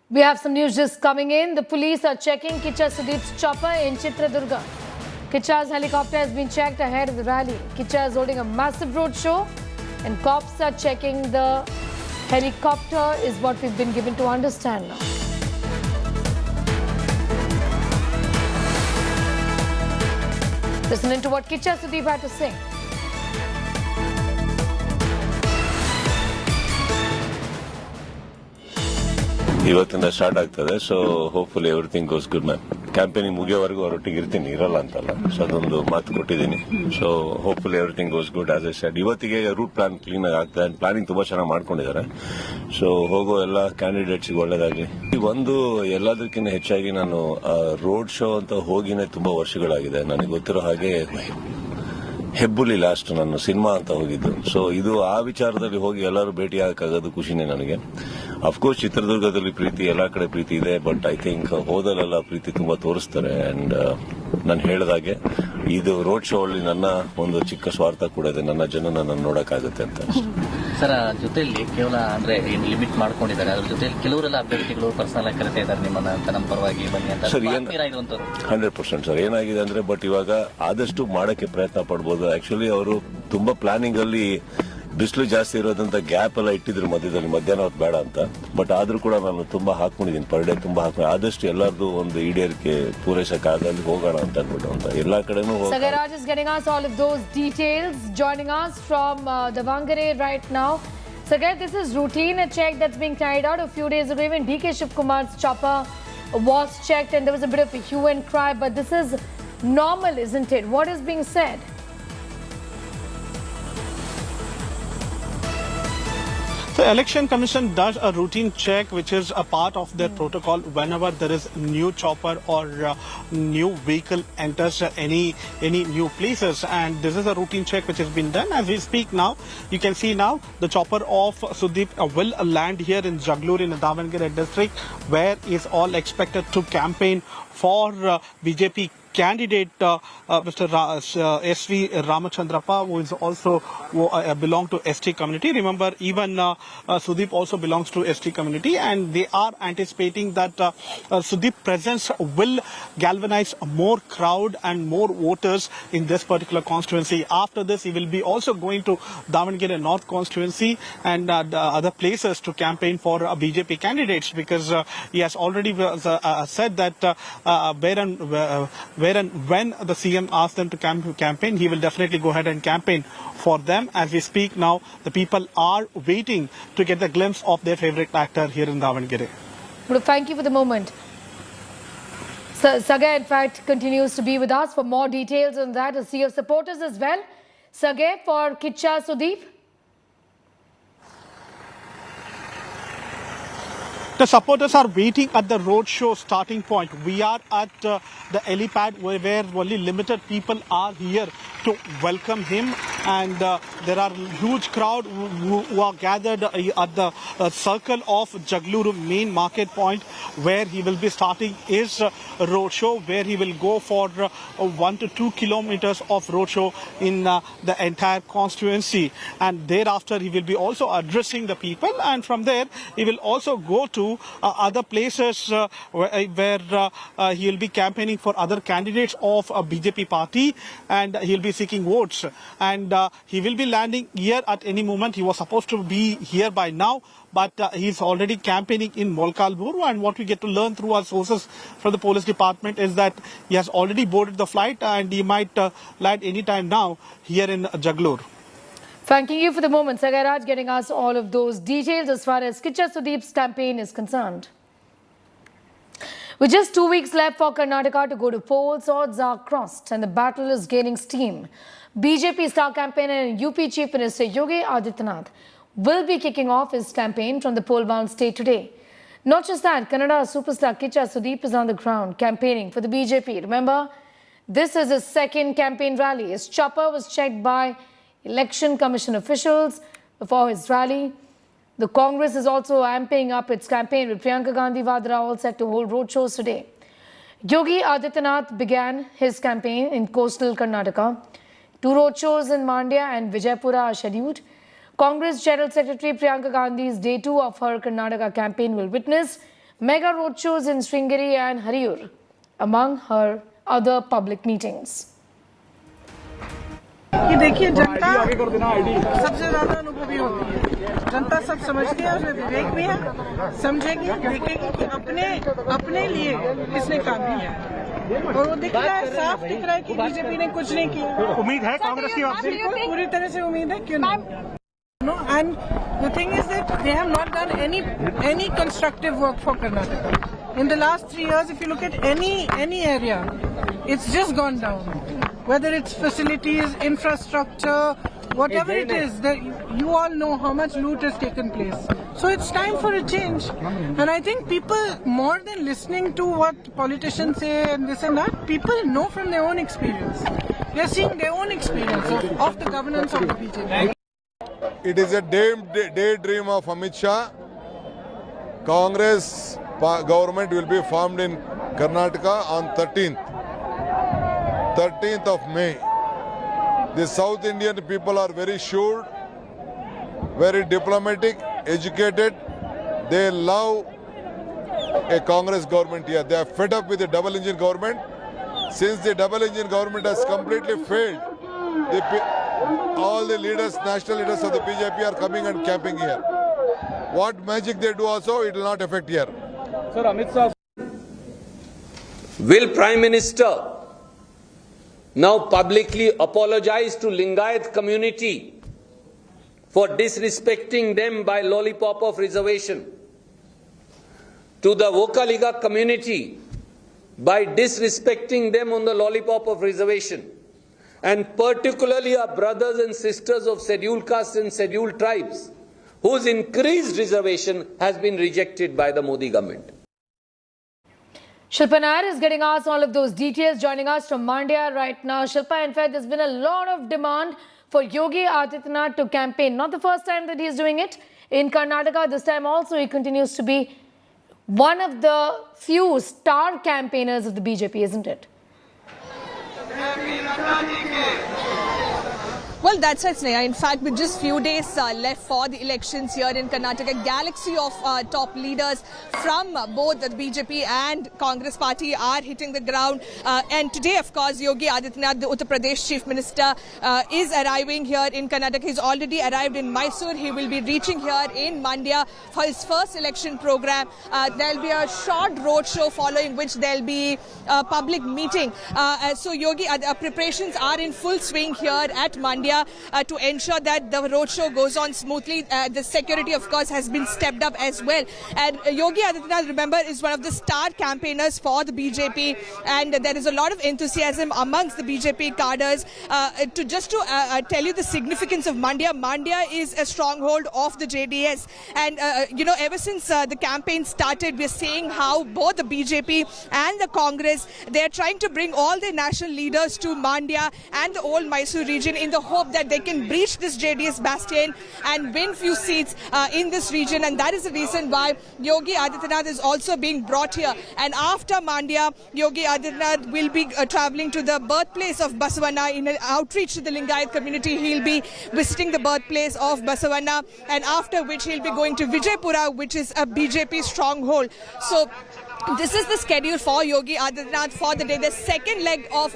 We have some news just coming in. The police are checking Kiccha Sudeep's chopper in Chitradurga. Kiccha's helicopter has been checked ahead of the rally. Kiccha is holding a massive roadshow and cops are checking the helicopter is what we've been given to understand now. Listen into what Kiccha Sudeep had to say. ಇವತ್ತಿಂದ start ಆಗ್ತದೆ. So hopefully everything goes good ma'am. Campaigning ಮುಗಿಯೋವರೆಗೂ ಅವರೊಟ್ಟಿಗೆ ಇರ್ತೀನಿ, ಇರಲ್ಲ ಅಂತಲ್ಲ. So ಅದೊಂದು ಮಾತು ಕೊಟ್ಟಿದ್ದೀನಿ. So hopefully everything goes good as I said. ಇವತ್ತಿಗೆ ರೂಟ್ ಪ್ಲಾನ್ ಕ್ಲೀನ್ ಆಗಿ ಆಗ್ತದೆ ಅಂಡ್ ಪ್ಲಾನಿಂಗ್ ತುಂಬಾ ಚೆನ್ನಾಗಿ ಮಾಡ್ಕೊಂಡಿದ್ದಾರೆ. ಸೊ ಹೋಗೋ ಎಲ್ಲ ಕ್ಯಾಂಡಿಡೇಟ್ಸ್ಗೆ ಒಳ್ಳೇದಾಗಿ. ಒಂದು ಎಲ್ಲದಕ್ಕಿಂತ ಹೆಚ್ಚಾಗಿ ನಾನು ರೋಡ್ ಶೋ ಅಂತ ಹೋಗಿನೇ ತುಂಬಾ ವರ್ಷಗಳಾಗಿದೆ. ನನಗೆ ಗೊತ್ತಿರೋ ಹಾಗೆ ಹೆಬ್ಬುಲಿ ಲಾಸ್ಟ್ ನಾನು ಸಿನಿಮಾ ಅಂತ ಹೋಗಿದ್ದು. ಸೊ ಇದು ಆ ವಿಚಾರದಲ್ಲಿ ಹೋಗಿ ಎಲ್ಲರೂ ಭೇಟಿ ಆಗಕ್ಕಾಗೋದು ಖುಷಿನೇ ನನಗೆ. ಅಫ್ಕೋರ್ಸ್ ಚಿತ್ರದುರ್ಗದಲ್ಲಿ ಪ್ರೀತಿ ಎಲ್ಲಾ ಕಡೆ ಪ್ರೀತಿ ಇದೆ, ಬಟ್ ಐ ಥಿಂಕ್ ಹೋದಲ್ಲೆಲ್ಲ ಪ್ರೀತಿ ತುಂಬಾ ತೋರಿಸ್ತಾರೆ. ಅಂಡ್ ನಾನು ಹೇಳಿದಾಗೆ ಇದು ರೋಡ್ ಶೋ ಅಲ್ಲಿ ನನ್ನ ಒಂದು ಚಿಕ್ಕ ಸ್ವಾರ್ಥ ಕೂಡ ಇದೆ, ನನ್ನ ಜನ ನನ್ನ ನೋಡಕ್ಕಾಗುತ್ತೆ ಅಂತ. ಸರ್ ಜೊತೆಯಲ್ಲಿ ಕೇವಲ ಅಂದ್ರೆ ಲಿಮಿಟ್ ಮಾಡ್ಕೊಂಡಿದ್ದಾರೆ, ಅದ್ರ ಜೊತೆಯಲ್ಲಿ ಕೆಲವರೆಲ್ಲ ಅಭ್ಯರ್ಥಿಗಳು ಪರ್ಸನಲ್ ಆಗಿ ಕರಿತಾ ಇದ್ದಾರೆ ನಿಮ್ಮನ್ನ ಅಂತ, ನಮ್ಮ ಪರವಾಗಿ ಬನ್ನಿ ಅಂತ. ಸರ್ 100% ಸರ್ ಏನಾಗಿದೆ ಅಂದ್ರೆ, ಬಟ್ ಇವಾಗ ಆದಷ್ಟು ಮಾಡಕ್ಕೆ ಪ್ರಯತ್ನ ಪಡ್ಬೋದು. ಆಕ್ಚುಲಿ ಅವರು ತುಂಬಾ ಪ್ಲಾನಿಂಗ್ ಅಲ್ಲಿ ಬಿಸಿಲು ಜಾಸ್ತಿ ಇರೋದಂತ ಗ್ಯಾಪ್ ಎಲ್ಲ ಇಟ್ಟಿದ್ರು ಮಧ್ಯದಲ್ಲಿ, ಮಧ್ಯಾಹ್ನ ಹೊತ್ತು ಬೇಡ ಅಂತ. ಬಟ್ ಆದ್ರೂ ಕೂಡ ನಾನು ತುಂಬಾ ಹಾಕೊಂಡಿದ್ದೀನಿ, ಪರ್ ಡೇ ತುಂಬಾ ಹಾಕೊಂಡು ಆದಷ್ಟು ಎಲ್ಲರದು ಒಂದು ಈಡೇರಿಕೆ ಪೂರೈಸಕ್ಕಾಗಲ್ಲಿ ಹೋಗೋಣ ಅಂತ ಅನ್ಬಿಟ್ಟು ಅಂತ ಎಲ್ಲಾ ಕಡೆನೂ. Sagaraj is getting us all of those details, joining us from Davangere right now. Sagar, this is routine a check that's being carried out. A few days ago, even DK Shivkumar's chopper was checked and there was a bit of a hue and cry, but this is normal, isn't it? What is being said? The Election Commission does a routine check, which is a part of their protocol whenever there is new chopper or new vehicle enters any new places. And this is a routine check which has been done. As we speak now, you can see now the chopper of Sudeep will land here in Jaglur in the Davangere district, where is all expected to campaign for BJP candidate Mr. S.V. Ramachandrappa, who is also belong to ST community. Remember, even Sudeep also belongs to ST community, and they are anticipating that Sudeep presence will galvanize more crowd and more voters in this particular constituency. After this, he will be also going to Davangere North constituency and other places to campaign for BJP candidates, because he has already said that where and when the CM asks them to campaign, he will definitely go ahead and campaign for them. As we speak now, the people are waiting to get the glimpse of their favorite actor here in Davangere. Well, thank you for the moment. Sagar, in fact, continues to be with us for more details on that. A sea of supporters as well. Sagar, for Kiccha Sudeep. The supporters are waiting at the roadshow starting point. We are at the helipad where only limited people are here to welcome him, and there are huge crowd who are gathered at the circle of Jagluru main market point, where he will be starting his roadshow, where he will go for 1 to 2 kilometers of roadshow in the entire constituency, and thereafter he will be also addressing the people, and from there he will also go to other places where he will be campaigning for other candidates of a BJP party, and he will be seeking votes, and he will be landing here at any moment. He was supposed to be here by now, but he's already campaigning in Molkalburu, and what we get to learn through our sources from the police department is that he has already boarded the flight and he might land anytime now here in Jaglur. Thanking you for the moment, Sagaraj, getting us all of those details as far as Kiccha Sudeep's campaign is concerned. With just 2 weeks left for Karnataka to go to polls, odds are crossed and the battle is gaining steam. BJP star campaigner and UP Chief Minister Yogi Adityanath will be kicking off his campaign from the poll-bound state today. Not just that, Kannada superstar Kiccha Sudeep is on the ground campaigning for the BJP. Remember, this is his second campaign rally. His chopper was checked by Election Commission officials before his rally. The Congress is also amping up its campaign, with Priyanka Gandhi Vadra all set to hold roadshows today. Yogi Adityanath began his campaign in coastal Karnataka. 2 roadshows in Mandya and Vijaypura are scheduled. Congress General Secretary Priyanka Gandhi's day 2 of her Karnataka campaign will witness mega roadshows in Sringeri and Hariyur, among her other public meetings. कि देखिए जनता सबसे ज्यादा अनुभवी होती है। जनता सब समझती है, उसमें विवेक भी है, समझेगी, देखेगी कि अपने लिए किसने काम किया है, और वो दिख रहा है, साफ दिख रहा है कि बीजेपी ने कुछ नहीं किया। उम्मीद है कांग्रेस की ओर से? बिल्कुल पूरी तरह से उम्मीद है, क्यों नहीं? No, and the thing is that they have not done any constructive work for Karnataka. In the last 3 years, if you look at any area, it's just gone down. Whether it's facilities, infrastructure, whatever it is, you all know how much loot has taken place. So it's time for a change. And I think people, more than listening to what politicians say and this and that, people know from their own experience. They're seeing their own experience of the governance of the BJP. It is a daydream of Amit Shah. Congress government will be formed in Karnataka on 13th of May. The South Indian people are very sure, very diplomatic, educated. They love a Congress government here. They are fed up with the double engine government. Since the double engine government has completely failed, all the leaders, national leaders of the BJP are coming and camping here. What magic they do also, it will not affect here. Sir, Amit Shah. Will Prime Minister now publicly apologize to Lingayat community for disrespecting them by lollipop of reservation? To the Vokaliga community by disrespecting them on the lollipop of reservation? And particularly our brothers and sisters of scheduled castes and scheduled tribes, whose increased reservation has been rejected by the Modi government. Shilpa Nair is getting us all of those details, joining us from Mandya right now. Shilpa, in fact, there's been a lot of demand for Yogi Adityanath to campaign. Not the first time that he's doing it in Karnataka. This time also he continues to be one of the few star campaigners of the BJP, isn't it? Well, that's right, Sneha. In fact, with just few days left for the elections here in Karnataka, galaxy of top leaders from both the BJP and Congress party are hitting the ground. And today, of course, Yogi Adityanath, the Uttar Pradesh Chief Minister, is arriving here in Karnataka. He's already arrived in Mysore. He will be reaching here in Mandya for his first election program. There'll be a short roadshow following which there'll be a public meeting. So Yogi, preparations are in full swing here at Mandya to ensure that the roadshow goes on smoothly. The security, of course, has been stepped up as well. And Yogi Adityanath, remember, is one of the star campaigners for the BJP, and there is a lot of enthusiasm amongst the BJP cadres. To tell you the significance of Mandya, Mandya is a stronghold of the JDS, and ever since the campaign started, we're seeing how both the BJP and the Congress, they're trying to bring all the national leaders to Mandya and the old Mysore region in the hope that they can breach this JDS bastion and win few seats in this region. And that is the reason why Yogi Adityanath is also being brought here. And after Mandya, Yogi Adityanath will be travelling to the birthplace of Basavanna in an outreach to the Lingayat community. He'll be visiting the birthplace of Basavanna, and after which he'll be going to Vijaypura, which is a BJP stronghold. So this is the schedule for Yogi Adityanath for the day. The second leg of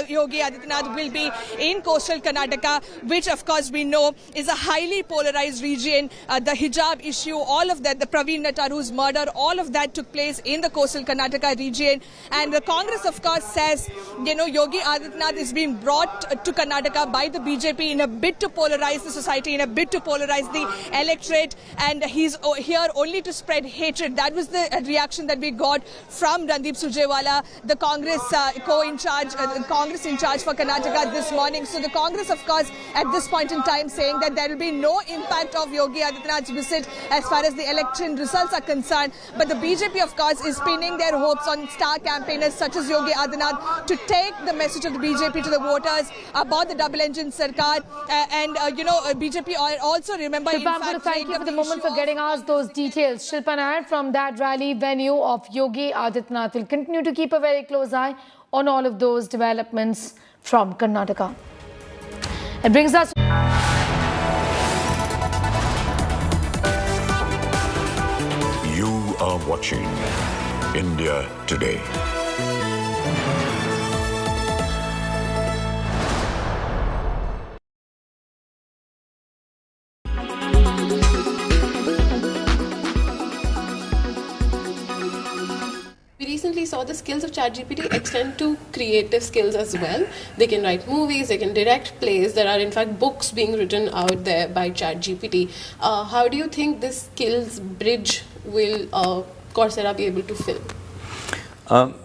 Yogi Adityanath will be in coastal Karnataka, which of course we know is a highly polarized region. The hijab issue, all of that, the Praveen Nataru's murder, all of that took place in the coastal Karnataka region. And the Congress, of course, says, Yogi Adityanath is being brought to Karnataka by the BJP in a bid to polarize the society, in a bid to polarize the electorate. And he's here only to spread hatred. That was the reaction that we got from Randeep Surjewala, the Congress Congress in charge for Karnataka this morning. So the Congress, of course, at this point in time saying that there will be no impact of Yogi Adityanath's visit as far as the election results are concerned. But the BJP, of course, is pinning their hopes on star campaigners such as Yogi Adityanath to take the message of the BJP to the voters about the double engine Sarkar. BJP also remember. Shilpa, I'm going to thank you for the moment for getting us those details. Shilpa Nair from that rally venue of Yogi Adityanath will continue to keep a very close eye on all of those developments from Karnataka. It brings us... You are watching India Today. We recently saw the skills of ChatGPT extend to creative skills as well. They can write movies, they can direct plays. There are in fact books being written out there by ChatGPT. How do you think this skills bridge will Coursera be able to fill?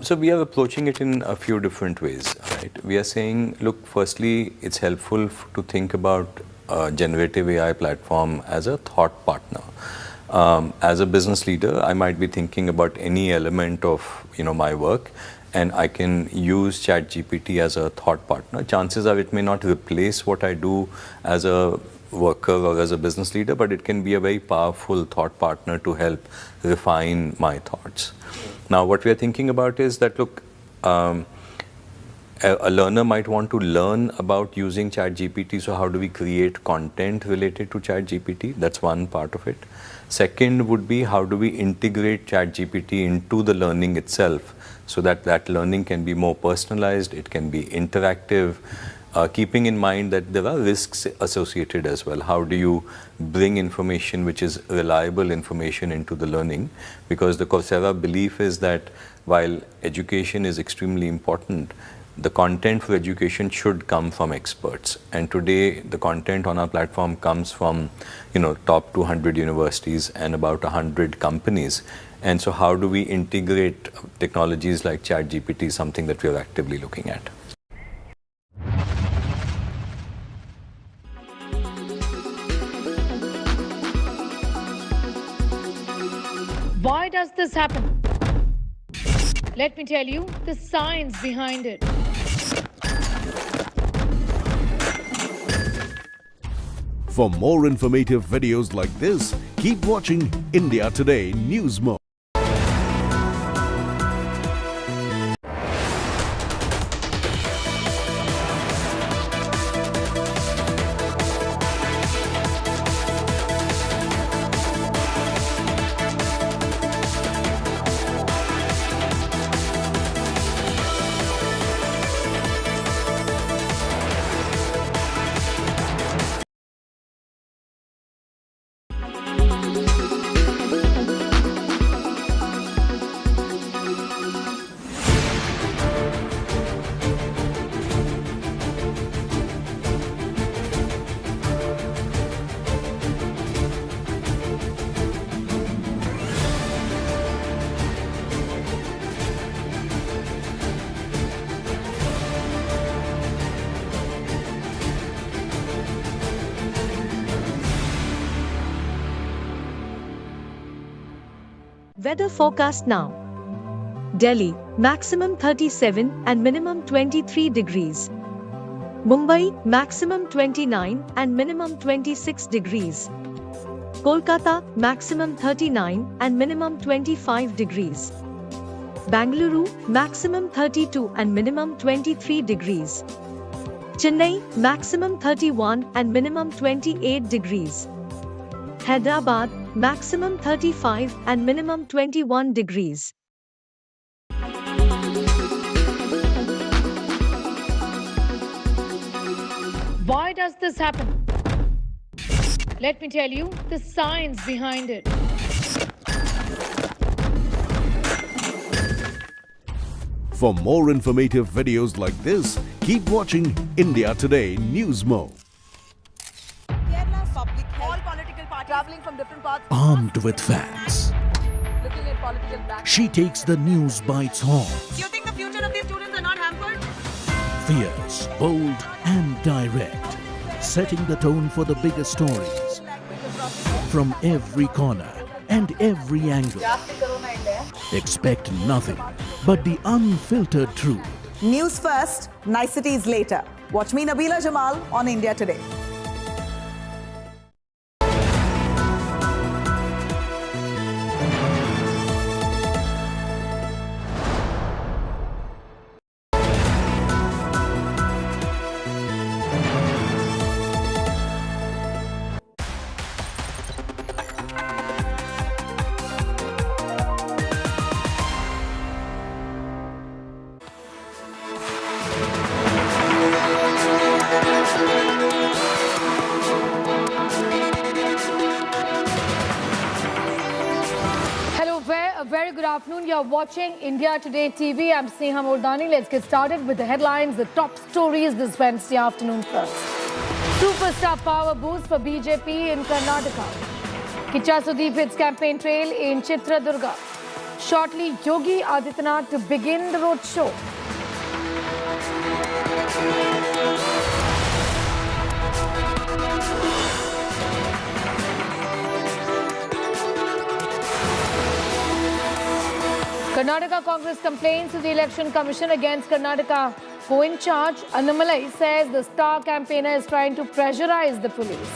So we are approaching it in a few different ways, right? We are saying, look, firstly, it's helpful to think about a generative AI platform as a thought partner. As a business leader, I might be thinking about any element of my work, and I can use ChatGPT as a thought partner. Chances are it may not replace what I do as a worker or as a business leader, but it can be a very powerful thought partner to help refine my thoughts. Now, what we are thinking about is that, look, a learner might want to learn about using ChatGPT, so how do we create content related to ChatGPT? That's one part of it. Second would be, how do we integrate ChatGPT into the learning itself so that that learning can be more personalized, it can be interactive, keeping in mind that there are risks associated as well. How do you bring information which is reliable information into the learning? Because the Coursera belief is that while education is extremely important, the content for education should come from experts. And today, the content on our platform comes from, top 200 universities and about 100 companies. And so how do we integrate technologies like ChatGPT, something that we are actively looking at. Why does this happen? Let me tell you the science behind it. For more informative videos like this, keep watching India Today News Mode. Weather forecast now. Delhi, maximum 37 and minimum 23 degrees. Mumbai, maximum 29 and minimum 26 degrees. Kolkata, maximum 39 and minimum 25 degrees. Bangalore, maximum 32 and minimum 23 degrees. Chennai, maximum 31 and minimum 28 degrees. Hyderabad, maximum 35 and minimum 21 degrees. Why does this happen? Let me tell you the science behind it. For more informative videos like this, keep watching India Today News Mode. Armed with facts, she takes the news by its horns. You think the future of these students are not hampered? Fierce, bold and direct, setting the tone for the biggest stories. From every corner and every angle. Expect nothing but the unfiltered truth. News first, niceties later. Watch me, Nabila Jamal, on India Today. very good afternoon. You're watching India Today TV. I'm Singh Mordani. Let's get started with the headlines, the top stories this Wednesday afternoon first. Superstar power boost for BJP in Karnataka. Kiccha Sudeep hits campaign trail in Chitradurga. Shortly, Yogi Adityanath to begin the roadshow. Karnataka Congress complains to the Election Commission against Karnataka co-in-charge. Annamalai says the star campaigner is trying to pressurize the police.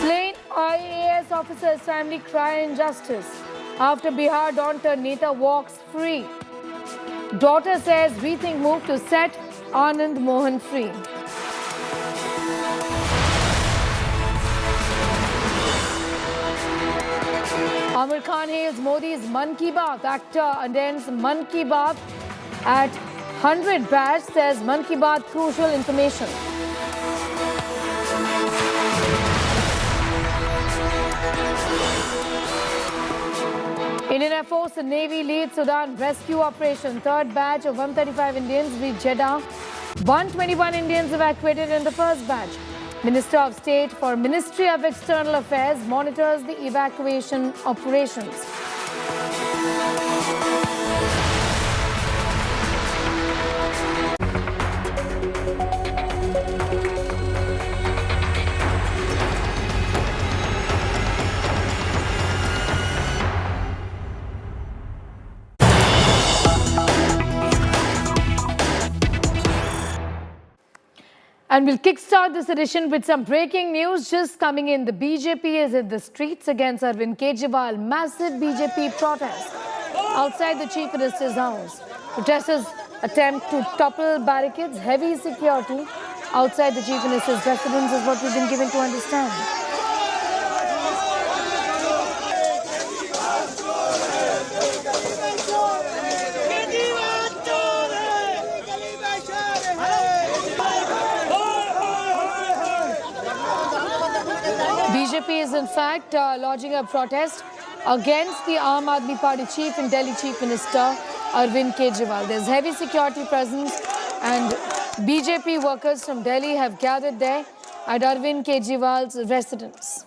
Slain IAS officer's family cry injustice after Bihar Don Neta walks free. Daughter says rethink move to set Anand Mohan free. Amir Khan hails Modi's Man Ki Baat. Actor attends Man Ki Baat at 100 badge, says Man Ki Baat crucial information. Indian Air Force and Navy lead Sudan rescue operation. Third batch of 135 Indians reached Jeddah. 121 Indians evacuated in the first batch. Minister of State for Ministry of External Affairs monitors the evacuation operations. And we'll kickstart this edition with some breaking news just coming in. The BJP is in the streets against Arvind Kejriwal. Massive BJP protest outside the Chief Minister's house. Protesters attempt to topple barricades. Heavy security outside the Chief Minister's residence is what we've been given to understand. BJP is in fact lodging a protest against the Aam Aadmi Party chief and Delhi Chief Minister Arvind Kejriwal. There's heavy security presence and BJP workers from Delhi have gathered there at Arvind Kejriwal's residence.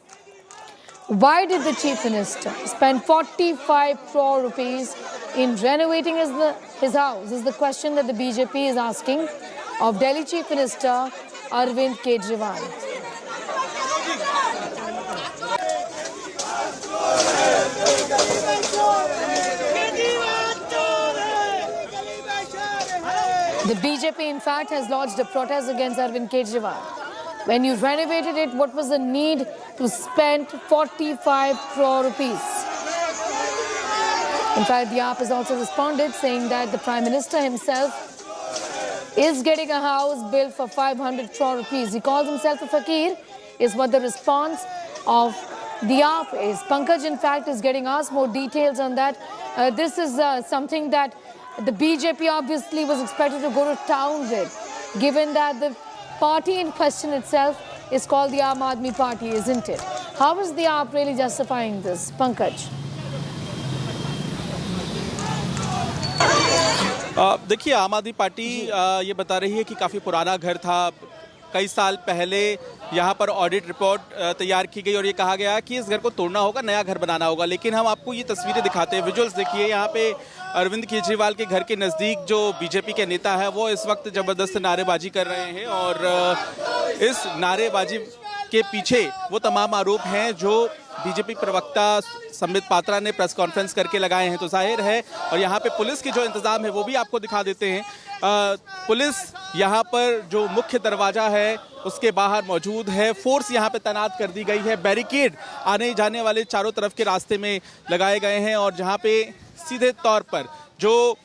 Why did the Chief Minister spend 45 crore rupees in renovating his house? Is the question that the BJP is asking of Delhi Chief Minister Arvind Kejriwal. The BJP, in fact, has lodged a protest against Arvind Kejriwal. When you renovated it, what was the need to spend 45 crore rupees? In fact, the AAP has also responded, saying that the Prime Minister himself is getting a house built for 500 crore rupees. He calls himself a fakir, is what the response of the AAP is. Pankaj, in fact, is getting us more details on that. This is something that the BJP obviously was expected to go to town with, given that the party in question itself is called the Aam Aadmi Party, isn't it? How is the AAP really justifying this? Pankaj. देखिए, आम आदमी party ये बता रही है कि काफ़ी पुराना घर था। कई साल पहले यहाँ पर ऑडिट रिपोर्ट तैयार की गई और ये कहा गया कि इस घर को तोड़ना होगा, नया घर बनाना होगा। लेकिन हम आपको ये तस्वीरें दिखाते हैं, विजुअल्स देखिए। यहाँ पे अरविंद केजरीवाल के घर के नज़दीक जो बीजेपी के नेता है वो इस वक्त ज़बरदस्त नारेबाजी कर रहे हैं और इस नारेबाजी के पीछे वो तमाम आरोप हैं जो बीजेपी प्रवक्ता संबित पात्रा ने प्रेस कॉन्फ्रेंस करके लगाए हैं। तो जाहिर है, और यहाँ पे पुलिस की जो इंतजाम है वो भी आपको दिखा देते हैं। पुलिस यहाँ पर जो मुख्य दरवाजा है उसके बाहर मौजूद है। फोर्स यहाँ पे तैनात कर दी गई है। बैरिकेड आने जाने वाले चारों तरफ के रास्ते में लगाए गए हैं और जहाँ पे सीधे तौर पर जो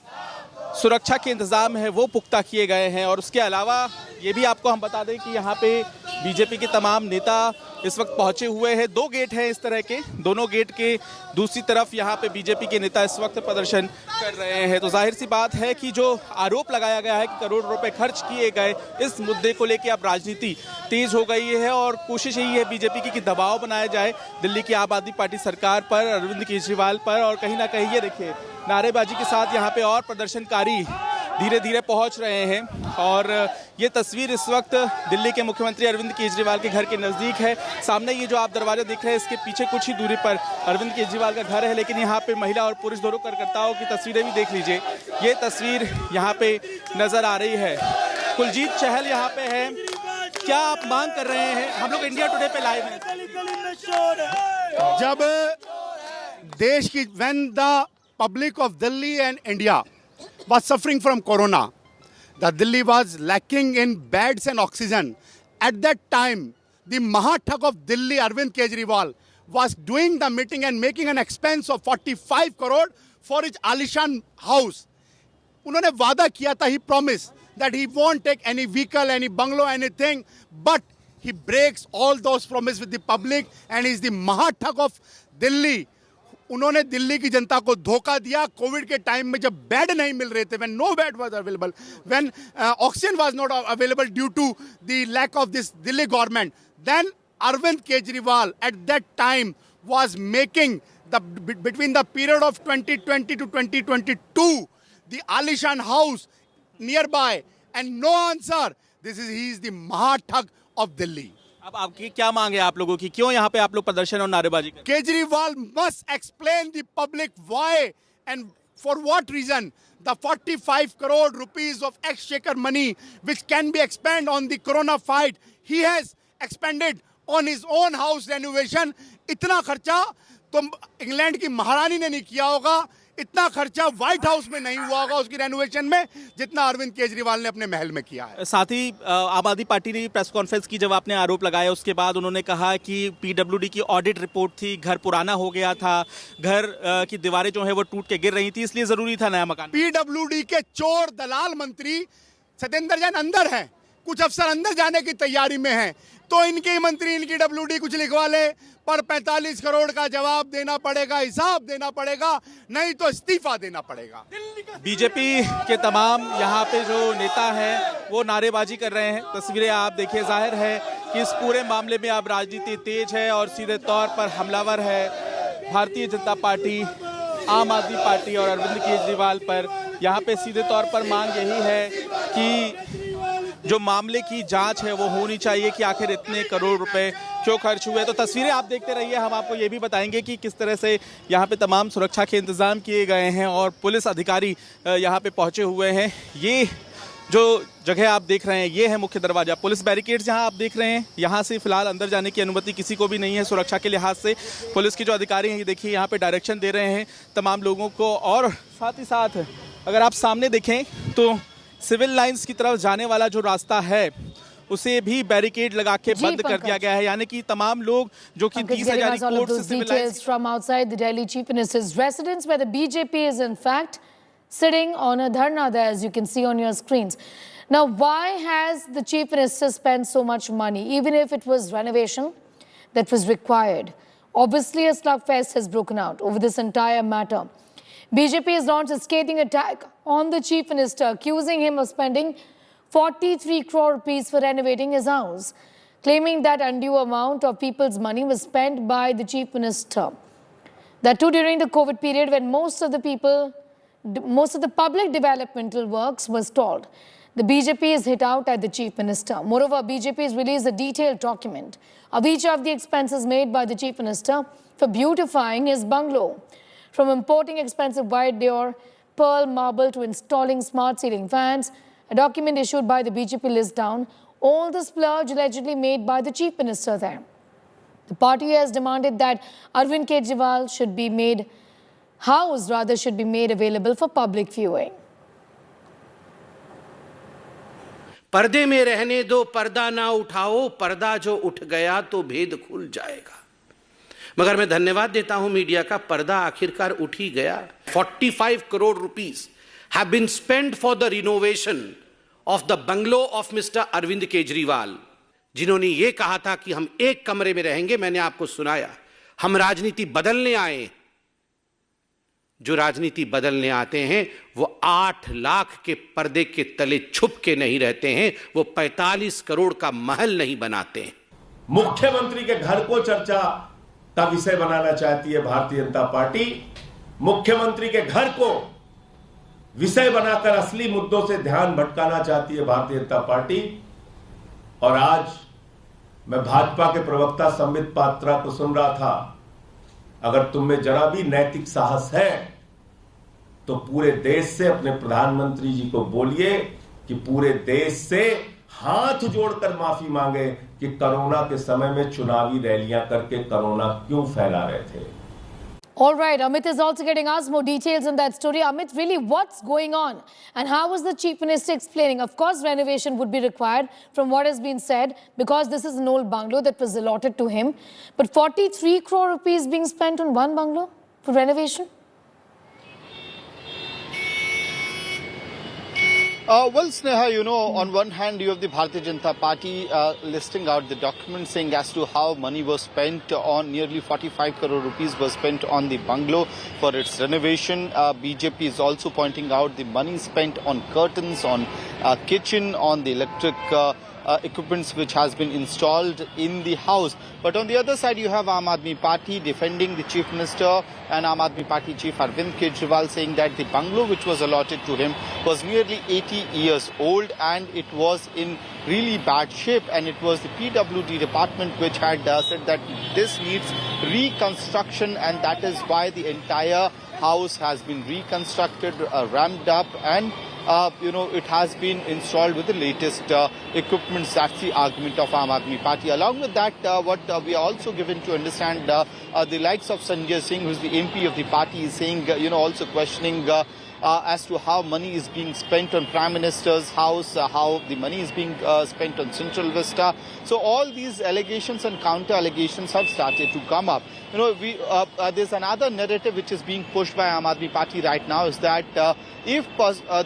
सुरक्षा के इंतजाम है वो पुख्ता किए गए हैं। और उसके अलावा ये भी आपको हम बता दें कि यहाँ पे बीजेपी के तमाम नेता इस वक्त पहुंचे हुए हैं। 2 गेट हैं इस तरह के, दोनों गेट के दूसरी तरफ यहाँ पे बीजेपी के नेता इस वक्त प्रदर्शन कर रहे हैं। तो जाहिर सी बात है कि जो आरोप लगाया गया है कि करोड़ रुपए खर्च किए गए, इस मुद्दे को लेकर अब राजनीति तेज हो गई है और कोशिश यही है बीजेपी की कि दबाव बनाया जाए दिल्ली की आम आदमी पार्टी सरकार पर, अरविंद केजरीवाल पर। और कहीं ना कहीं ये देखिए नारेबाजी के साथ यहाँ पे और प्रदर्शनकारी धीरे धीरे पहुंच रहे हैं। और ये तस्वीर इस वक्त दिल्ली के मुख्यमंत्री अरविंद केजरीवाल के घर के नज़दीक है। सामने ये जो आप दरवाजा देख रहे हैं, इसके पीछे कुछ ही दूरी पर अरविंद केजरीवाल का घर है, लेकिन यहाँ पे महिला और पुरुष दोनों कार्यकर्ताओं की तस्वीरें भी देख लीजिए। ये तस्वीर यहाँ पे नजर आ रही है। कुलजीत चहल यहाँ पे है। क्या आप मांग कर रहे हैं? हम लोग इंडिया टुडे पे लाइव हैं। जब देश की when the public of Delhi and India was suffering from corona, the Delhi was lacking in beds and oxygen. At that time, the Mahathak of Delhi, Arvind Kejriwal, was doing the meeting and making an expense of 45 crore for his Alishan house. उन्होंने वादा किया था, he promised that he won't take any vehicle, any bungalow, anything, but he breaks all those promises with the public and he is the Mahathak of Delhi. उन्होंने दिल्ली की जनता को धोखा दिया। Covid के टाइम में जब बेड नहीं मिल रहे थे, when no bed was available, when oxygen was not available due to the lack of this Delhi government, then Arvind Kejriwal at that time was making the between the period of 2020 to 2022 the Alishan house nearby, and no answer. He is the Mahathak of Delhi. अब आपकी क्या मांग है आप लोगों की? क्यों यहाँ पे आप लोग प्रदर्शन और नारेबाजी कर? Kejriwal must explain the public why and for what reason the 45 crore rupees of exchequer money which can be expended on the corona fight, he has expended on his own house renovation. इतना खर्चा तो England की महारानी ने नहीं किया होगा, इतना खर्चा व्हाइट हाउस में नहीं हुआ होगा उसकी रेनोवेशन में, जितना अरविंद केजरीवाल ने अपने महल में किया है। साथ ही आम आदमी पार्टी ने भी प्रेस कॉन्फ्रेंस की, जब आपने आरोप लगाया उसके बाद उन्होंने कहा कि पीडब्ल्यूडी की ऑडिट रिपोर्ट थी, घर पुराना हो गया था, घर की दीवारें जो है वो टूट के गिर रही थी, इसलिए जरूरी था नया मकान। पीडब्ल्यूडी के चोर दलाल मंत्री सत्येंद्र जैन अंदर हैं, कुछ अफसर अंदर जाने की तैयारी में हैं, तो इनके मंत्री इनकी डब्ल्यूडी कुछ लिखवा ले, पर 45 करोड़ का जवाब देना पड़ेगा, हिसाब देना पड़ेगा, नहीं तो इस्तीफा देना पड़ेगा। बीजेपी के तमाम यहाँ पे जो नेता हैं वो नारेबाजी कर रहे हैं। तस्वीरें आप देखिए, जाहिर है कि इस पूरे मामले में अब राजनीति तेज है और सीधे तौर पर हमलावर है भारतीय जनता पार्टी, आम आदमी पार्टी और अरविंद केजरीवाल पर। यहाँ पे सीधे तौर पर मांग यही है कि जो मामले की जांच है वो होनी चाहिए कि आखिर इतने करोड़ रुपए क्यों खर्च हुए। तो तस्वीरें आप देखते रहिए, हम आपको ये भी बताएंगे कि किस तरह से यहाँ पे तमाम सुरक्षा के इंतजाम किए गए हैं और पुलिस अधिकारी यहाँ पे पहुंचे हुए हैं। ये जो जगह आप देख रहे हैं ये है मुख्य दरवाजा। पुलिस बैरिकेड्स यहाँ आप देख रहे हैं, यहाँ से फिलहाल अंदर जाने की अनुमति किसी को भी नहीं है सुरक्षा के लिहाज से। पुलिस के जो अधिकारी हैं ये देखिए यहाँ पे डायरेक्शन दे रहे हैं तमाम लोगों को। और साथ ही साथ अगर आप सामने देखें तो सिविल लाइंस की तरफ जाने वाला जो रास्ता है उसे भी बैरिकेड लगा के बंद कर दिया गया है, यानी कि तमाम लोग जो कि 30,000 कोर्ट से civil lines from outside the Delhi Chief Minister's residence, where the BJP is in fact sitting on a dharna there, as you can see on your screens. Now, why has the Chief Minister spent so much money, even if it was renovation that was required? Obviously, a slugfest has broken out over this entire matter. BJP has launched a scathing attack on the Chief Minister, accusing him of spending 43 crore rupees for renovating his house, claiming that undue amount of people's money was spent by the Chief Minister. That too during the COVID period when most of the public developmental works were stalled. The BJP is hit out at the Chief Minister. Moreover, BJP has released a detailed document of each of the expenses made by the Chief Minister for beautifying his bungalow. From importing expensive white door, pearl marble to installing smart ceiling fans, a document issued by the BJP lists down all the splurge allegedly made by the Chief Minister there. The party has demanded that Arvind Kejriwal should be made available for public viewing. पर्दे में रहने दो, पर्दा ना उठाओ, पर्दा जो उठ गया तो भेद खुल जाएगा। मगर मैं धन्यवाद देता हूं मीडिया का, पर्दा आखिरकार उठ ही गया। 45 crore rupees have been spent for the renovation of the bungalow of Mr. Arvind Kejriwal. जिन्होंने ये कहा था कि हम एक कमरे में रहेंगे, मैंने आपको सुनाया, हम राजनीति बदलने आए। जो राजनीति बदलने आते हैं वो 8 लाख के पर्दे के तले छुप के नहीं रहते हैं, वो 45 करोड़ का महल नहीं बनाते हैं। मुख्यमंत्री के घर को चर्चा का विषय बनाना चाहती है भारतीय जनता पार्टी। मुख्यमंत्री के घर को विषय बनाकर असली मुद्दों से ध्यान भटकाना चाहती है भारतीय जनता पार्टी। और आज मैं भाजपा के प्रवक्ता संबित पात्रा को सुन रहा था, अगर तुम में जरा भी नैतिक साहस है तो पूरे देश से अपने प्रधानमंत्री जी को बोलिए कि पूरे देश से हाथ जोड़कर माफी मांगे कि कोरोना के समय में चुनावी रैलियां करके कोरोना क्यों फैला रहे थे। All right, Amit is also getting us more details on that story. Amit, really, what's going on? And how was the Chief Minister explaining? Of course, renovation would be required from what has been said, because this is an old bungalow that was allotted to him. But 43 crore rupees being spent on one bungalow for renovation? Well, Sneha, you know, on one hand, you have the Bharatiya Janata Party listing out the documents saying as to how money was spent on, nearly 45 crore rupees was spent on the bungalow for its renovation. BJP is also pointing out the money spent on curtains, on kitchen, on the electric equipments which has been installed in the house. But on the other side, you have Aam Aadmi Party defending the Chief Minister and Aam Aadmi Party Chief Arvind Kejriwal, saying that the bungalow which was allotted to him was nearly 80 years old and it was in really bad shape, and it was the PWD department which had said that this needs reconstruction, and that is why the entire house has been reconstructed, ramped up, and it has been installed with the latest equipment. That's the argument of Aam Aadmi Party. Along with that, what we are also given to understand, the likes of Sanjay Singh, who is the MP of the party, is saying, also questioning as to how money is being spent on Prime Minister's house, how the money is being spent on Central Vista. So all these allegations and counter allegations have started to come up. There's another narrative which is being pushed by Aam Aadmi Party right now, is that if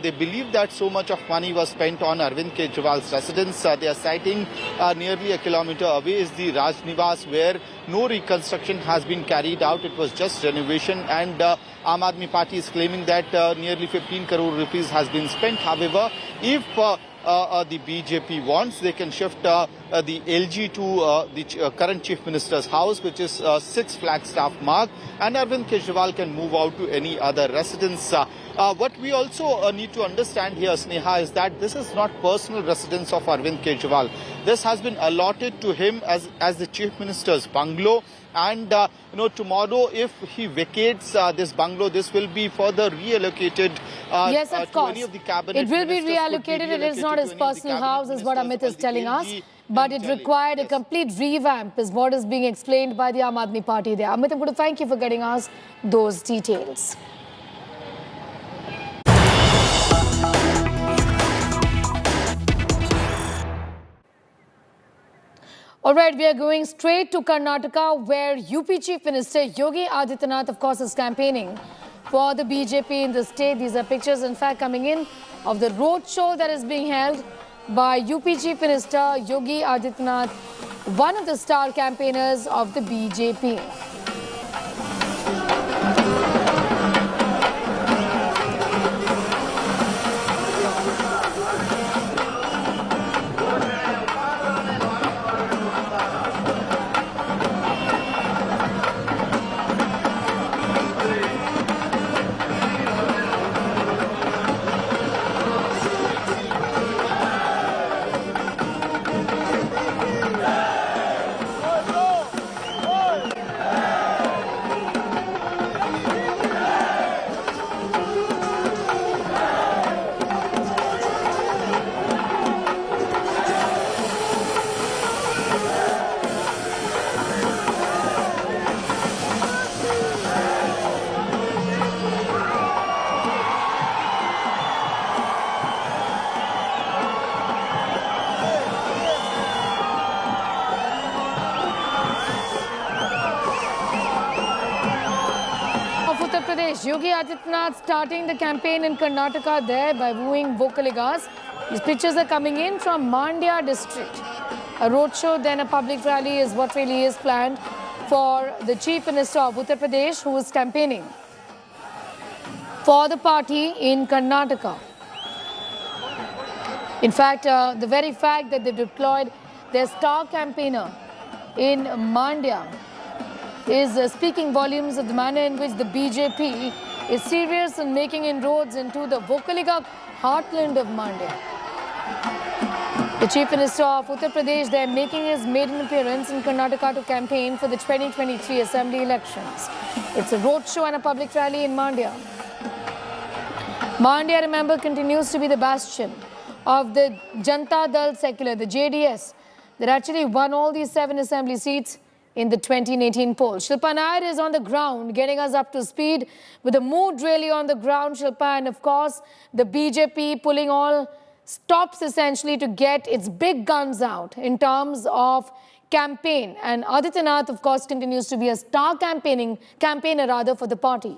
they believe that so much of money was spent on Arvind Kejriwal's residence, they are citing nearly a kilometer away is the Raj Niwas, where no reconstruction has been carried out. It was just renovation, and Aam Aadmi Party is claiming that nearly 15 crore rupees has been spent. However, if the BJP wants, they can shift the LG to the current Chief Minister's house, which is 6 Flagstaff Mark, and Arvind Kejriwal can move out to any other residence. What we also need to understand here, Sneha, is that this is not personal residence of Arvind Kejriwal. This has been allotted to him as the Chief Minister's bungalow. And, tomorrow, if he vacates this bungalow, this will be further reallocated yes, of to course. any of the cabinet. It will be reallocated. It is not his personal house, is what Amit is telling us. But it required a complete revamp, is what is being explained by the Aam Aadmi Party there. Amit, I'm going to thank you for getting us those details. All right, we are going straight to Karnataka, where UP Chief Minister Yogi Adityanath, of course, is campaigning for the BJP in the state. These are pictures, in fact, coming in of the roadshow that is being held by UP Chief Minister Yogi Adityanath, one of the star campaigners of the BJP. Yogi Adityanath starting the campaign in Karnataka there by wooing Vocaligas. These pictures are coming in from Mandya district. A roadshow, then a public rally is what really is planned for the Chief Minister of Uttar Pradesh, who is campaigning for the party in Karnataka. In fact, the very fact that they've deployed their star campaigner in Mandya is speaking volumes of the manner in which the BJP is serious in making inroads into the Vokaliga heartland of Mandya. The Chief Minister of Uttar Pradesh there making his maiden appearance in Karnataka to campaign for the 2023 Assembly elections. It's a roadshow and a public rally in Mandya. Mandya, remember, continues to be the bastion of the Janata Dal Secular, the JDS, that actually won all these 7 assembly seats in the 2018 poll. Shilpa Nair is on the ground, getting us up to speed with the mood really on the ground, Shilpa, and of course, the BJP pulling all stops essentially to get its big guns out in terms of campaign. And Adityanath, of course, continues to be a star campaigner for the party.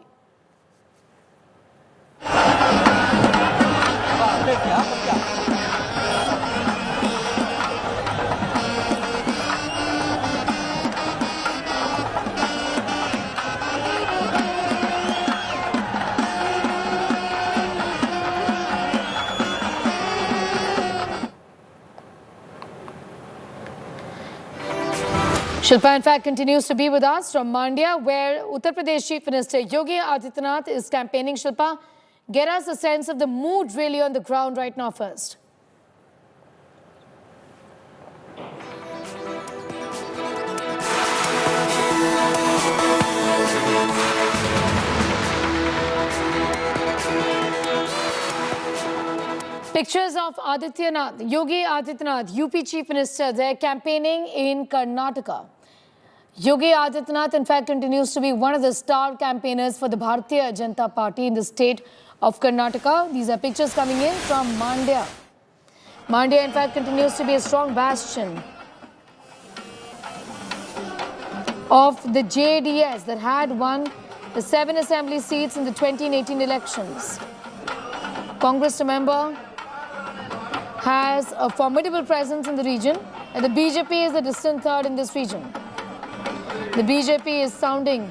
Shilpa, in fact, continues to be with us from Mandya, where Uttar Pradesh Chief Minister Yogi Adityanath is campaigning. Shilpa, get us a sense of the mood really on the ground right now first. Pictures of Adityanath, Yogi Adityanath, UP Chief Minister, they're campaigning in Karnataka. Yogi Adityanath, in fact, continues to be one of the star campaigners for the Bharatiya Janata Party in the state of Karnataka. These are pictures coming in from Mandya. Mandya, in fact, continues to be a strong bastion of the JDS that had won the 7 assembly seats in the 2018 elections. Congress, remember, has a formidable presence in the region, and the BJP is a distant third in this region. The BJP is sounding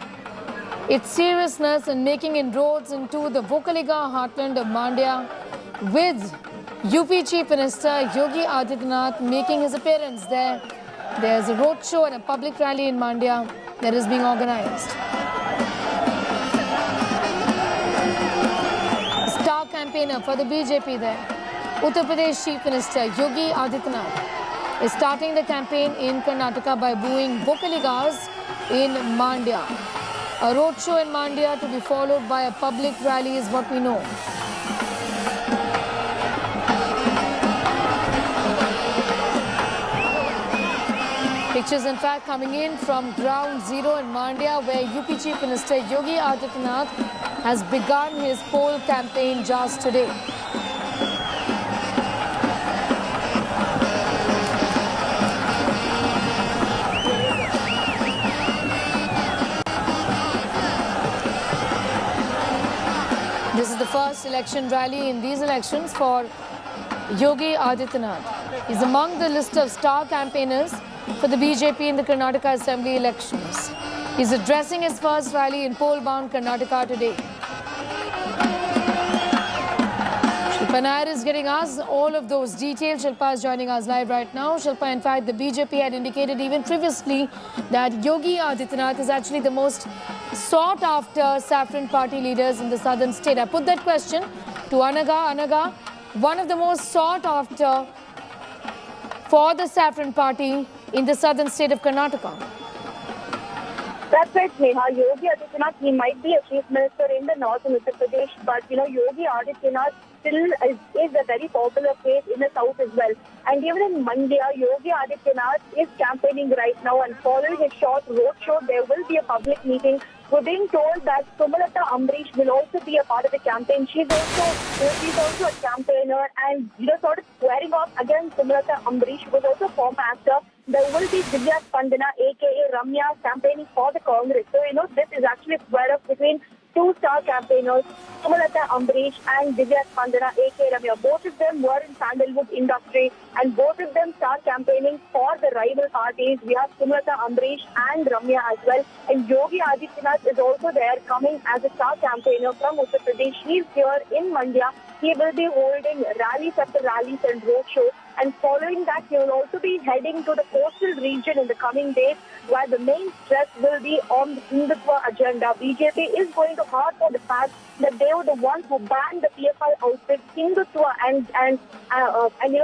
its seriousness and making inroads into the Vokaliga heartland of Mandya, with UP Chief Minister Yogi Adityanath making his appearance there. There's a roadshow and a public rally in Mandya that is being organized. Star campaigner for the BJP there, Uttar Pradesh Chief Minister Yogi Adityanath is starting the campaign in Karnataka by booing Vokaligas in Mandya. A roadshow in Mandya to be followed by a public rally is what we know. Pictures, in fact, coming in from ground zero in Mandya, where UP Chief Minister Yogi Adityanath has begun his poll campaign just today. This is the first election rally in these elections for Yogi Adityanath. He's among the list of star campaigners for the BJP in the Karnataka Assembly elections. He's addressing his first rally in poll-bound Karnataka today. Shilpa Nair is getting us all of those details. Shilpa is joining us live right now. Shilpa, in fact, the BJP had indicated even previously that Yogi Adityanath is actually the most sought-after saffron party leaders in the southern state. I put that question to Anaga. Anaga, one of the most sought-after for the saffron party in the southern state of Karnataka. That's right, Neha. Yogi Adityanath, he might be a chief minister in the north of Uttar Pradesh, but Yogi Adityanath still is a very popular face in the south as well. And even in Mandya, Yogi Adityanath is campaigning right now, and following a short roadshow, there will be a public meeting. We're being told that Sumalata Amrish will also be a part of the campaign. She's also a campaigner, and sort of squaring off against Sumalata Amrish, who was also a former actor. There will be Divya Spandana, aka Ramya, campaigning for the Congress. So, this is actually a square off between two star campaigners, Sumalata Ambrish and Divya Spandana, A.K. Ramya. Both of them were in sandalwood industry and both of them start campaigning for the rival parties. We have Sumalata Ambrish and Ramya as well. And Yogi Adityanath is also there, coming as a star campaigner from Uttar Pradesh. He is here in Mandya. He will be holding rallies after rallies and roadshows. And following that, he will also be heading to the coastal region in the coming days, where the main stress will be on the Hindutva agenda. BJP is going to harp on the fact that they were the ones who banned the PFI outfit. Hindutva and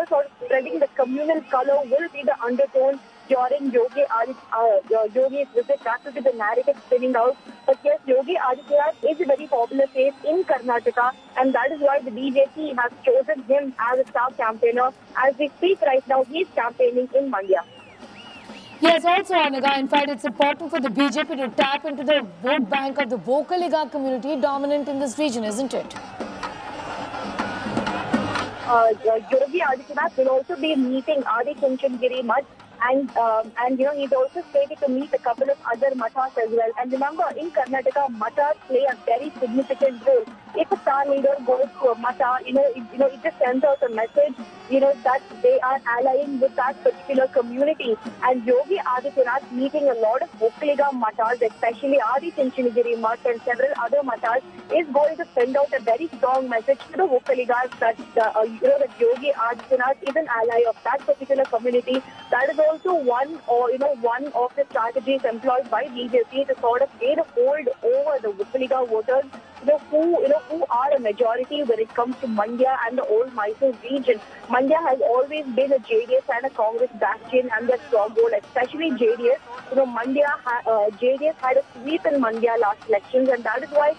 sort of spreading the communal color will be the undertone during Yogi's visit. That will be the narrative spinning out. But yes, Yogi Adityanath is a very popular face in Karnataka, and that is why the BJP has chosen him as a star campaigner. As we speak right now, he is campaigning in Mandya. Yes, also, Anaga, in fact, it's important for the BJP to tap into the vote bank of the Vocaliga community dominant in this region, isn't it? Yogi Adityanath will also be meeting Adi Chunchandgiri Mutt, and he's also slated to meet a couple of other mathas as well. And remember, in Karnataka, mathas play a very significant role. If a star leader goes to a matha, it just sends out a message, that they are allying with that particular community. And Yogi Adityanath meeting a lot of Vocaliga mathas, especially Adi Chunchandgiri Mutt and several other mathas, is going to send out a very strong message to the Vocaligas that Yogi Adityanath is an ally of that particular community. That is also one of the strategies employed by BJP to sort of gain a hold over the Vocaliga voters, who are a majority when it comes to Mandya and the old Mysore region. Mandya has always been a JDS and a Congress bastion and their stronghold, especially JDS. JDS had a sweep in Mandya last elections, and that is why,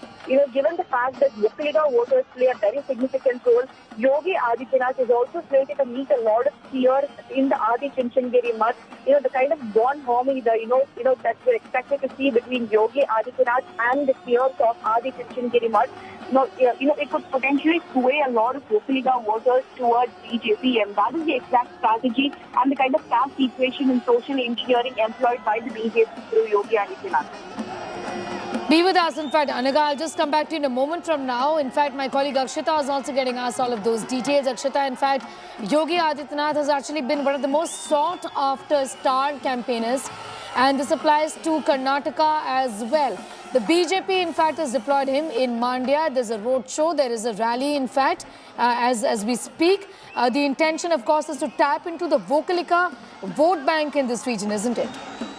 given the fact that Vocaliga voters play a very significant role, Yogi Adityanath is also slated to meet a lot of peers in the Adi Chunchandgiri Mutt. The kind of bond harmony that we're expected to see between Yogi Adityanath and the peers of Adi Chunchandgiri Mutt. It could potentially sway a lot of Vocaliga voters towards BJP, and that is the exact strategy and the kind of caste equation and social engineering employed by the BJP through Yogi Adityanath. Be with us. In fact, Anaga, I'll just come back to you in a moment from now. In fact, my colleague Akshita is also getting us all of those details. Akshita, in fact, Yogi Adityanath has actually been one of the most sought after star campaigners, and this applies to Karnataka as well. The BJP, in fact, has deployed him in Mandya. There's a roadshow. There is a rally, in fact, as we speak. The intention, of course, is to tap into the Vocaliga vote bank in this region, isn't it?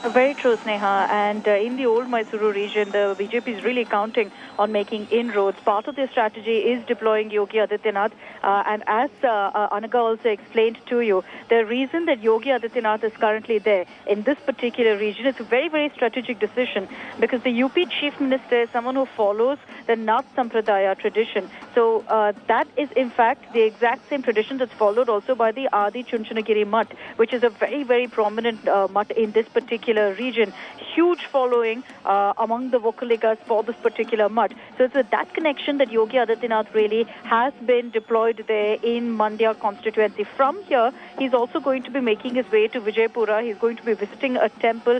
Very true, Sneha. And in the old Mysuru region, the BJP is really counting on making inroads. Part of their strategy is deploying Yogi Adityanath. And as Anaga also explained to you, the reason that Yogi Adityanath is currently there in this particular region is a very, very strategic decision, because the UP Chief Minister is someone who follows the Nath Sampradaya tradition. So that is, in fact, the exact same tradition that's followed also by the Adi Chunchandgiri Mutt, which is a very, very prominent mutt in this particular region. Huge following among the Vocaligas for this particular mutt. So it's with that connection that Yogi Adityanath really has been deployed there in Mandya constituency. From here, he's also going to be making his way to Vijaypura. He's going to be visiting a temple,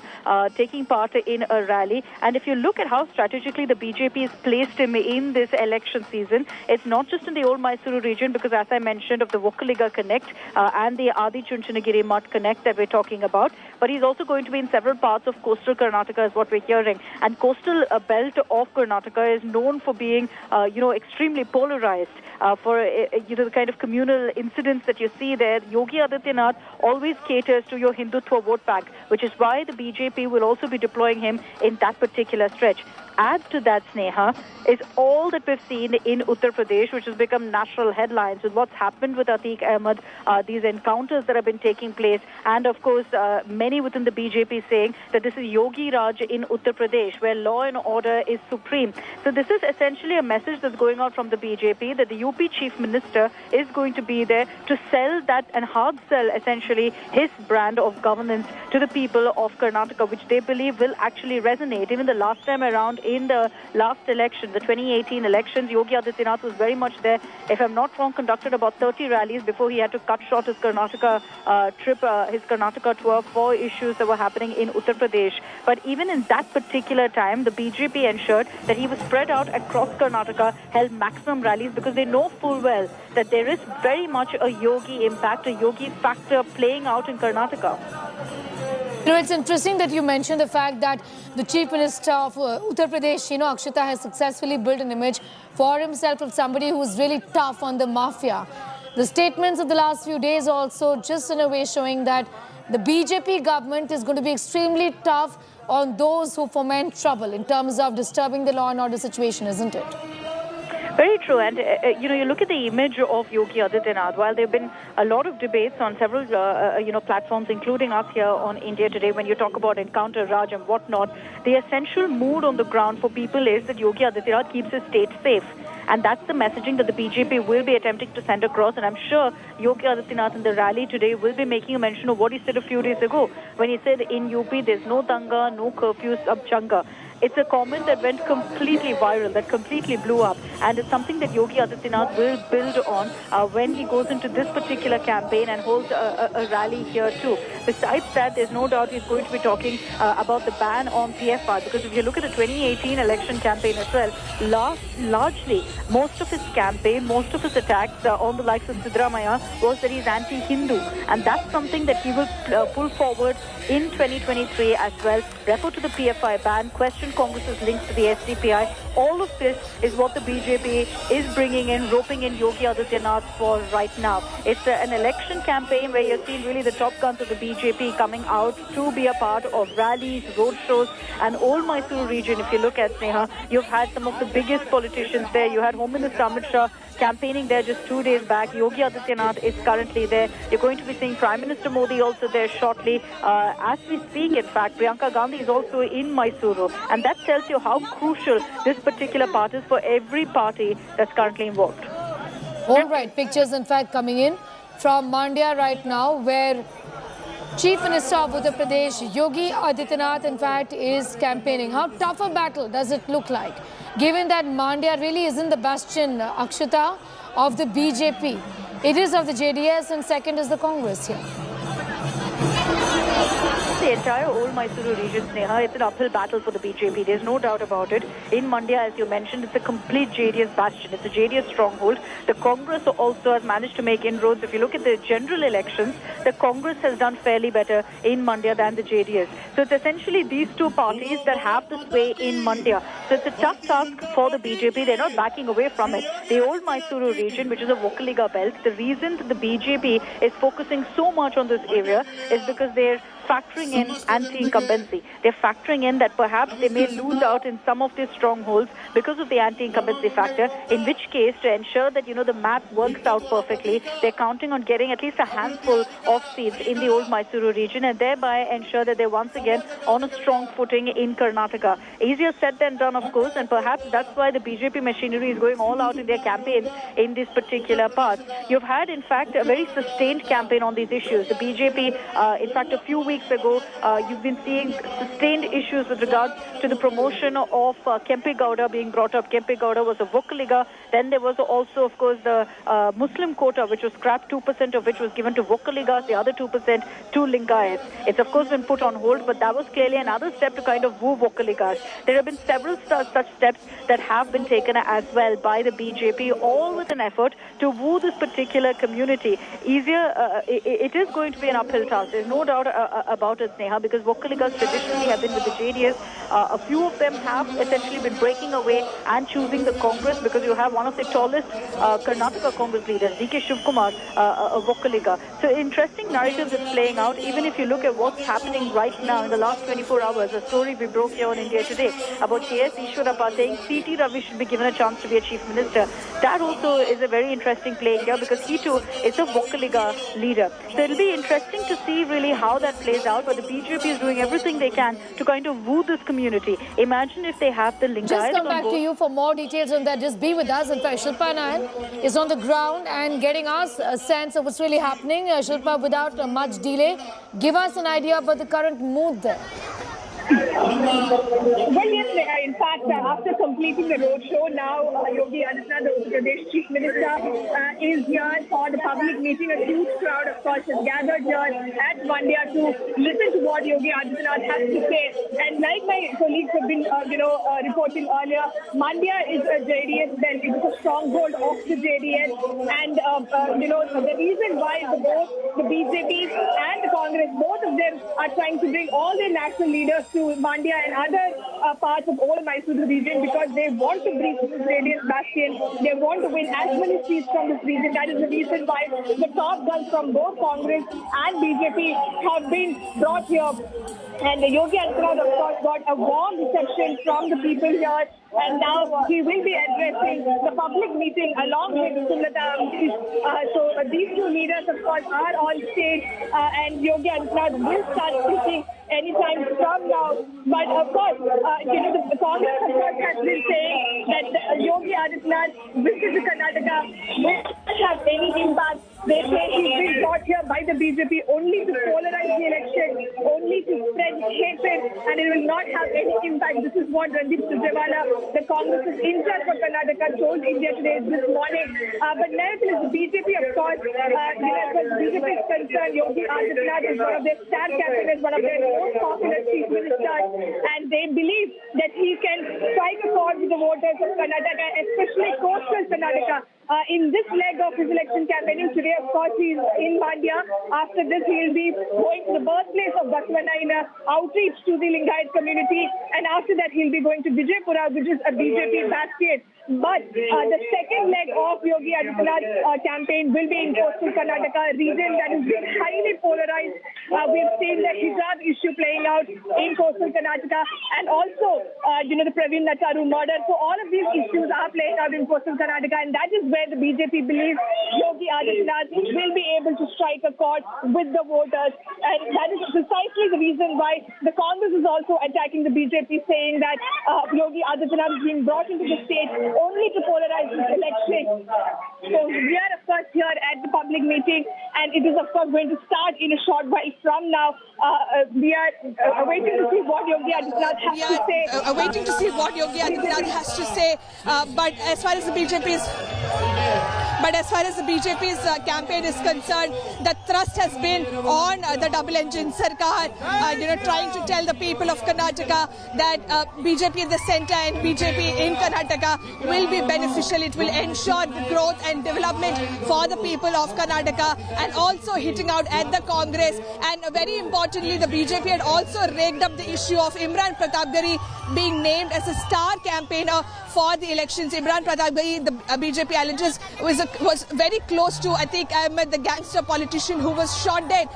taking part in a rally. And if you look at how strategically the BJP has placed him in this election season, it's not just in the old Mysuru region, because as I mentioned of the Vocaliga Connect and the Adi Chunchandgiri Mutt Connect that we're talking about, but he's also going to be in several parts of coastal Karnataka is what we're hearing. And coastal belt of Karnataka is known for being, extremely polarized. For the kind of communal incidents that you see there, Yogi Adityanath always caters to your Hindutva vote bank, which is why the BJP will also be deploying him in that particular stretch. Add to that, Sneha, is all that we've seen in Uttar Pradesh, which has become national headlines with what's happened with Atiq Ahmed, these encounters that have been taking place, and of course, many within the BJP saying that this is Yogi Raj in Uttar Pradesh, where law and order is supreme. So this is essentially a message that's going out from the BJP that the UP Chief Minister is going to be there to sell that and hard sell essentially his brand of governance to the people of Karnataka, which they believe will actually resonate. Even the last time around in the last election, the 2018 elections. Yogi Adityanath was very much there. If I'm not wrong, conducted about 30 rallies before he had to cut short his Karnataka trip, his Karnataka tour for issues that were happening in Uttar Pradesh. But even in that particular time, the BJP ensured that he was spread out across Karnataka, held maximum rallies, because they know full well that there is very much a Yogi impact, a Yogi factor playing out in Karnataka. You know, it's interesting that you mentioned the fact that the Chief Minister of Uttar Pradesh, Akshita, has successfully built an image for himself of somebody who's really tough on the mafia. The statements of the last few days also just in a way showing that the BJP government is going to be extremely tough on those who foment trouble in terms of disturbing the law and order situation, isn't it? Very true. And, you look at the image of Yogi Adityanath. While there have been a lot of debates on several, platforms, including us here on India Today, when you talk about Encounter Raj and whatnot, the essential mood on the ground for people is that Yogi Adityanath keeps his state safe. And that's the messaging that the BJP will be attempting to send across. And I'm sure Yogi Adityanath in the rally today will be making a mention of what he said a few days ago, when he said in UP there's no danga, no curfews, ab changa. It's a comment that went completely viral, that completely blew up. And it's something that Yogi Adityanath will build on when he goes into this particular campaign and holds a rally here too. Besides that, there's no doubt he's going to be talking about the ban on PFR. Because if you look at the 2018 election campaign as well, largely, most of his campaign, most of his attacks on the likes of Siddaramaiah was that he's anti-Hindu. And that's something that he will pull forward in 2023 as well. Refer to the PFI ban, question Congress's links to the SDPI. All of this is what the BJP is bringing in, roping in Yogi Adityanath for right now. It's an election campaign where you're seeing really the top guns of the BJP coming out to be a part of rallies, roadshows, and old Mysuru region. If you look at Sneha, you've had some of the biggest politicians there. You had Home Minister Amit Shah campaigning there just 2 days back. Yogi Adityanath is currently there. You're going to be seeing Prime Minister Modi also there shortly. As we speak, in fact, Priyanka Gandhi is also in Mysuru. And that tells you how crucial this particular part is for every party that's currently involved. All right, pictures in fact coming in from Mandya right now, where Chief Minister of Uttar Pradesh, Yogi Adityanath, in fact, is campaigning. How tough a battle does it look like, given that Mandya really isn't the bastion, Akshita, of the BJP? It is of the JDS, and second is the Congress here. The entire old Mysuru region, Sneha, it's an uphill battle for the BJP. There's no doubt about it. In Mandya, as you mentioned, it's a complete JDS bastion. It's a JDS stronghold. The Congress also has managed to make inroads. If you look at the general elections, the Congress has done fairly better in Mandya than the JDS. So it's essentially these two parties that have the sway in Mandya. So it's a tough task for the BJP. They're not backing away from it. The old Mysuru region, which is a Vokaliga belt, the reason that the BJP is focusing so much on this area is because they're factoring in anti-incumbency. They're factoring in that perhaps they may lose out in some of these strongholds because of the anti-incumbency factor, in which case, to ensure that, the math works out perfectly, they're counting on getting at least a handful of seats in the old Mysuru region and thereby ensure that they're once again on a strong footing in Karnataka. Easier said than done, of course, and perhaps that's why the BJP machinery is going all out in their campaigns in these particular parts. You've had, in fact, a very sustained campaign on these issues. The BJP, in fact, a few weeks ago, you've been seeing sustained issues with regards to the promotion of Kempe Gowda being brought up. Kempe Gowda was a Vokaliga. Then there was also, of course, the Muslim quota, which was scrapped, 2% of which was given to Vokaligas, the other 2% to Lingayats. It's, of course, been put on hold, but that was clearly another step to kind of woo Vokaligas. There have been several such steps that have been taken as well by the BJP, all with an effort to woo this particular community. It is going to be an uphill task. There's no doubt about it, Sneha, because Vokaligas traditionally have been with the JDS. A few of them have essentially been breaking away and choosing the Congress, because you have one of the tallest Karnataka Congress leaders, D.K. Shivkumar, a Vokaliga. So interesting narrative that's playing out, even if you look at what's happening right now in the last 24 hours. A story we broke here on India Today about K.S. Ishwarappa saying C.T. Ravi should be given a chance to be a chief minister. That also is a very interesting play here, because he too is a Vokaliga leader. So it'll be interesting to see really how that plays out, but the BJP is doing everything they can to kind of woo this community. Imagine if they have the Lingayats. Just come back to you for more details on that. Just be with us. In fact, Shilpa Nayan is on the ground and getting us a sense of what's really happening. Shilpa, without much delay, give us an idea about the current mood there. Well, yes, in fact, fact, after completing the roadshow, now Yogi Adityanath, the Uttar Pradesh Chief Minister, is here for the public meeting. A huge crowd, of course, has gathered here at Mandya to listen to what Yogi Adityanath has to say. And like my colleagues have been, reporting earlier, Mandya is a JDS belt. It is a stronghold of the JDS. And, the reason why both the BJP and the Congress, both of them are trying to bring all their national leaders to Mandya and other parts of all Mysuru region, because they want to bring this radiant bastion. They want to win as many seats from this region. That is the reason why the top guns from both Congress and BJP have been brought here. And Yogi Adityanath, of course, got a warm reception from the people here. And now he will be addressing the public meeting along with Sumlata. So these two leaders, of course, are on stage, and Yogi Adityanath will start speaking anytime from now. But of course, the Congress, of course, has been saying that Yogi Adityanath visit to Karnataka will not have any impact. They say he's been brought here by the BJP only to polarize the election, only to spread hatred, and it will not have any impact. This is what Randeep Surjewala, the Congress's in charge for Karnataka, told India Today this morning. But nevertheless, the BJP, of course, as far as BJP is concerned, Yogi Adityanath is one of their star campaigners, one of their most popular chief ministers, and they believe that he can strike a chord with the voters of Karnataka, especially coastal Karnataka. In this leg of his election campaigning today, of course, he is in Mandya. After this, he will be going to the birthplace of Basavana in an outreach to the Lingayat community. And after that, he will be going to Vijaypura, which is a BJP bastion. But the second leg of Yogi Adityanath's campaign will be in coastal Karnataka, a region that has been highly polarized. We've seen the hijab issue playing out in coastal Karnataka, and also, the Praveen Nacharu murder. So all of these issues are playing out in coastal Karnataka, and that is where the BJP believes Yogi Adityanath will be able to strike a chord with the voters. And that is precisely the reason why the Congress is also attacking the BJP, saying that Yogi Adityanath is being brought into the state only to polarize this election. So we are, of course, here at the public meeting, and it is, of course, going to start in a short while from now. We are waiting to see what Yogi Adityanath has to say. Waiting to see what Yogi Adityanath has to say. But as far as the BJP's campaign is concerned, the thrust has been on the double-engine Sarkar, trying to tell the people of Karnataka that BJP in the centre and BJP in Karnataka will be beneficial. It will ensure the growth and development for the people of Karnataka, and also hitting out at the Congress. And very importantly, the BJP had also raked up the issue of Imran Pratapgarhi being named as a star campaigner for the elections. Imran Pratapgarhi, the BJP alleges, was very close to Atiq Ahmed, the gangster politician who was shot dead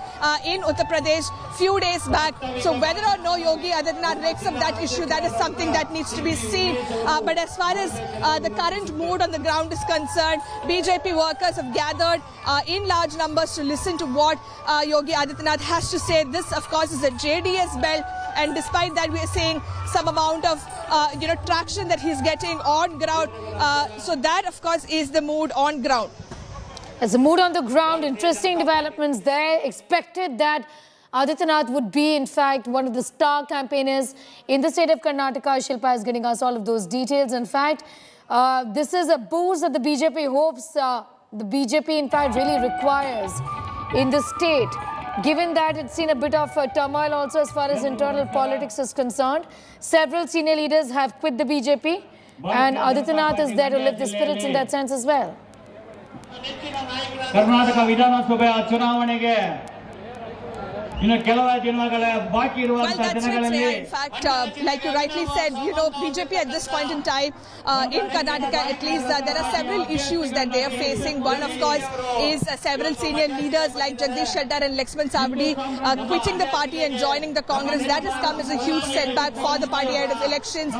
in Uttar Pradesh few days back. So whether or no Yogi Adityanath rakes up that issue, that is something that needs to be seen. But as far as the current mood on the ground is concerned, BJP workers have gathered in large numbers to listen to what Yogi Adityanath has to say. This, of course, is a JDS belt, and despite that, we are seeing some amount of traction that he's getting on ground. So that, of course, is the mood on ground. As the mood on the ground, interesting developments there. Expected that Adityanath would be, in fact, one of the star campaigners in the state of Karnataka. Shilpa is getting us all of those details. In fact, this is a boost that the BJP hopes the BJP, in fact, really requires in the state, given that it's seen a bit of turmoil also as far as internal politics is concerned. Several senior leaders have quit the BJP, and Adityanath is there to lift the spirits in that sense as well. Karnataka Vidhanasabha ಚುನಾವಣೆಗೆ Well, that's right, Sneha. In fact, like you rightly said, BJP at this point in time, in Karnataka at least, there are several issues that they are facing. One, of course, is several senior leaders like Jagdish Shettar and Laxman Sabdi quitting the party and joining the Congress. That has come as a huge setback for the party ahead of elections.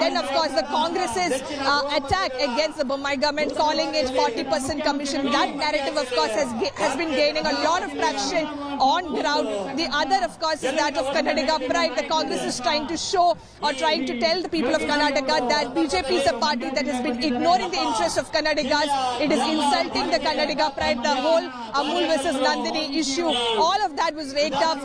Then, of course, the Congress's attack against the Bommai government, calling it 40% commission. That narrative, of course, has been gaining a lot of traction on ground. The other, of course, is that of Karnataka pride. The Congress is trying to show or trying to tell the people of Karnataka that BJP is a party that has been ignoring the interests of Karnataka's. It is insulting the Karnataka pride. The whole Amul versus Nandini issue, all of that was raked up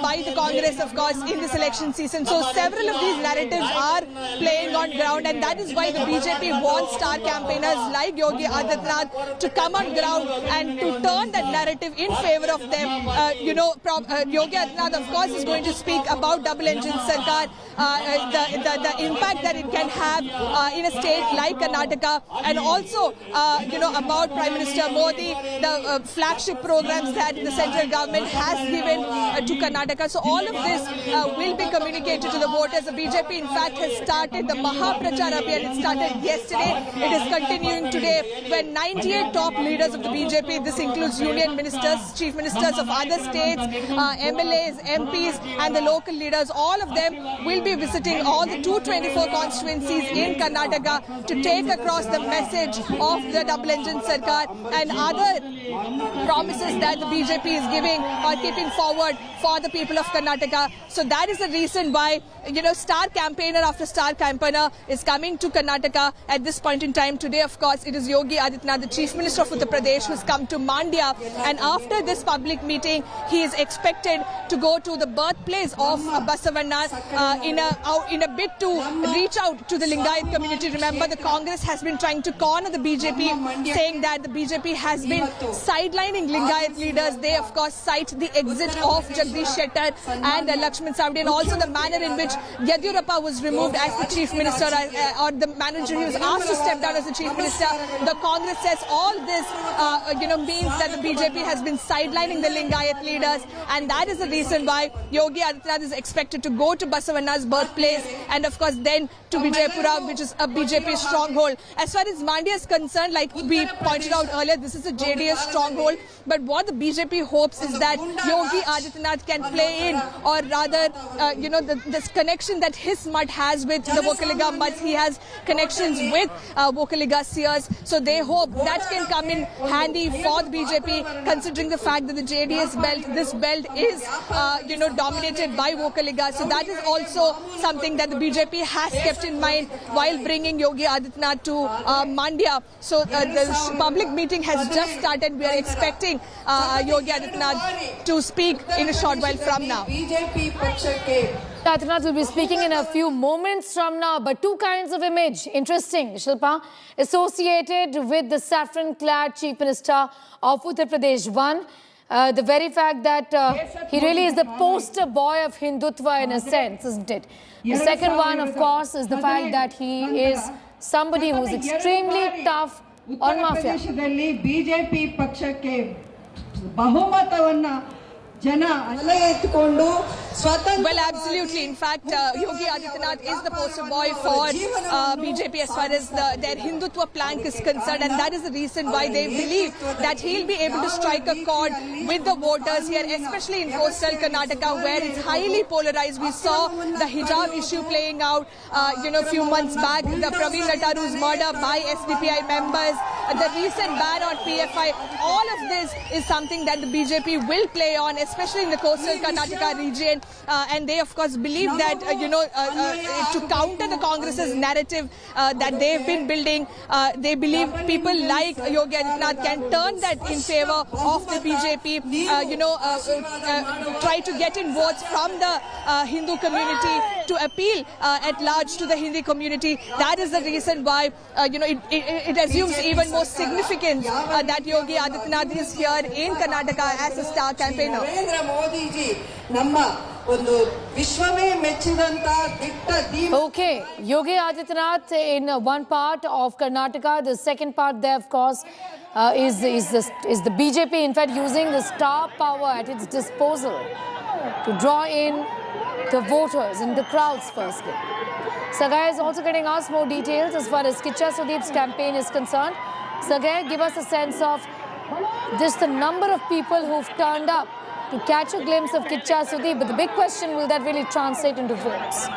by the Congress, of course, in this election season. So several of these narratives are playing on on ground, and that is why the BJP wants star campaigners like Yogi Adityanath to come on ground and to turn that narrative in favor of them. Yogi Adityanath, of course, is going to speak about double engine Sarkar, the impact that it can have in a state like Karnataka, and also about Prime Minister Modi, the flagship programs that the central government has given to Karnataka. So all of this will be communicated to the voters. The BJP, in fact, has started the Mahaprachar Abhiyan. It started yesterday. It is continuing today, where 98 top leaders of the BJP, this includes union ministers, chief ministers of other states, MLAs, MPs, and the local leaders, all of them will be visiting all the 224 constituencies in Karnataka to take across the message of the double engine Sarkar and other promises that the BJP is giving or keeping forward for the people of Karnataka. So that is the reason why, star campaigner after star campaigner is coming to Karnataka at this point in time. Today, of course, it is Yogi Adityanath, the Chief Minister of Uttar Pradesh, who has come to Mandya. And after this public meeting, he is expected to go to the birthplace of Basavanna in a bid to reach out to the Lingayat community. Remember, the Congress has been trying to corner the BJP, saying that the BJP has been sidelining Lingayat leaders. They, of course, cite the exit of Jagdish Shettar and Lakshman Savdi, and also the manner in which Yadurappa was removed as the Chief Minister, or the manager, he was asked to step down as the Chief Minister. The Congress says all this, means that the BJP has been sidelining the Lingayat leaders, and that is the reason why Yogi Adityanath is expected to go to Basavanna's birthplace, and of course then to Vijaypura, which is a BJP stronghold. As far as Mandya is concerned, like we pointed out earlier, this is a JDS stronghold, but what the BJP hopes is that Yogi Adityanath can play in, or rather, this connection that his mutt has with the Vokaliga mutts. He has connections with Vokaliga seers, so they hope that can come in handy for the BJP, considering the fact that the JDS belt, this belt is, dominated by Vokaliga. So that is also something that the BJP has kept in mind while bringing Yogi Adityanath to Mandya. So the public meeting has just started. We are expecting Yogi Adityanath to speak in a short while from now. Adityanath will be speaking in a few moments from now, but two kinds of image, interesting, Shilpa, associated with the saffron-clad Chief Minister of Uttar Pradesh. One, the very fact that he really is the poster boy of Hindutva in a sense, isn't it? The second one, of course, is the fact that he is somebody who is extremely tough on mafia. BJP ಪಕ್ಷಕ್ಕೆ ಬಹುಮತವನ್ನ Well, absolutely. In fact, Yogi Adityanath is the poster boy for BJP as far as their Hindutva plank is concerned, and that is the reason why they believe that he'll be able to strike a chord with the voters here, especially in coastal Karnataka, where it's highly polarized. We saw the hijab issue playing out, a few months back, the Praveen Nataru's murder by SDPI members, the recent ban on PFI. All of this is something that the BJP will play on, especially in the coastal Karnataka region, and they of course believe that to counter the Congress's narrative that they've been building, they believe people like Yogi Adityanath can turn that in favor of the BJP, try to get in votes from the Hindu community to appeal at large to the Hindi community. That is the reason why it assumes even more significance that Yogi Adityanath is here in Karnataka as a star campaigner. Okay, Yogi Adityanath in one part of Karnataka. The second part there, of course, is the BJP, in fact, using the star power at its disposal to draw in the voters and the crowds firstly. Sagai is also getting us more details as far as Kiccha Sudeep's campaign is concerned. Sagai, give us a sense of just the number of people who've turned up to catch a glimpse of Kiccha Sudeep. But the big question, will that really translate into votes?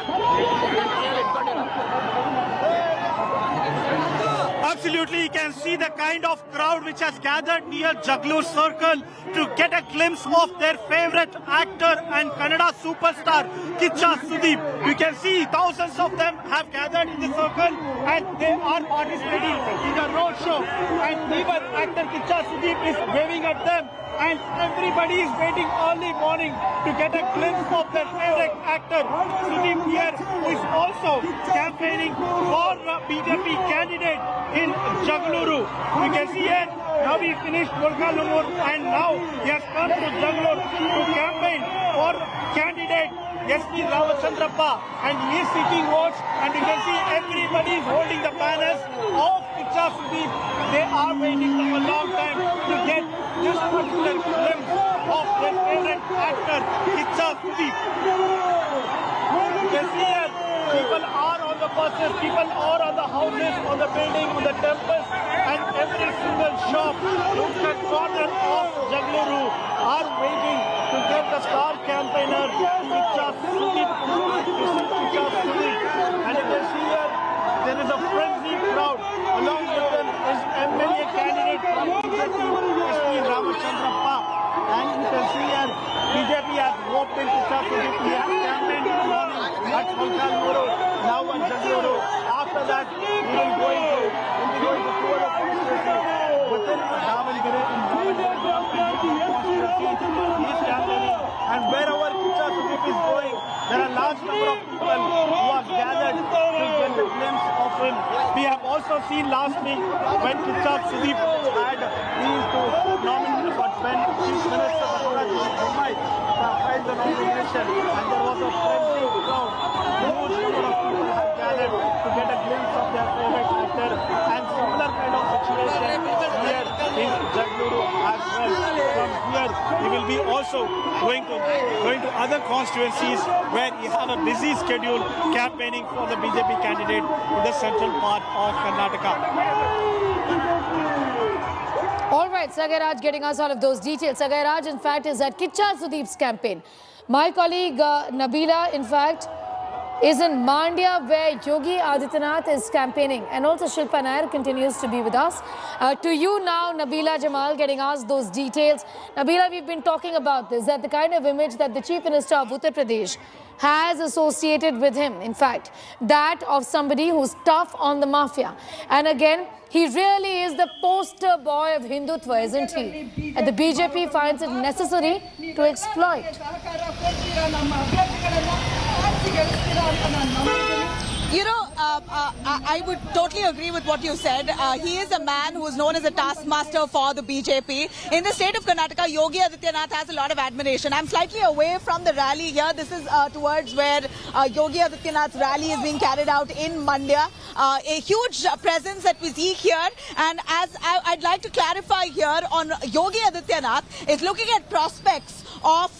Absolutely, you can see the kind of crowd which has gathered near Jaglu's circle to get a glimpse of their favorite actor and Kannada superstar, Kiccha Sudeep. You can see thousands of them have gathered in the circle and they are participating in the roadshow. And even actor Kiccha Sudeep is waving at them and everybody is waiting early morning to get a glimpse of their favorite actor, Sudeep here, who is also campaigning for BJP candidate in Jagaluru. You can see here, now he finished Murgalumur and now he has come to Jagaluru to campaign for candidate S.P. Ramachandrappa, and he is seeking votes, and you can see everybody is holding the banners of Kiccha Sudeep. They are waiting for a long time to get this particular glimpse of their favorite actor, Kiccha Sudeep. You can see here, people are on the buses, people are on the houses, on the building, on the temples, and every single shop, look at corner of Jagaluru, are waiting to get the star campaigner, Kiccha Sudeep. And you can see here, there is a frenzied crowd. Along with them is MLA candidate from BJP, S.P. Ramachandrappa. And you can see here, BJP has roped in Kiccha Sudeep. He has campaigned in the morning at Murgalumuru, now at Jagaluru. After that, he will go into tour of constituency within Davangere in Davangere constituency. He is campaigning, and wherever Kiccha Sudeep is going, there are large number of people who are gathered to get a glimpse of him. We have also seen last week when Kiccha Sudeep had been to nominate, but when Chief Minister Badal filed the nomination, and there was a frenzy crowd, huge number of people have gathered to get a glimpse of their favorite actor, and similar kind of situation here in Jagaluru as well. From here, he will be also going to other constituencies where he had a busy schedule campaigning for the BJP candidate in the central part of Karnataka. All right, Sagai Raj getting us all of those details. Sagai Raj, in fact, is at Kiccha Sudeep's campaign. My colleague Nabila, in fact, is in Mandya, where Yogi Adityanath is campaigning, and also Shilpa Nair continues to be with us. To you now, Nabila Jamal, getting us those details. Nabila, we've been talking about this, that the kind of image that the Chief Minister of Uttar Pradesh has associated with him, in fact, that of somebody who's tough on the mafia. And again, he really is the poster boy of Hindutva, isn't he? And the BJP finds it necessary to exploit. You know, I would totally agree with what you said. He is a man who is known as a taskmaster for the BJP. In the state of Karnataka, Yogi Adityanath has a lot of admiration. I'm slightly away from the rally here. This is towards where Yogi Adityanath's rally is being carried out in Mandya. A huge presence that we see here. And as I'd like to clarify here on Yogi Adityanath is looking at prospects of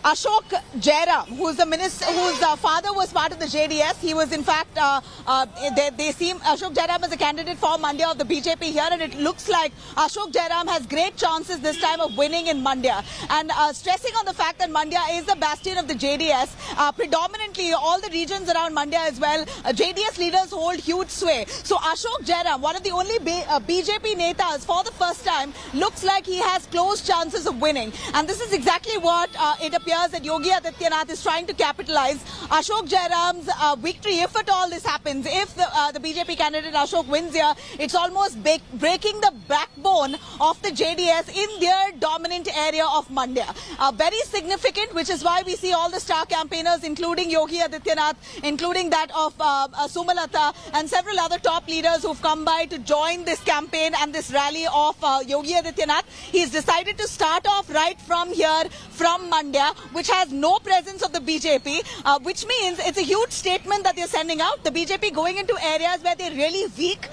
Ashok Jairam, who's the minister, whose father was part of the JDS. He was, in fact, they seem Ashok Jairam as a candidate for Mandya of the BJP here, and it looks like Ashok Jairam has great chances this time of winning in Mandya. And stressing on the fact that Mandya is the bastion of the JDS, predominantly all the regions around Mandya as well, JDS leaders hold huge sway. So Ashok Jairam, one of the only BJP netas for the first time, looks like he has close chances of winning. And this is exactly what it appears that Yogi Adityanath is trying to capitalize. Ashok Jairam's victory, if at all this happens, if the BJP candidate Ashok wins here, it's almost breaking the backbone of the JDS in their dominant area of Mandya. Very significant, which is why we see all the star campaigners, including Yogi Adityanath, including that of Sumalata, and several other top leaders who've come by to join this campaign and this rally of Yogi Adityanath. He's decided to start off right from here, from Mandya, which has no presence of the BJP, which means it's a huge statement that they're sending out. The BJP going into areas where they're really weak,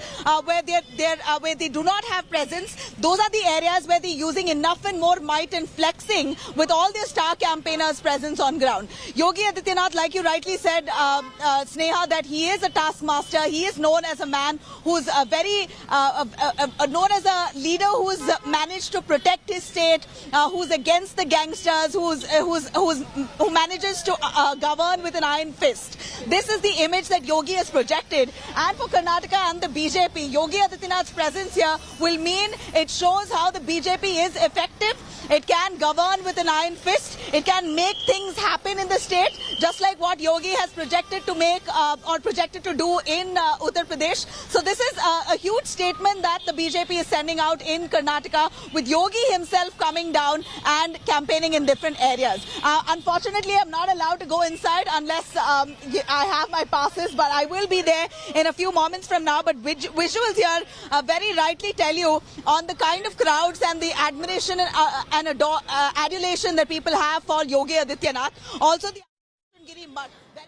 where they do not have presence. Those are the areas where they're using enough and more might and flexing with all their star campaigners' presence on ground. Yogi Adityanath, like you rightly said, Sneha, that he is a taskmaster. He is known as a man who's known as a leader who's managed to protect his state, who's against the gangsters, who manages to govern with an iron fist. This is the image that Yogi has projected, and for Karnataka and the BJP, BJP. Yogi Adityanath's presence here will mean it shows how the BJP is effective. It can govern with an iron fist. It can make things happen in the state, just like what Yogi has projected to make or projected to do in Uttar Pradesh. So this is a huge statement that the BJP is sending out in Karnataka, with Yogi himself coming down and campaigning in different areas. Unfortunately, I'm not allowed to go inside unless I have my passes, but I will be there in a few moments from now. But visuals here very rightly tell you on the kind of crowds and the admiration and adulation that people have for Yogi Adityanath. Also, the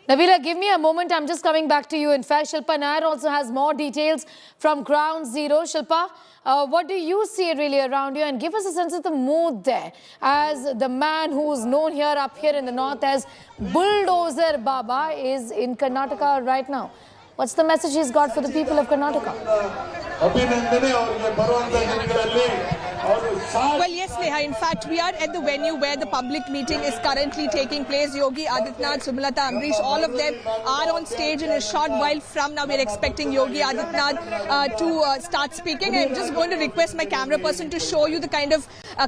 Nabila, give me a moment. I'm just coming back to you. In fact, Shilpa Nair also has more details from Ground Zero. Shilpa, what do you see really around you? And give us a sense of the mood there, as the man who's known here up here in the north as Bulldozer Baba is in Karnataka right now. What's the message he's got for the people of Karnataka? Well, yes, Neha. In fact, we are at the venue where the public meeting is currently taking place. Yogi Adityanath, Subrata, Amrish, all of them are on stage in a short while from now. We're expecting Yogi Adityanath to start speaking. I'm just going to request my camera person to show you the kind of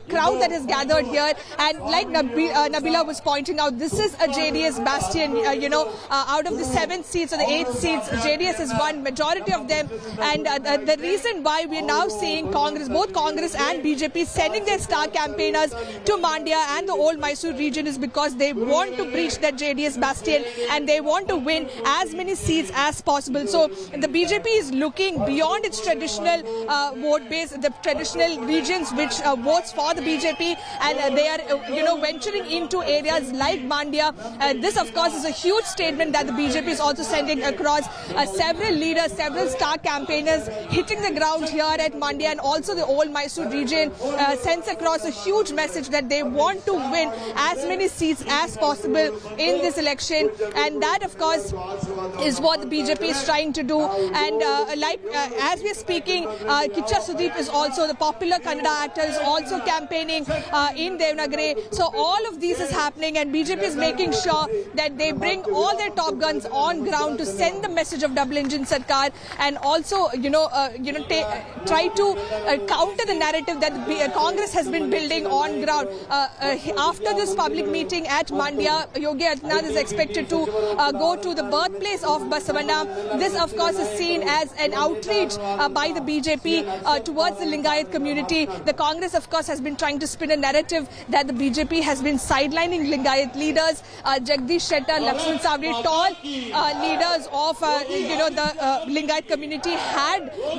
crowd that is gathered here. And like Nabila was pointing out, this is a JDS bastion. Out of the 7 seats or the 8 seats, JDS has won majority of them. And the reason why we're now seeing Congress, both Congress and BJP, sending their star campaigners to Mandya and the old Mysore region is because they want to breach that JDS bastion and they want to win as many seats as possible. So the BJP is looking beyond its traditional vote base, the traditional regions which votes for the BJP, and they are venturing into areas like Mandya. This of course is a huge statement that the BJP is also sending across. Several leaders, several star campaigners hitting the ground here at Mandya and also the old Mysore region sends across a huge message that they want to win as many seats as possible in this election, and that of course is what the BJP is trying to do. And as we are speaking, Kiccha Sudeep is also, the popular Kannada actor, is also campaigning in Devnagari. So all of this is happening, and BJP is making sure that they bring all their top guns on ground to send the message of double engine Sarkar, and also try to counter the narrative that Congress has been building on ground. After this public meeting at Mandya, Yogi Adityanath is expected to go to the birthplace of Basavanna. This of course is seen as an outreach by the BJP towards the Lingayat community. The Congress of course has been trying to spin a narrative that the BJP has been sidelining Lingayat leaders. Jagdish Shettar, Lakshman Savri, tall leaders of the Lingayat community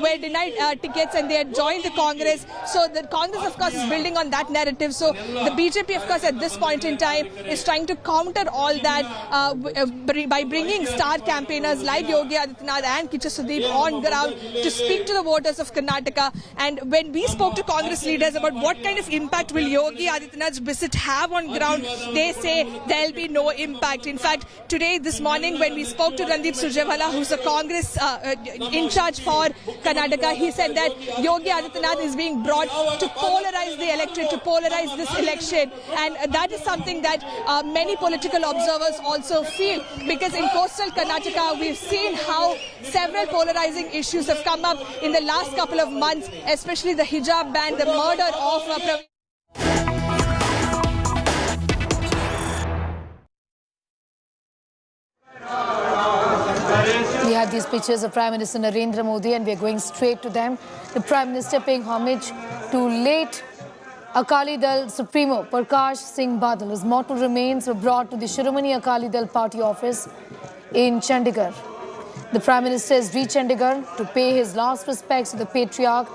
were denied tickets and they had joined the Congress. So the Congress of course is building on that narrative. So the BJP of course at this point in time is trying to counter all that by bringing star campaigners like Yogi Adityanath and Kiccha Sudeep on ground to speak to the voters of Karnataka. And when we spoke to Congress leaders about what kind of impact will Yogi Adityanath's visit have on ground, they say there'll be no impact. In fact, today, this morning, when we spoke to Randeep Surjewala, who's the Congress in charge for Karnataka, he said that Yogi Adityanath is being brought to polarize the electorate, to polarize this election. And that is something that many political observers also feel, because in coastal Karnataka, we've seen how several polarizing issues have come up in the last couple of months, especially the hijab ban, the murder of We have these pictures of Prime Minister Narendra Modi and we are going straight to them. The Prime Minister paying homage to late Akali Dal Supremo Parkash Singh Badal. His mortal remains were brought to the Shiromani Akali Dal party office in Chandigarh. The Prime Minister has reached Chandigarh to pay his last respects to the patriarch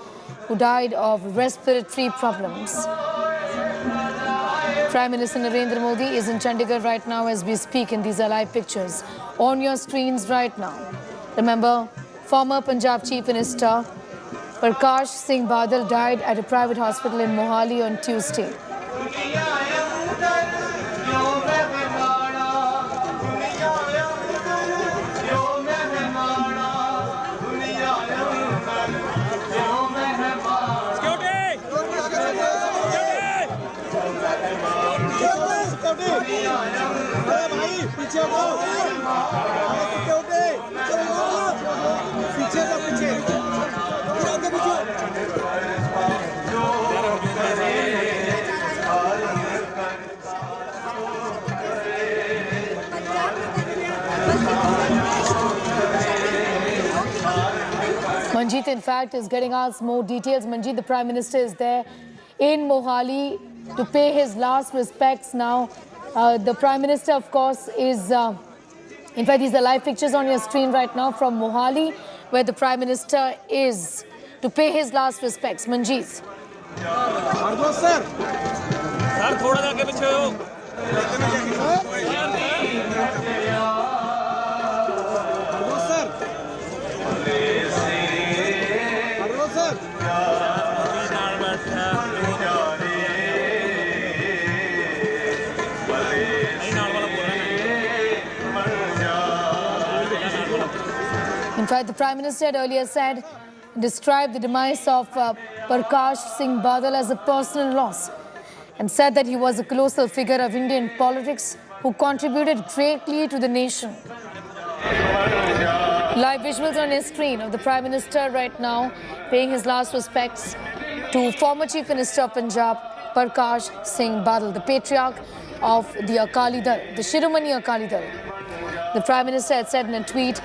who died of respiratory problems. Prime Minister Narendra Modi is in Chandigarh right now as we speak, and these are live pictures on your screens right now. Remember, former Punjab Chief Minister Parkash Singh Badal died at a private hospital in Mohali on Tuesday. पीछे Manjeet, in fact, is getting us more details. Manjeet, the Prime Minister is there in Mohali to pay his last respects now. The Prime Minister, of course, is... in fact, these are live pictures on your screen right now from Mohali, where the Prime Minister is to pay his last respects. Manjeet. In fact, the Prime Minister had earlier described the demise of Parkash Singh Badal as a personal loss and said that he was a colossal figure of Indian politics who contributed greatly to the nation. Live visuals on his screen of the Prime Minister right now paying his last respects to former Chief Minister of Punjab, Parkash Singh Badal, the patriarch of the Akali Dal, the Shiromani Akali Dal. The Prime Minister had said in a tweet,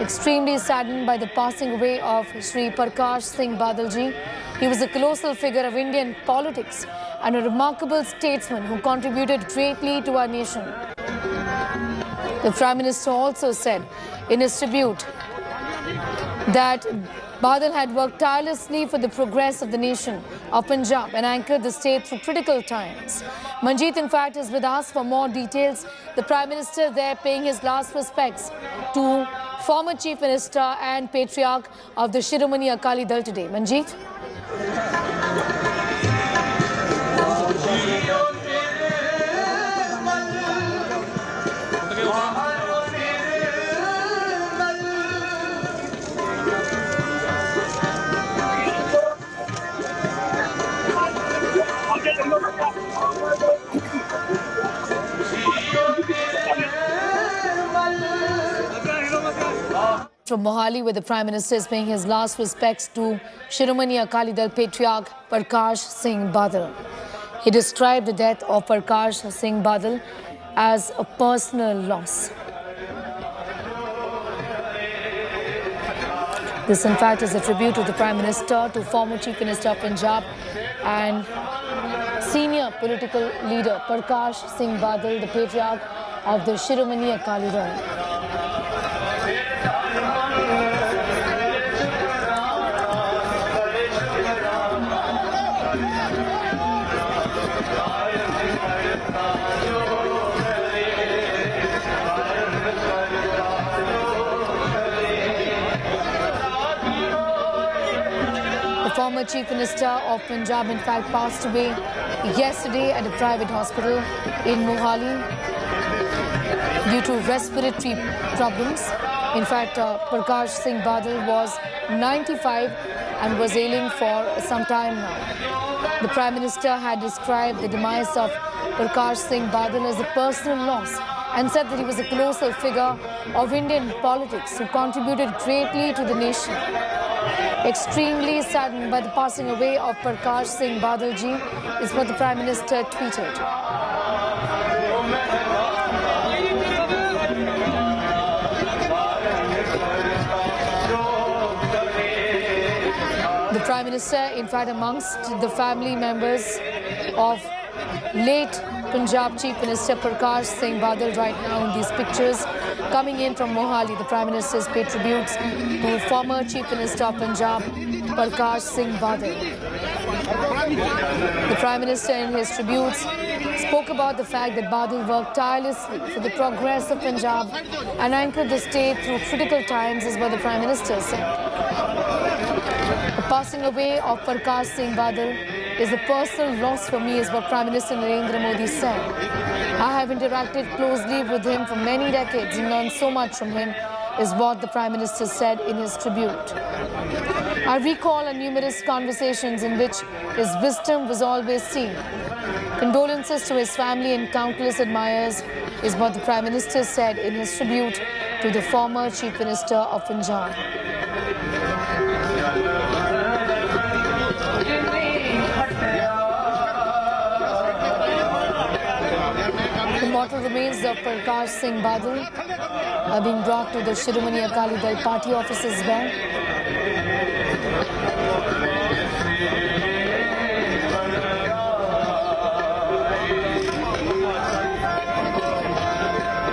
extremely saddened by the passing away of Shri Parkash Singh Badalji. He was a colossal figure of Indian politics and a remarkable statesman who contributed greatly to our nation. The Prime Minister also said in his tribute that Badal had worked tirelessly for the progress of the nation of Punjab and anchored the state through critical times. Manjeet, in fact, is with us for more details. The Prime Minister there paying his last respects to former Chief Minister and Patriarch of the Shiromani Akali Dal today. Manjeet? From Mohali, where the Prime Minister is paying his last respects to Shiromani Akali Dal Patriarch Parkash Singh Badal. He described the death of Parkash Singh Badal as a personal loss. This, in fact, is a tribute of the Prime Minister to former Chief Minister of Punjab and senior political leader Parkash Singh Badal, the patriarch of the Shiromani Akali Dal. The former Chief Minister of Punjab, in fact, passed away yesterday at a private hospital in Mohali due to respiratory problems. In fact, Parkash Singh Badal was 95 and was ailing for some time now. The Prime Minister had described the demise of Parkash Singh Badal as a personal loss and said that he was a colossal figure of Indian politics who contributed greatly to the nation. Extremely saddened by the passing away of Parkash Singh Badalji is what the Prime Minister tweeted. The Prime Minister, in fact, amongst the family members of late Punjab Chief Minister Parkash Singh Badal right now in these pictures. Coming in from Mohali, the Prime Minister's paid tributes to former Chief Minister of Punjab Parkash Singh Badal. The Prime Minister in his tributes spoke about the fact that Badal worked tirelessly for the progress of Punjab and anchored the state through critical times, is what the Prime Minister said. The passing away of Parkash Singh Badal is a personal loss for me, is what Prime Minister Narendra Modi said. I have interacted closely with him for many decades and learned so much from him, is what the Prime Minister said in his tribute. I recall numerous conversations in which his wisdom was always seen. Condolences to his family and countless admirers, is what the Prime Minister said in his tribute to the former Chief Minister of Punjab. The mortal remains remains of Parkash Singh Badal are being brought to the Shiromani Akali Dal party offices there.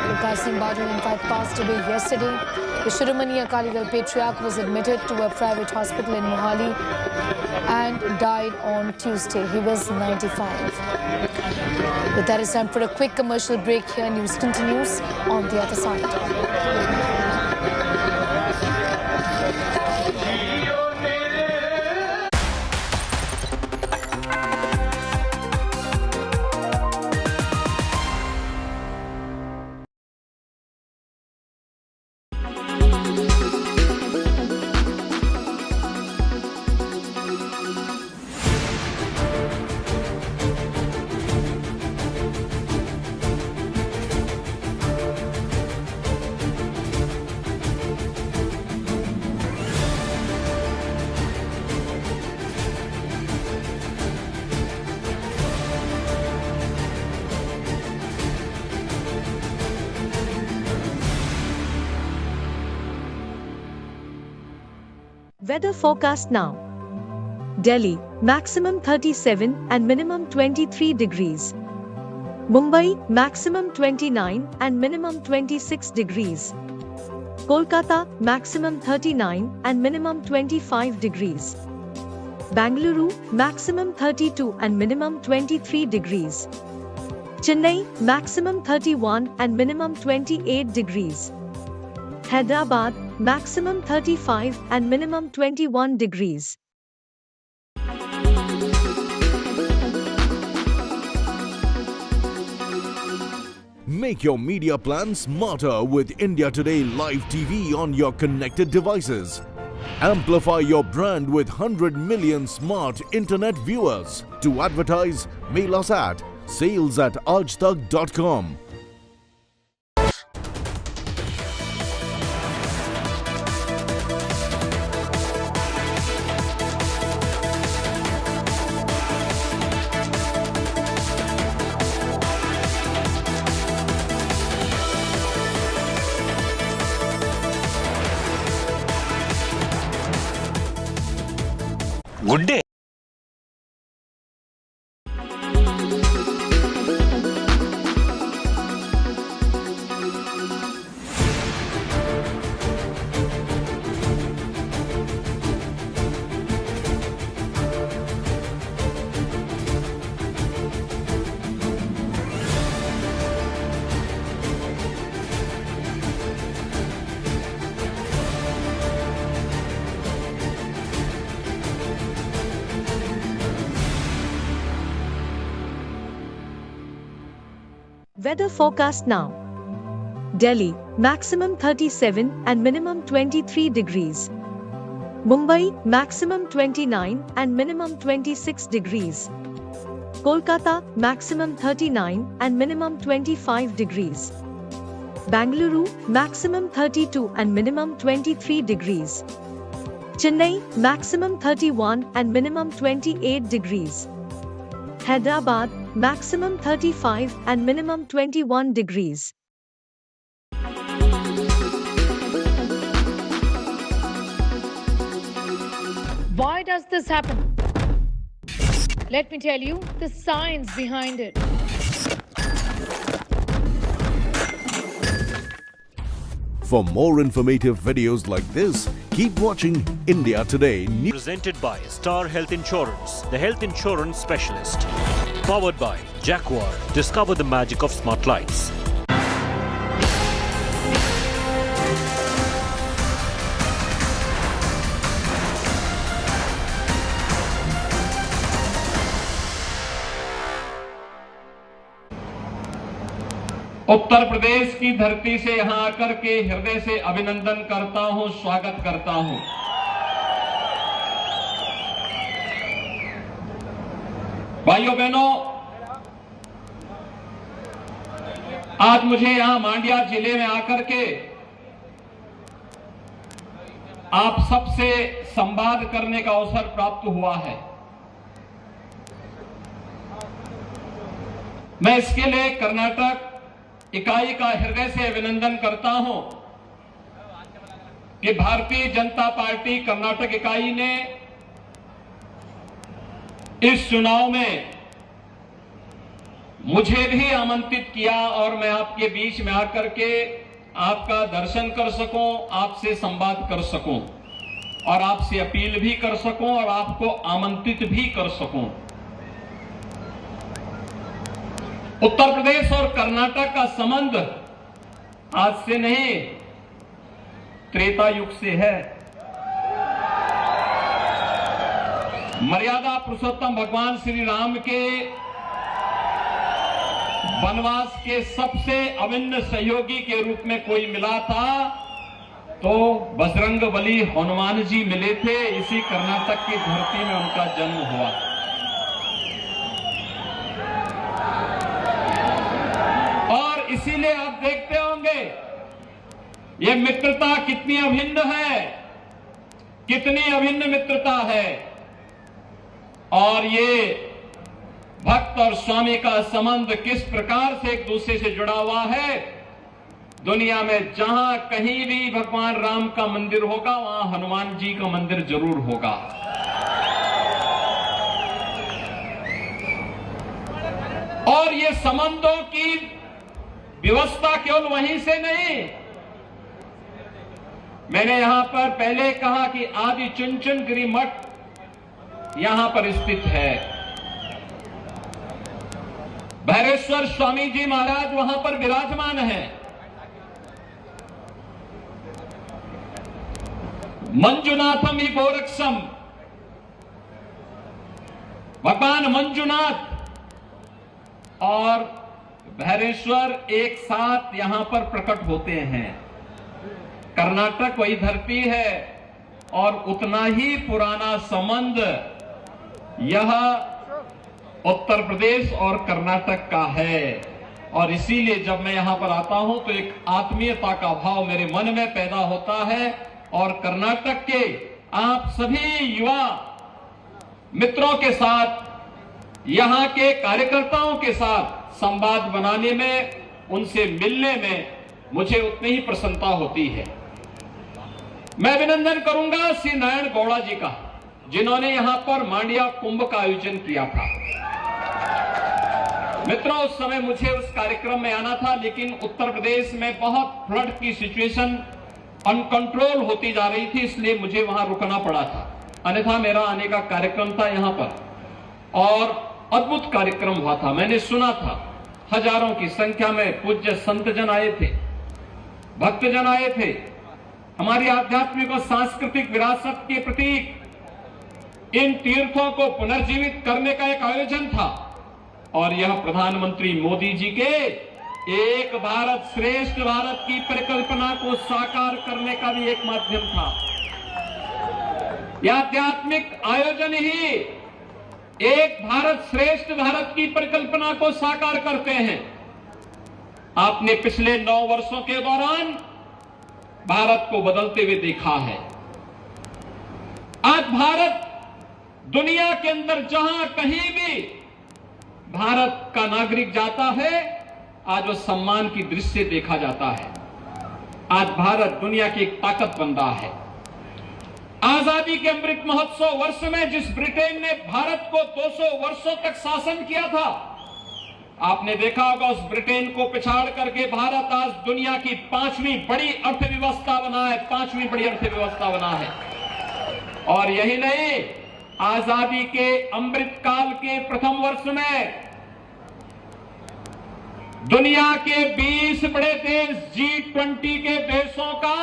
Parkash Singh Badal in fact passed away yesterday. The Shiromani Akali Dal patriarch was admitted to a private hospital in Mohali and died on Tuesday. He was 95. With that, it's time for a quick commercial break here. News continues on the other side. Weather forecast now. Delhi, maximum 37 and minimum 23 degrees. Mumbai, maximum 29 and minimum 26 degrees. Kolkata, maximum 39 and minimum 25 degrees. Bangalore, maximum 32 and minimum 23 degrees. Chennai, maximum 31 and minimum 28 degrees. Hyderabad, maximum 35 and minimum 21 degrees. Make your media plan smarter with India Today Live TV on your connected devices. Amplify your brand with 100 million smart internet viewers. To advertise, mail us at sales@aajtak.com. Good day. Weather forecast now. Delhi, maximum 37 and minimum 23 degrees. Mumbai, maximum 29 and minimum 26 degrees. Kolkata, maximum 39 and minimum 25 degrees. Bangalore, maximum 32 and minimum 23 degrees. Chennai, maximum 31 and minimum 28 degrees. Hyderabad, maximum 35 and minimum 21 degrees. Why does this happen? Let me tell you the science behind it. For more informative videos like this, keep watching India Today News. Presented by Star Health Insurance, the health insurance specialist. Powered by Jaguar. Discover the magic of smart lights. Uttar Pradesh की धरती से यहां आकर के हृदय से अभिनंदन करता हूं, स्वागत करता हूं। भाइयों बहनों, आज मुझे यहां मांड्या जिले में आकर के आप सबसे संवाद करने का अवसर प्राप्त हुआ है। मैं इसके लिए कर्नाटक इकाई का हृदय से अभिनंदन करता हूं कि भारतीय जनता पार्टी कर्नाटक इकाई ने इस चुनाव में मुझे भी आमंत्रित किया और मैं आपके बीच में आकर के आपका दर्शन कर सकूं, आपसे संवाद कर सकूं और आपसे अपील भी कर सकूं और आपको आमंत्रित भी कर सकूं। उत्तर प्रदेश और कर्नाटक का संबंध आज से नहीं, त्रेता युग से है। मर्यादा पुरुषोत्तम भगवान श्री राम के वनवास के सबसे अभिन्न सहयोगी के रूप में कोई मिला था तो बजरंगबली हनुमान जी मिले थे। इसी कर्नाटक की धरती में उनका जन्म हुआ। और इसीलिए आप देखते होंगे ये मित्रता कितनी अभिन्न है, कितनी अभिन्न मित्रता है। और ये भक्त और स्वामी का संबंध किस प्रकार से एक दूसरे से जुड़ा हुआ है। दुनिया में जहां कहीं भी भगवान राम का मंदिर होगा वहां हनुमान जी का मंदिर जरूर होगा। और ये संबंधों की व्यवस्था केवल वहीं से नहीं, मैंने यहां पर पहले कहा कि आदि चुनचुनगिरी मठ यहां पर स्थित है। भैरेश्वर स्वामी जी महाराज वहां पर विराजमान हैं। मंजुनाथम ही गोरक्षम, भगवान मंजुनाथ और भैरेश्वर एक साथ यहां पर प्रकट होते हैं। कर्नाटक वही धरती है और उतना ही पुराना संबंध यह उत्तर प्रदेश और कर्नाटक का है। और इसीलिए जब मैं यहां पर आता हूं तो एक आत्मीयता का भाव मेरे मन में पैदा होता है। और कर्नाटक के आप सभी युवा मित्रों के साथ, यहां के कार्यकर्ताओं के साथ संवाद बनाने में, उनसे मिलने में मुझे उतनी ही प्रसन्नता होती है। मैं अभिनंदन करूंगा श्री नारायण गौड़ा जी का, जिन्होंने यहां पर मांडिया कुंभ का आयोजन किया था। मित्रों, उस समय मुझे उस कार्यक्रम में आना था, लेकिन उत्तर प्रदेश में बहुत फ्लड की सिचुएशन अनकंट्रोल होती जा रही थी, इसलिए मुझे वहां रुकना पड़ा था। अन्यथा मेरा आने का कार्यक्रम था यहां पर और अद्भुत कार्यक्रम हुआ था। मैंने सुना था हजारों की संख्या में पूज्य संतजन आए थे, भक्तजन आए थे। हमारी आध्यात्मिक और सांस्कृतिक विरासत के प्रतीक इन तीर्थों को पुनर्जीवित करने का एक आयोजन था। और यह प्रधानमंत्री मोदी जी के एक भारत श्रेष्ठ भारत की परिकल्पना को साकार करने का भी एक माध्यम था। यह आध्यात्मिक आयोजन ही एक भारत श्रेष्ठ भारत की परिकल्पना को साकार करते हैं। आपने पिछले 9 वर्षों के दौरान भारत को बदलते हुए देखा है। आज भारत दुनिया के अंदर जहां कहीं भी भारत का नागरिक जाता है, आज वो सम्मान की दृष्टि देखा जाता है। आज भारत दुनिया की एक ताकत बन रहा है। आजादी के अमृत महोत्सव वर्ष में जिस ब्रिटेन ने भारत को 200 वर्षों तक शासन किया था, आपने देखा होगा उस ब्रिटेन को पिछाड़ करके भारत आज दुनिया की 5वीं बड़ी अर्थव्यवस्था बना है, 5वीं बड़ी अर्थव्यवस्था बना है। और यही नहीं, आजादी के अमृत काल के प्रथम वर्ष में दुनिया के 20 बड़े देश G20 के देशों का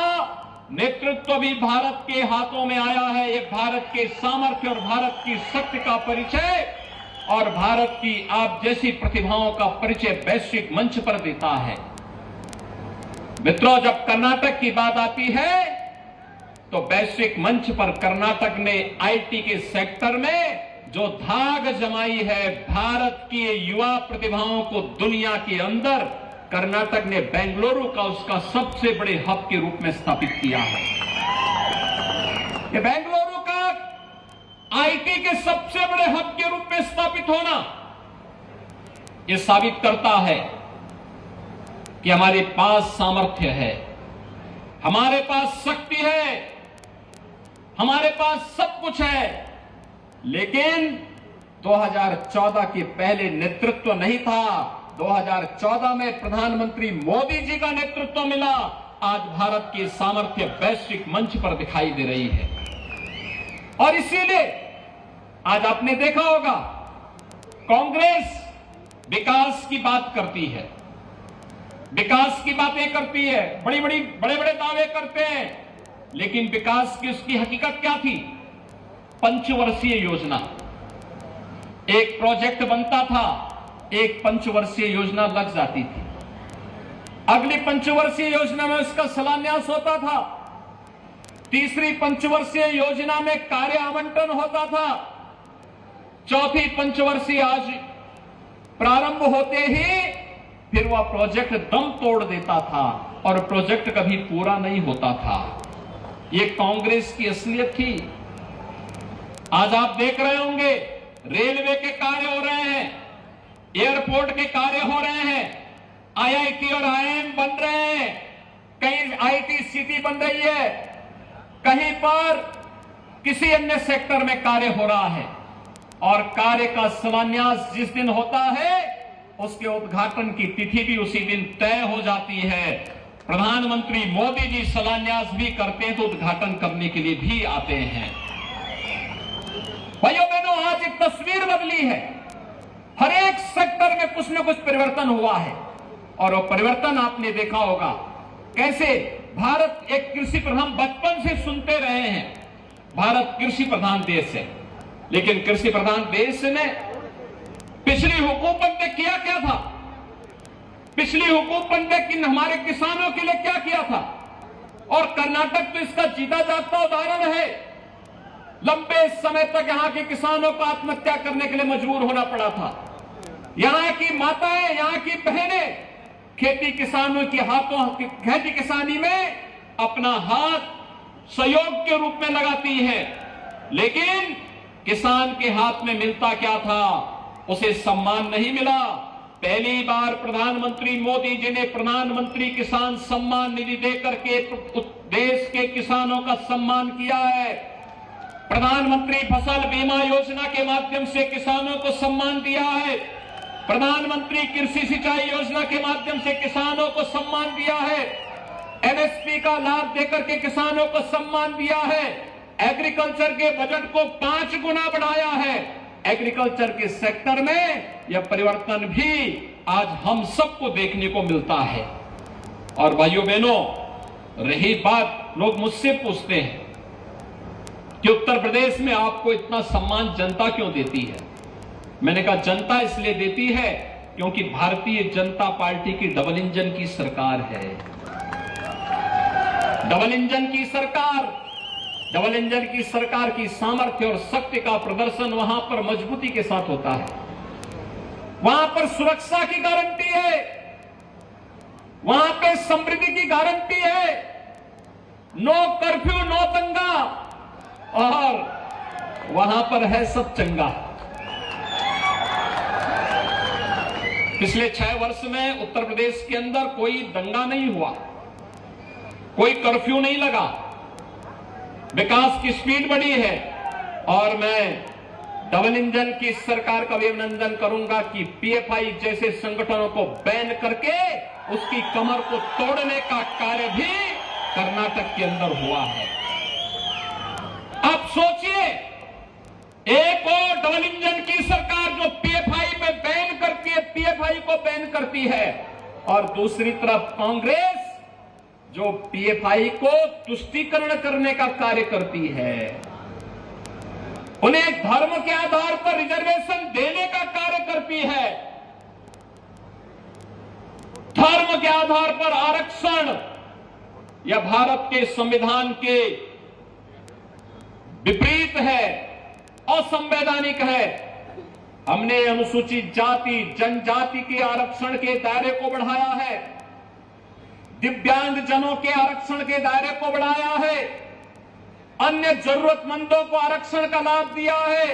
नेतृत्व भी भारत के हाथों में आया है। ये भारत के सामर्थ्य और भारत की शक्ति का परिचय और भारत की आप जैसी प्रतिभाओं का परिचय वैश्विक मंच पर देता है। मित्रों, जब कर्नाटक की बात आती है तो वैश्विक मंच पर कर्नाटक ने आईटी के सेक्टर में जो धाग जमाई है, भारत की युवा प्रतिभाओं को दुनिया के अंदर कर्नाटक ने बेंगलुरु का उसका सबसे बड़े हब के रूप में स्थापित किया है। ये बेंगलुरु का आईटी के सबसे बड़े हब के रूप में स्थापित होना, ये साबित करता है कि हमारे पास सामर्थ्य है, हमारे पास शक्ति है, हमारे पास सब कुछ है, लेकिन 2014 के पहले नेतृत्व नहीं था। 2014 में प्रधानमंत्री मोदी जी का नेतृत्व मिला। आज भारत की सामर्थ्य वैश्विक मंच पर दिखाई दे रही है और इसीलिए आज आपने देखा होगा कांग्रेस विकास की बात करती है, विकास की बातें करती है, बड़े बड़े दावे करते हैं, लेकिन विकास की उसकी हकीकत क्या थी? पंचवर्षीय योजना, एक प्रोजेक्ट बनता था, एक पंचवर्षीय योजना लग जाती थी, अगली पंचवर्षीय योजना में उसका शिलान्यास होता था, तीसरी पंचवर्षीय योजना में कार्य आवंटन होता था, चौथी पंचवर्षीय आज प्रारंभ होते ही फिर वह प्रोजेक्ट दम तोड़ देता था और प्रोजेक्ट कभी पूरा नहीं होता था। ये कांग्रेस की असलियत थी। आज आप देख रहे होंगे रेलवे के कार्य हो रहे हैं, एयरपोर्ट के कार्य हो रहे हैं, आईआईटी और आईआईएम बन रहे हैं, कहीं आईटी सिटी बन रही है, कहीं पर किसी अन्य सेक्टर में कार्य हो रहा है और कार्य का शिलान्यास जिस दिन होता है उसके उद्घाटन की तिथि भी उसी दिन तय हो जाती है। प्रधानमंत्री मोदी जी शिलान्यास भी करते हैं तो उद्घाटन करने के लिए भी आते हैं। भाइयों बहनों, आज एक तस्वीर बदली है, हर एक सेक्टर में कुछ न कुछ परिवर्तन हुआ है और वो परिवर्तन आपने देखा होगा कैसे भारत एक कृषि प्रधान, बचपन से सुनते रहे हैं भारत कृषि प्रधान देश है, लेकिन कृषि प्रधान देश ने पिछली हुकूमत ने किया क्या था? पिछली हुकूमत ने हमारे किसानों के लिए क्या किया था? और कर्नाटक तो इसका जीता जागता उदाहरण है। लंबे समय तक यहां के किसानों को आत्महत्या करने के लिए मजबूर होना पड़ा था। यहां की माताएं, यहां की बहनें खेती किसानी में अपना हाथ सहयोग के रूप में लगाती हैं, लेकिन किसान के हाथ में मिलता क्या था? उसे सम्मान नहीं मिला। पहली बार प्रधानमंत्री मोदी जी ने प्रधानमंत्री किसान सम्मान निधि देकर के देश के किसानों का सम्मान किया है। प्रधानमंत्री फसल बीमा योजना के माध्यम से किसानों को सम्मान दिया है। प्रधानमंत्री कृषि सिंचाई योजना के माध्यम से किसानों को सम्मान दिया है। एमएसपी का लाभ देकर के किसानों को सम्मान दिया है। एग्रीकल्चर के बजट को 5 गुना बढ़ाया है। एग्रीकल्चर के सेक्टर में यह परिवर्तन भी आज हम सबको देखने को मिलता है। और भाइयों बहनों, रही बात, लोग मुझसे पूछते हैं कि उत्तर प्रदेश में आपको इतना सम्मान जनता क्यों देती है? मैंने कहा जनता इसलिए देती है क्योंकि भारतीय जनता पार्टी की डबल इंजन की सरकार है। डबल इंजन की सरकार की सामर्थ्य और शक्ति का प्रदर्शन वहां पर मजबूती के साथ होता है। वहां पर सुरक्षा की गारंटी है, वहां पे समृद्धि की गारंटी है, नो कर्फ्यू नो दंगा, और वहां पर है सब चंगा। पिछले 6 वर्ष में उत्तर प्रदेश के अंदर कोई दंगा नहीं हुआ, कोई कर्फ्यू नहीं लगा, विकास की स्पीड बढ़ी है। और मैं डबल इंजन की सरकार का भी अभिनंदन करूंगा कि पीएफआई जैसे संगठनों को बैन करके उसकी कमर को तोड़ने का कार्य भी कर्नाटक के अंदर हुआ है। अब सोचिए, एक और डबल इंजन की सरकार जो पीएफआई पे बैन करती है, पीएफआई को बैन करती है, और दूसरी तरफ कांग्रेस जो पीएफआई को तुष्टीकरण करने का कार्य करती है, उन्हें धर्म के आधार पर रिजर्वेशन देने का कार्य करती है। धर्म के आधार पर आरक्षण यह भारत के संविधान के विपरीत है, असंवैधानिक है। हमने अनुसूचित जाति जनजाति के आरक्षण के दायरे को बढ़ाया है, दिव्यांग जनों के आरक्षण के दायरे को बढ़ाया है, अन्य जरूरतमंदों को आरक्षण का लाभ दिया है,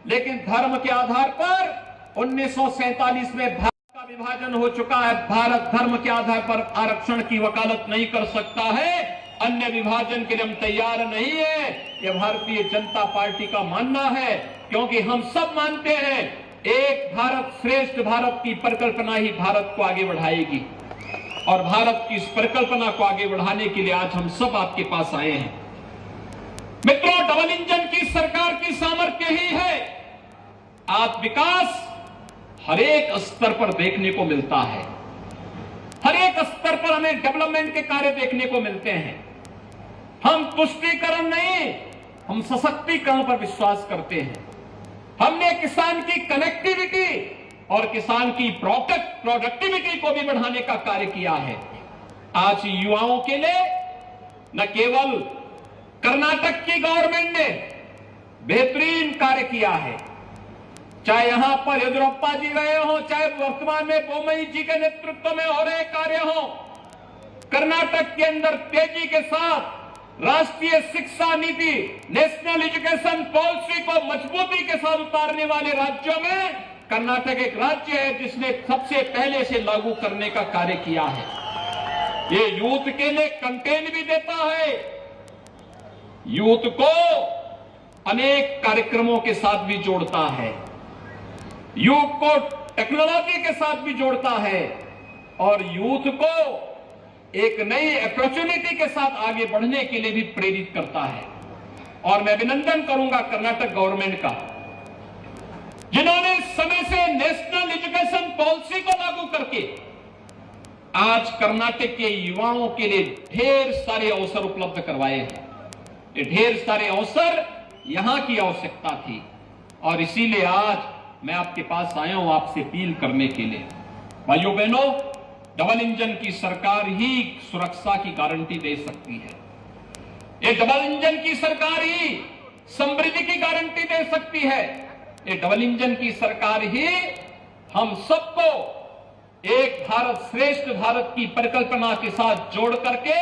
लेकिन धर्म के आधार पर 1947 में भारत का विभाजन हो चुका है। भारत धर्म के आधार पर आरक्षण की वकालत नहीं कर सकता है। अन्य विभाजन के लिए हम तैयार नहीं है। ये भारतीय जनता पार्टी का मानना है, क्योंकि हम सब मानते हैं एक भारत श्रेष्ठ भारत की परिकल्पना ही भारत को आगे बढ़ाएगी। और भारत की इस परिकल्पना को आगे बढ़ाने के लिए आज हम सब आपके पास आए हैं। मित्रों, डबल इंजन की सरकार की सामर्थ्य ही है आज विकास हर एक स्तर पर देखने को मिलता है। हर एक स्तर पर हमें डेवलपमेंट के कार्य देखने को मिलते हैं। हम तुष्टीकरण नहीं, हम सशक्तिकरण पर विश्वास करते हैं। हमने किसान की कनेक्टिविटी और किसान की प्रोडक्टिविटी को भी बढ़ाने का कार्य किया है। आज युवाओं के लिए न केवल कर्नाटक की गवर्नमेंट ने बेहतरीन कार्य किया है, चाहे यहां पर येदियुरप्पा जी रहे हो, चाहे वर्तमान में बोम्मई जी के नेतृत्व में हो रहे कार्य हो। कर्नाटक के अंदर तेजी के साथ राष्ट्रीय शिक्षा नीति, नेशनल एजुकेशन पॉलिसी को मजबूती के साथ उतारने वाले राज्यों में कर्नाटक एक राज्य है जिसने सबसे पहले से लागू करने का कार्य किया है। ये यूथ के लिए कंटेन भी देता है, यूथ को अनेक कार्यक्रमों के साथ भी जोड़ता है, यूथ को टेक्नोलॉजी के साथ भी जोड़ता है और यूथ को एक नई अपॉर्चुनिटी के साथ आगे बढ़ने के लिए भी प्रेरित करता है। और मैं अभिनंदन करूंगा कर्नाटक गवर्नमेंट का, जिन्होंने समय से नेशनल एजुकेशन पॉलिसी को लागू करके आज कर्नाटक के युवाओं के लिए ढेर सारे अवसर उपलब्ध करवाए हैं। ये ढेर सारे अवसर यहां की आवश्यकता थी और इसीलिए आज मैं आपके पास आया हूं आपसे अपील करने के लिए। भाइयों बहनों, डबल इंजन की सरकार ही सुरक्षा की गारंटी दे सकती है। ये डबल इंजन की सरकार ही समृद्धि की गारंटी दे सकती है। ये डबल इंजन की सरकार ही हम सबको एक भारत श्रेष्ठ भारत की परिकल्पना के साथ जोड़ करके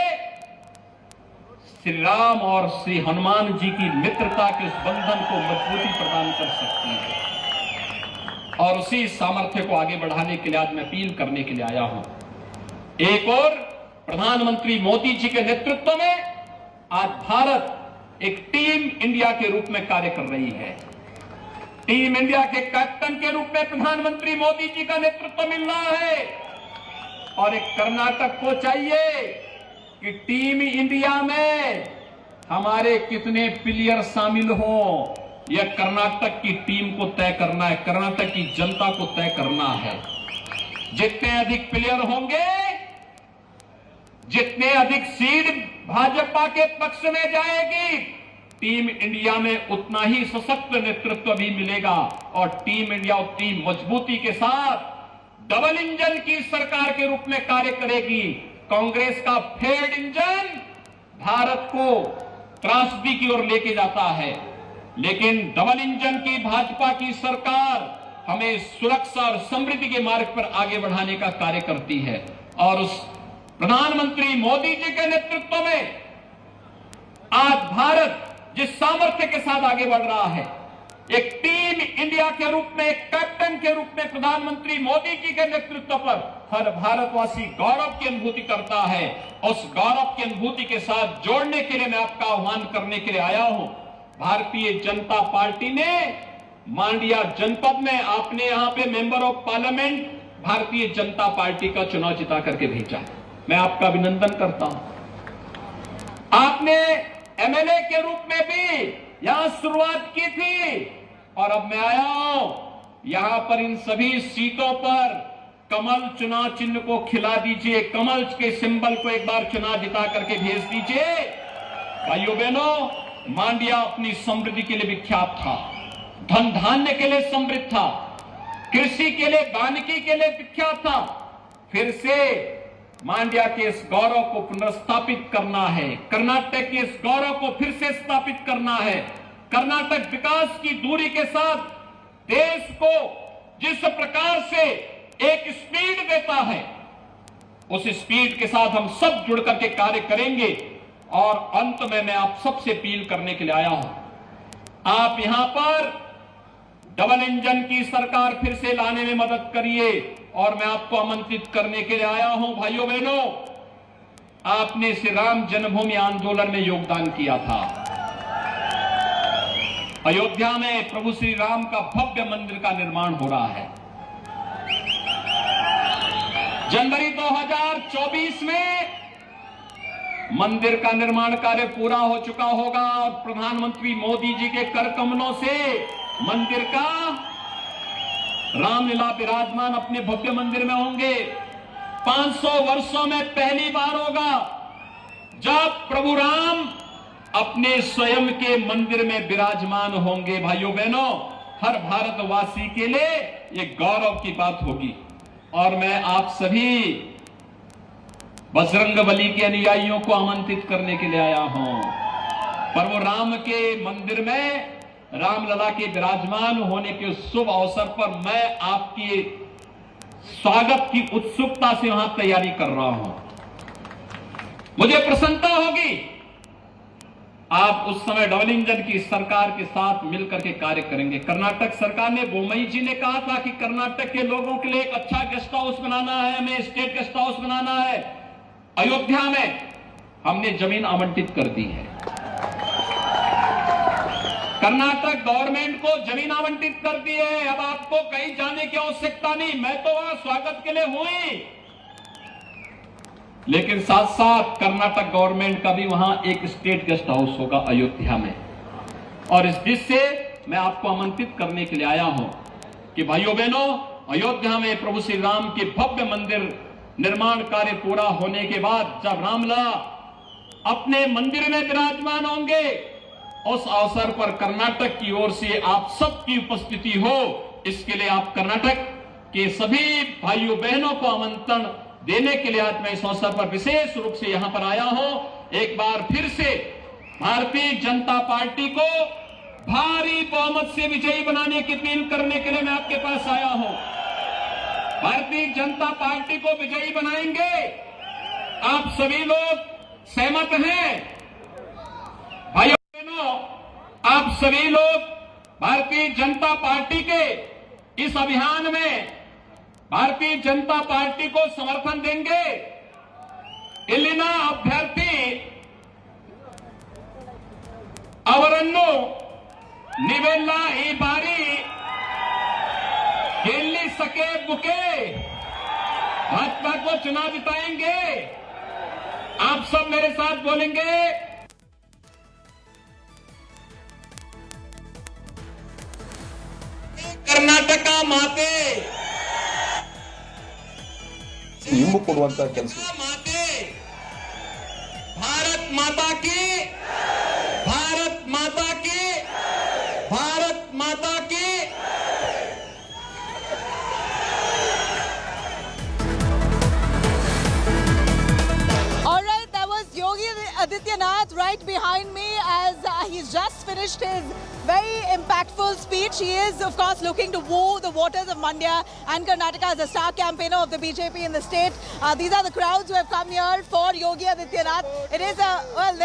श्री राम और श्री हनुमान जी की मित्रता के उस बंधन को मजबूती प्रदान कर सकती है। और उसी सामर्थ्य को आगे बढ़ाने के लिए आज मैं अपील करने के लिए आया हूं। एक और प्रधानमंत्री मोदी जी के नेतृत्व में आज भारत एक टीम इंडिया के रूप में कार्य कर रही है। टीम इंडिया के कैप्टन के रूप में प्रधानमंत्री मोदी जी का नेतृत्व मिल रहा है और एक कर्नाटक को चाहिए कि टीम इंडिया में हमारे कितने प्लेयर शामिल हो, यह कर्नाटक की टीम को तय करना है, कर्नाटक की जनता को तय करना है। जितने अधिक प्लेयर होंगे, जितने अधिक सीट भाजपा के पक्ष में जाएगी, टीम इंडिया में उतना ही सशक्त नेतृत्व भी मिलेगा और टीम इंडिया उतनी मजबूती के साथ डबल इंजन की सरकार के रूप में कार्य करेगी। कांग्रेस का फेल्ड इंजन भारत को त्रासदी की ओर लेके जाता है, लेकिन डबल इंजन की भाजपा की सरकार हमें सुरक्षा और समृद्धि के मार्ग पर आगे बढ़ाने का कार्य करती है। और उस प्रधानमंत्री मोदी जी के नेतृत्व में आज भारत जिस सामर्थ्य के साथ आगे बढ़ रहा है, एक टीम इंडिया के रूप में, एक कैप्टन के रूप में प्रधानमंत्री मोदी जी के नेतृत्व पर हर भारतवासी गौरव की अनुभूति करता है। उस गौरव की अनुभूति के साथ जोड़ने के लिए मैं आपका आह्वान करने के लिए आया हूं। भारतीय जनता पार्टी ने मांड्या जनपद में आपने यहां पे member of parliament Bharatiya Janata party का चुनाव जिता करके भेजा। मैं आपका अभिनंदन करता हूं। आपने एमएलए के रूप में भी यहां शुरुआत की थी और अब मैं आया हूं यहां पर इन सभी सीटों पर कमल चुनाव चिन्ह को खिला दीजिए, कमल के सिंबल को एक बार चुनाव जिता करके भेज दीजिए। भाइयों बहनों, मांड्या अपनी समृद्धि के लिए विख्यात था, धन धान्य के लिए समृद्ध था, कृषि के लिए, वानिकी के लिए विख्यात था। फिर से मांड्या के इस गौरव को पुनर्स्थापित करना है, कर्नाटक के इस गौरव को फिर से स्थापित करना है। कर्नाटक विकास की दूरी के साथ देश को जिस प्रकार से एक स्पीड देता है, उस स्पीड के साथ हम सब जुड़ करके कार्य करेंगे। और अंत में मैं आप सबसे अपील करने के लिए आया हूं, आप यहां पर डबल इंजन की सरकार फिर से लाने में मदद करिए। और मैं आपको आमंत्रित करने के लिए आया हूं। भाइयों बहनों, आपने श्री राम जन्मभूमि आंदोलन में योगदान किया था। अयोध्या में प्रभु श्री राम का भव्य मंदिर का निर्माण हो रहा है। जनवरी 2024 में मंदिर का निर्माण कार्य पूरा हो चुका होगा और प्रधानमंत्री मोदी जी के कर कमलों से मंदिर का रामलीला विराजमान अपने भव्य मंदिर में होंगे। 500 वर्षों में पहली बार होगा जब प्रभु राम अपने स्वयं के मंदिर में विराजमान होंगे। भाइयों बहनों, हर भारतवासी के लिए ये गौरव की बात होगी। और मैं आप सभी बजरंगबली के अनुयायियों को आमंत्रित करने के लिए आया हूं। प्रभु राम के मंदिर में रामलला के विराजमान होने के शुभ अवसर पर मैं आपकी स्वागत की उत्सुकता से वहां तैयारी कर रहा हूं। मुझे प्रसन्नता होगी आप उस समय डबल इंजन की सरकार के साथ मिलकर के कार्य करेंगे। कर्नाटक सरकार ने, बोमई जी ने कहा था कि कर्नाटक के लोगों के लिए एक अच्छा गेस्ट हाउस बनाना है, हमें स्टेट गेस्ट हाउस बनाना है। अयोध्या में हमने जमीन आवंटित कर दी है। कर्नाटक गवर्नमेंट को जमीन आवंटित कर दी है। अब आपको कहीं जाने की आवश्यकता नहीं, मैं तो वहां स्वागत के लिए हूं ही, लेकिन साथ साथ कर्नाटक गवर्नमेंट का भी वहां एक स्टेट गेस्ट हाउस होगा अयोध्या में। और इस दृष्टि से मैं आपको आमंत्रित करने के लिए आया हूं कि भाइयों बहनों, अयोध्या में प्रभु श्री राम के भव्य मंदिर निर्माण कार्य पूरा होने के बाद जब रामलला अपने मंदिर में विराजमान होंगे, उस अवसर पर कर्नाटक की ओर से आप सबकी उपस्थिति हो, इसके लिए आप कर्नाटक के सभी भाइयों बहनों को आमंत्रण देने के लिए आज मैं इस अवसर पर विशेष रूप से यहां पर आया हूं। एक बार फिर से भारतीय जनता पार्टी को भारी बहुमत से विजयी बनाने की अपील करने के लिए मैं आपके पास आया हूं। भारतीय जनता पार्टी को विजयी बनाएंगे। आप सभी लोग सहमत हैं? भाइयों बहनों, आप सभी लोग भारतीय जनता पार्टी के इस अभियान में भारतीय जनता पार्टी को समर्थन देंगे? इलिना अभ्यर्थी ಅವರನ್ನು ನೀವೆಲ್ಲ ಈ ಬಾರಿ ಗೆಲ್ಲಿಸಕ್ಕೆ बुके भाजपा को चुनाव जिताएंगे। आप सब मेरे साथ बोलेंगे, कर्नाटक माते ಇಂಬು ಕೊಡುವಂತ ಕೆಲಸ भारत माता की, भारत माता की, भारत माता की। All right, that was Yogi Adityanath right behind me as he's just finished his very impactful speech. He is, of course, looking to woo the voters of Mandya and Karnataka as a star campaigner of the BJP in the state. These are the crowds who have come here for Yogi Adityanath. It is a, well,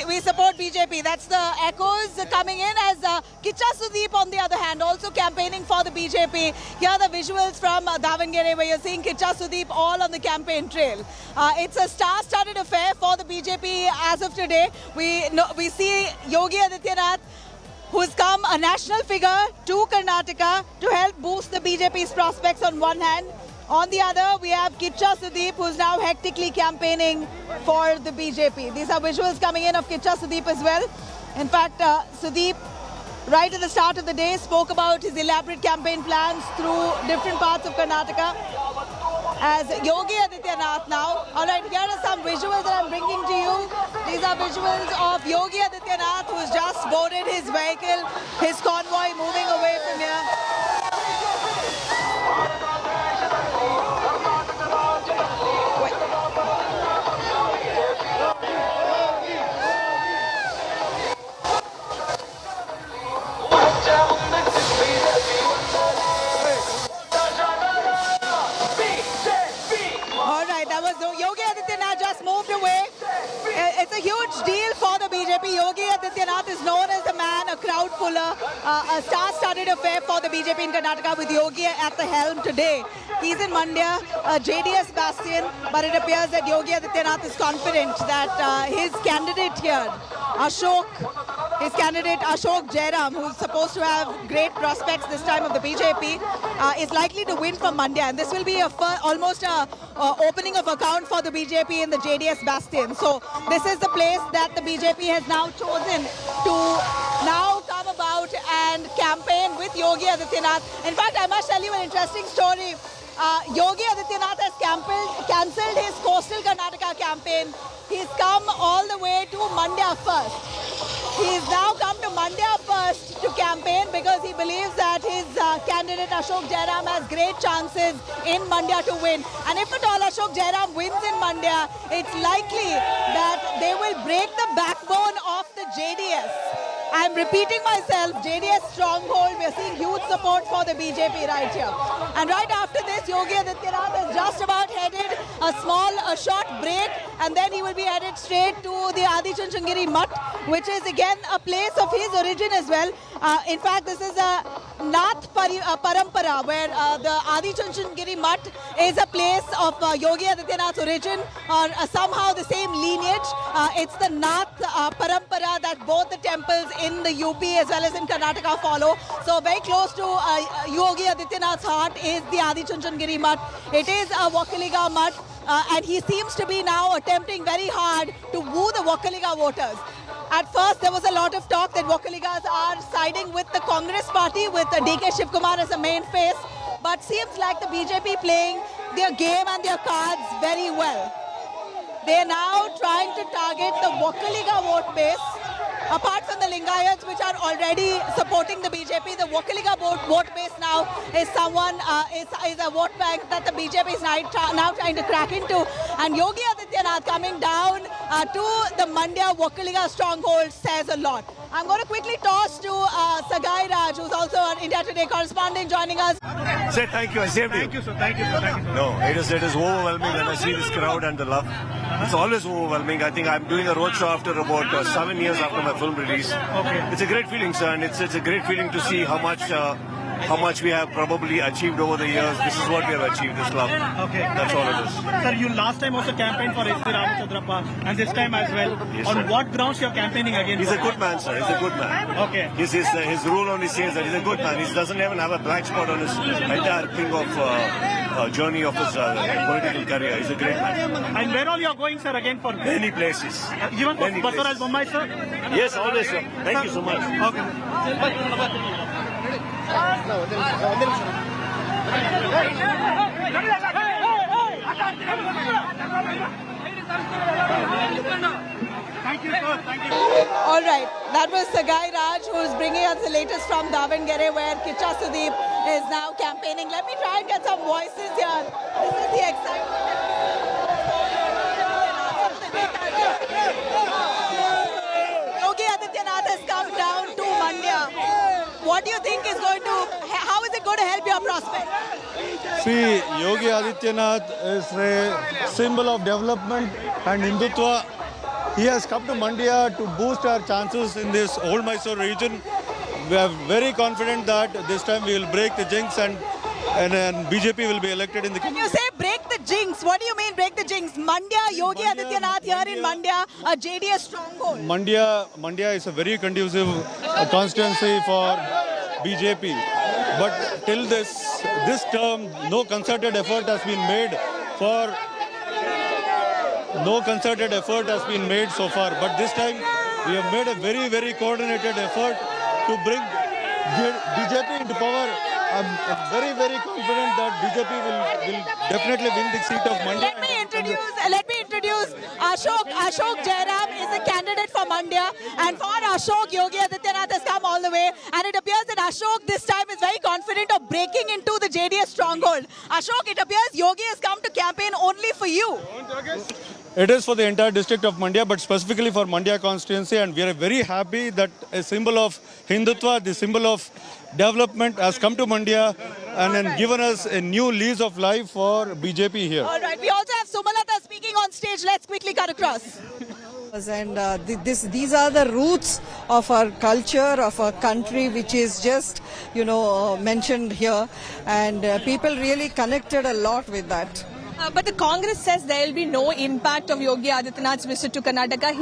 we support BJP. That's the echoes coming in as Kiccha Sudeep, on the other hand, also campaigning for the BJP. Here are the visuals from Davangere, where you're seeing Kiccha Sudeep all on the campaign trail. It's a star-studded affair for the BJP as of today. We see Yogi Adityanath, who's come a national figure to Karnataka to help boost the BJP's prospects on one hand. On the other, we have Kiccha Sudeep, who's now hectically campaigning for the BJP. These are visuals coming in of Kiccha Sudeep as well. In fact, Sudeep, right at the start of the day, spoke about his elaborate campaign plans through different parts of Karnataka. As Yogi Adityanath now, all right, here are some visuals that I'm bringing to you. These are visuals of Yogi Adityanath, who's just boarded his vehicle, his convoy moving away from here. Yogi Adityanath just moved away. It's a huge deal for the BJP. Yogi Adityanath is known as the man, a crowd puller, a star-studded affair for the BJP in Karnataka with Yogi at the helm today. He's in Mandya, a JDS bastion, but it appears that Yogi Adityanath is confident that his candidate here, Ashok Jairam, who's supposed to have great prospects this time of the BJP, is likely to win from Mandya. And this will be almost a opening of account for the BJP in the JDS bastion. So this is the place that the BJP has now chosen to now come about and campaign with Yogi Adityanath. In fact, I must tell you an interesting story. Yogi Adityanath has cancelled his coastal Karnataka campaign. He's come all the way to Mandya first. He's now come to Mandya first to campaign because he believes that his candidate Ashok Jairam has great chances in Mandya to win. And if at all Ashok Jairam wins in Mandya, it's likely that they will break the backbone of the JDS. I'm repeating myself, JDS stronghold, we're seeing huge support for the BJP right here. And right after this, Yogi Adityanath has just about headed a short break, and then he will be headed straight to the Adi Chunchandgiri Mutt, which is again a place of his origin as well. In fact, this is a Nath Parampara, where the Adi Chunchandgiri Mutt is a place of Yogi Adityanath's origin, or somehow the same lineage. It's the Nath Parampara that both the temples in the UP as well as in Karnataka follow. So very close to Yogi Adityanath's heart is the Adi Chunchandgiri Mutt. It is a Wakkaliga Mutt, and he seems to be now attempting very hard to woo the Wakkaliga voters. At first, there was a lot of talk that Wakkaligas are siding with the Congress party with DK Shivkumar as the main face, but seems like the BJP playing their game and their cards very well. They are now trying to target the Wakkaliga vote base. Apart from the Lingayats, which are already supporting the BJP, the Wakkaliga vote base now is is a vote bank that the BJP is now trying to crack into. And Yogi Adityanath coming down to the Mandya Wakkaliga stronghold says a lot. I'm going to quickly toss to Sagai Raj, who's also an India Today correspondent, joining us. Say thank you. I saved you. Thank you, sir. Thank you, sir. Thank you, sir. No, it is overwhelming when I see this crowd and the love. It's always overwhelming. I think I'm doing a roadshow after about 7 years after my film release. Okay. It's a great feeling, sir, and it's a great feeling to see how much we have probably achieved over the years. This is what we have achieved, this love. Okay. That's all it is. Sir, you last time also campaigned for S.C. Ramachadrappa, and this time as well. Yes, on sir. what grounds you're campaigning again? He's a good man, sir. He's a good man. Okay. His rule only says that he's a good man. He doesn't even have a black spot on his entire thing of journey of his political career. He's a great man. And where all you're going, sir, again for Many places. even for Many Basavaraj places. Bommai, sir? Yes, always, sir. Thank you so much. Okay. Thank you, sir. Thank you. All right, that was Sagai Raj, who is bringing us the latest from Davangere, where Kiccha Sudeep is now campaigning. Let me try and get some voices here. This is the excitement. Yogi Adityanath has come down to Mandya. What do you think is how is it going to help your prospect? See, Yogi Adityanath is a symbol of development and Hindutva. He has come to Mandya to boost our chances in this old Mysore region. We are very confident that this time we will break the jinx and BJP will be elected in the... When you say break the jinx, what do you mean break the jinx? Mandya, Yogi Adityanath here in Mandya, a JDS stronghold. Mandya is a very conducive constituency for BJP. But till this term, no concerted effort has been made so far. But this time, we have made a very, very coordinated effort to bring BJP into power. I'm very, very confident that BJP will definitely win the seat of Mandya. Let me introduce Ashok Jairam is a candidate for Mandya, and for Ashok, Yogi Adityanath has come all the way, and it appears that Ashok this time is very confident of breaking into the JDS stronghold. Ashok, it appears Yogi has come to campaign only for you. It is for the entire district of Mandya, but specifically for Mandya constituency, and we are very happy that a symbol of Hindutva, the symbol of development, has come to Mandya and then given us a new lease of life for BJP here. All right, we also have Sumalata speaking on stage. Let's quickly cut across. And these are the roots of our culture, of our country, which is just, mentioned here. And people really connected a lot with that. But the Congress says there will be no impact of Yogi Adityanath's visit to Karnataka.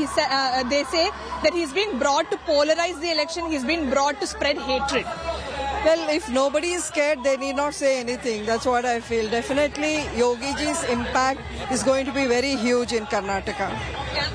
They say that he's being brought to polarize the election. He's been brought to spread hatred. Well, if nobody is scared, they need not say anything. That's what I feel. Definitely, Yogi ji's impact is going to be very huge in Karnataka.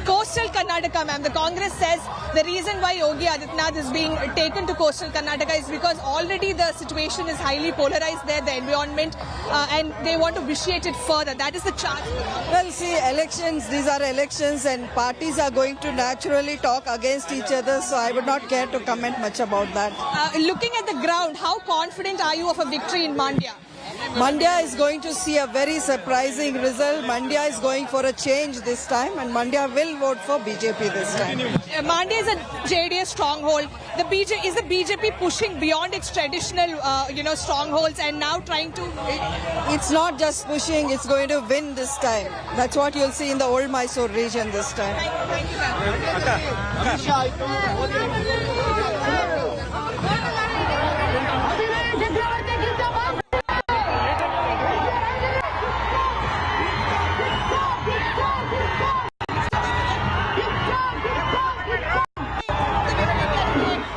Coastal Karnataka, ma'am. The Congress says the reason why Yogi Adityanath is being taken to coastal Karnataka is because already the situation is highly polarized there, the environment, and they want to vitiate it further. That is the charge. Well, see, elections, these are elections, and parties are going to naturally talk against each other, so I would not care to comment much about that. Looking at the ground, how confident are you of a victory in Mandya? Mandya is going to see a very surprising result. Mandya is going for a change this time, and Mandya will vote for BJP this time. Mandya is a JDS stronghold. Is the BJP pushing beyond its traditional, strongholds and now trying to? It's not just pushing; it's going to win this time. That's what you'll see in the old Mysore region this time. Thank you,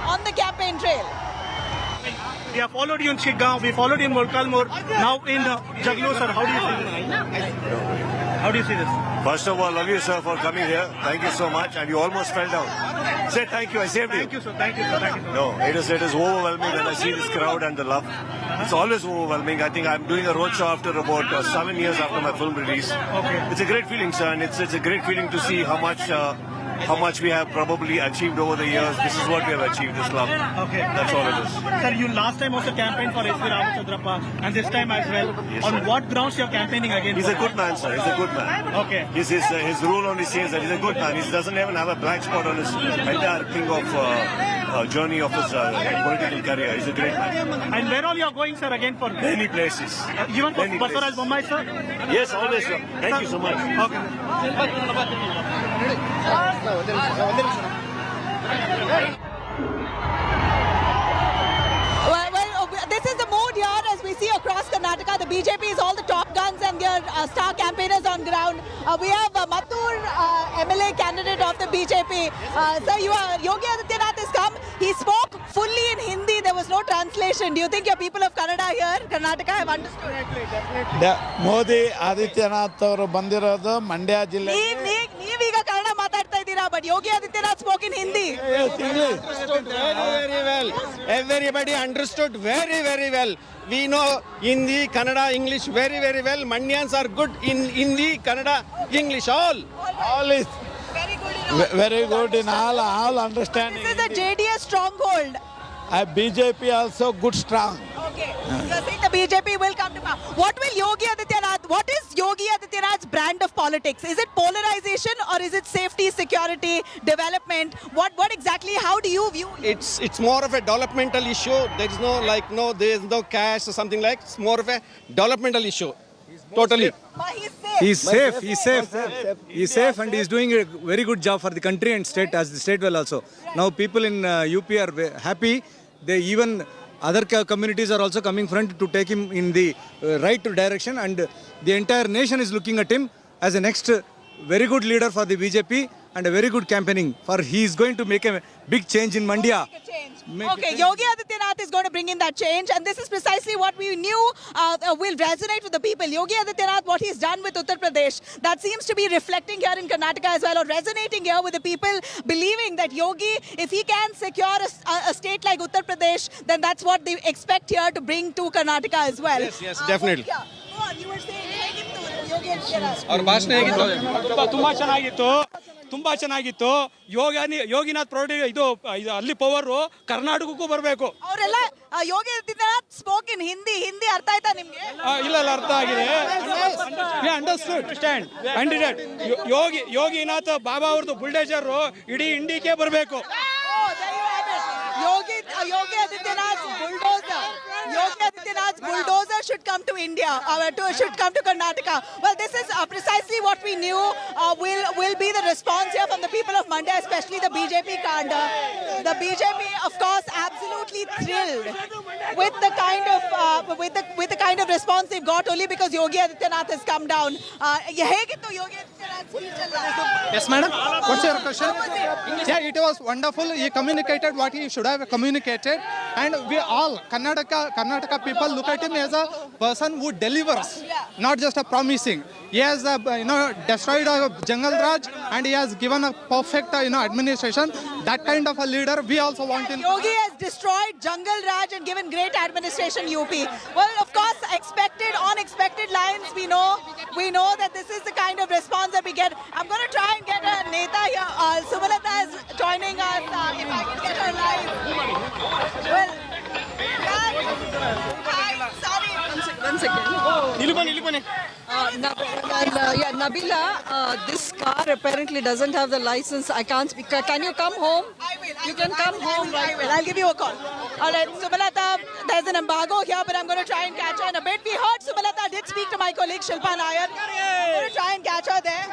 on the campaign trail. We have followed you in Shiggaon, we followed you in Molkalmur, now in Jaglo, sir. How do you see this? How do you see this? First of all, love you, sir, for coming here. Thank you so much. And you almost fell down. Say thank you. I saved you. Thank you, sir. Thank you, sir. Thank you, sir. No, it is overwhelming when I see this crowd and the love. It's always overwhelming. I think I'm doing a roadshow after about 7 years after my film release. Okay. It's a great feeling, sir, and it's a great feeling to see how much we have probably achieved over the years. This is what we have achieved, this love. Okay. That's all it is. Sir, you last time also campaigned for S.V. Ramachadrappa, and this time as well. Yes, on sir. what grounds you are campaigning again? He's a good man, sir. He's a good man. Okay. His rule only says that he's a good man. He doesn't even have a black spot on his entire thing of journey of his political career. He's a great man. And where all you are going, sir, again for? Many places. Even for Many Basaraj places. Bommai, sir? Yes, always, sir. Thank you so much. Okay. This is the mood here as we see across Karnataka. The BJP is all the top guns and their star campaigners on ground. We have Mathur, MLA candidate of the BJP. Sir, Yogi Adityanath has come. He spoke fully in Hindi. There was no translation. Do you think your people of Kannada here, Karnataka, have understood? Modi Adityanath ಅವರು ಬಂದಿರೋದು ಮಂಡ್ಯ ಜಿಲ್ಲೆ ನೀವೀಗ ಕನ್ನಡ ಮಾತಾಡ್ತಾ ಇದ್ದೀರಾ, but Yogi Adityanath spoke in Hindi. very well. Everybody understood very, very well. We know Hindi, Kannada, English very, very well. Mandyans are good in Hindi, Kannada, English. All is very good in all understanding. This is a JDS stronghold. BJP also good strong. Okay. You're saying the BJP will come to power. What is Yogi Adityanath's brand of politics? Is it polarization or is it safety, security, development? What exactly, how do you view it? It's more of a developmental issue. There is no cash or something like. It's more of a developmental issue. Totally. But he's safe. He's safe and he's doing a very good job for the country and state as the state well also. Now people in UP are happy. They even other communities are also coming front to take him in the right direction, and the entire nation is looking at him as a next very good leader for the BJP and a very good campaigning for he is going to make a big change in Mandya. Okay, Yogi Adityanath is going to bring in that change, and this is precisely what we knew will resonate with the people. Yogi Adityanath, what he's done with Uttar Pradesh, that seems to be reflecting here in Karnataka as well, or resonating here with the people, believing that Yogi, if he can secure a state like Uttar Pradesh, then that's what they expect here to bring to Karnataka as well. Yes, definitely. Go on, you were saying, Yogi Adityanath. Our ಭಾಷಣ ಹೇಗಿತ್ತು? ತುಂಬಾ ಚೆನ್ನಾಗಿತ್ತು. ತುಂಬಾ ಚೆನ್ನಾಗಿತ್ತು. ಯೋಗಿನಾಥ್ ಇದು ಅಲ್ಲಿ power ಕರ್ನಾಟಕಕ್ಕೂ ಬರಬೇಕು. ಅವರೆಲ್ಲ ಯೋಗಿ ಆದಿತ್ಯನಾಥ್ ಸ್ಪೋಕ್ ಇನ್ ಹಿಂದಿ ಅರ್ಥ ಆಯ್ತಾ ನಿಮಗೆ? ಇಲ್ಲ ಅರ್ಥ ಆಗಿದೆ. ಅಂಡರ್ಸ್ಟ್ಯಾಂಡ್ ಕ್ಯಾಂಡಿಡೇಟ್ ಯೋಗಿನಾಥ್ ಬಾಬಾ ಅವ್ರದ್ದು ಬುಲ್ಡೇಜರ್ ಇಡೀ ಇಂಡಿಯಾಕ್ಕೆ ಬರಬೇಕು. Yogi Adityanath's bulldozer should come to India, should come to Karnataka. Well, this is precisely what we knew will be the response here from the people of Mandya, especially the BJP cadre. The BJP, of course, absolutely thrilled with the kind of response they've got only because Yogi Adityanath has come down. Yes, madam. What's your question? Yeah, it was wonderful. He communicated what he should have communicated, and we all Karnataka people look at him as a person who delivers, not just a promising. He has destroyed a jungle raj, and he has given a perfect administration. That kind of a leader we also want in. Yogi has destroyed jungle raj and given great administration UP. Well, of course, unexpected lines. We know that this is the kind of response that we get. I'm going to try and get a Neta here. Sumalata is joining us. If I can get her live. Well, sorry. One second. Nabila, this car apparently doesn't have the license. I can't speak. Can you come home? You can come home right away. I'll give you a call. All right, Sumalata, there's an embargo here, but I'm going to try and catch her in a bit. We heard Sumalata did speak to my colleague Shilpa Nair. I'm going to try and catch her there.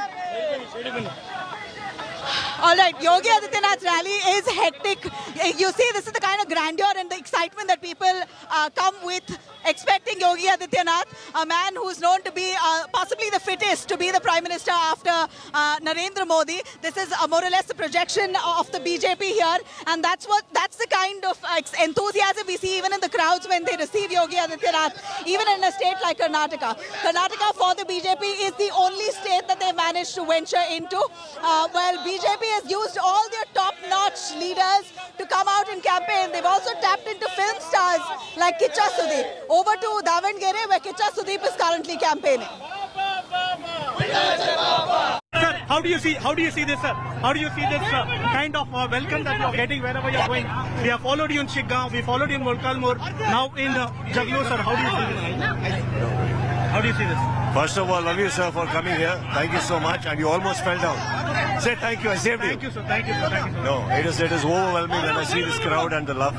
All right, Yogi Adityanath's rally is hectic. You see, this is the kind of grandeur and the excitement that people come with, expecting Yogi Adityanath, a man who's known to be possibly the fittest to be the Prime Minister after Narendra Modi. This is more or less the projection of the BJP here, and that's the kind of enthusiasm we see even in the crowds when they receive Yogi Adityanath, even in a state like Karnataka. Karnataka for the BJP is the only state that they managed to venture into. Well, BJP has used all their top-notch leaders to come out and campaign. They've also tapped into film stars like Kiccha Sudeep. Over to Davangere, where Kiccha Sudeep is currently campaigning. Sir, how do you see this, sir? How do you see this kind of welcome that you are getting wherever you are going? We have followed you in Shiggaon, we followed you in Molkalmur, now in Jaglu, sir. How do you see this? How do you see this? First of all, love you, sir, for coming here. Thank you so much. And you almost fell down. Say thank you. I saved you. Thank you, sir. Thank you, sir. Thank you, sir. No, it is overwhelming when I see this crowd and the love.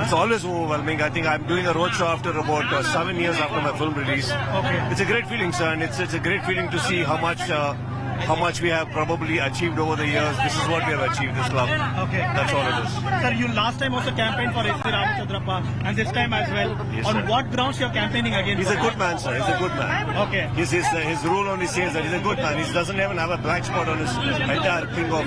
It's always overwhelming. I think I'm doing a roadshow after about 7 years after my film release. Okay. It's a great feeling, sir, and it's a great feeling to see how much we have probably achieved over the years. This is what we have achieved, this love. Okay. That's all it is. Sir, you last time also campaigned for S.C. Ramachadrappa, and this time as well. Yes, on sir. what grounds you are campaigning again? He's a good man, sir. He's a good man. Okay. His rule only says that he's a good man. He doesn't even have a black spot on his entire thing of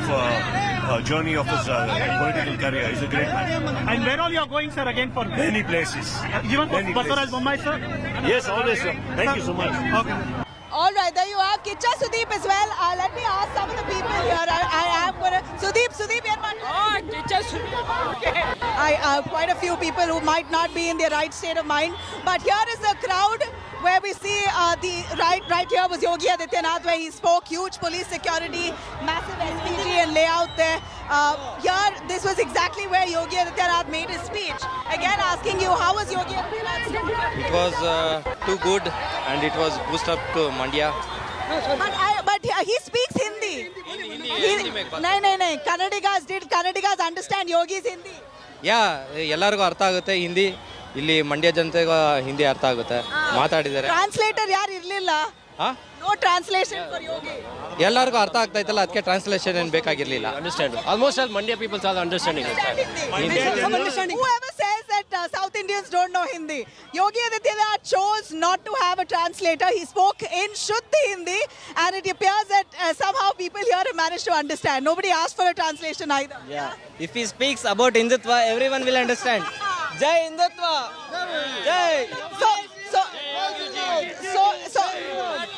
journey of his political career. He's a great man. And where all you are going, sir, again for Many places. Even for Many Basavaraj places. Bommai, sir? Yes, always, sir. Thank you so much. Okay. All right, there you have Kiccha Sudeep as well. Let me ask some of the people here. I am going to... Sudeep, Kiccha Sudeep. Okay. Quite a few people who might not be in their right state of mind. But here is the crowd where we see right here was Yogi Adityanath, where he spoke. Huge police security, massive SPG and layout there. Here, this was exactly where Yogi Adityanath made his speech. Again, asking you, how was Yogi Adityanath's speech? It was too good, and it was boost up to Mandya. But he speaks Hindi. No. Kannadigas understand Yogi's Hindi. Yeah, ಎಲ್ಲರಿಗೂ ಅರ್ಥ ಆಗುತ್ತೆ ಹಿಂದಿ. ಇಲ್ಲಿ ಮಂಡ್ಯ ಜನತೆಗೂ ಹಿಂದಿ ಅರ್ಥ ಆಗುತ್ತೆ. ಮಾತಾಡಿದ್ದಾರೆ. Translator ಯಾರು ಇರಲಿಲ್ಲ. No translation for Yogi. ಎಲ್ಲರಿಗೂ ಅರ್ಥ ಆಗ್ತಾ ಇತ್ತಲ್ಲ, ಅದಕ್ಕೆ ಟ್ರಾನ್ಸ್ಲೇಷನ್ ಏನು ಬೇಕಾಗಿರಲಿಲ್ಲ. Understand. Almost all Mandya people are understanding it. Whoever says that South Indians don't know Hindi, Yogi Adityanath chose not to have a translator. He spoke in Shuddh Hindi, and it appears that somehow people here have managed to understand. Nobody asked for a translation either. Yeah. If he speaks about Hindutva, everyone will understand. Jai Hindutva. Jai. So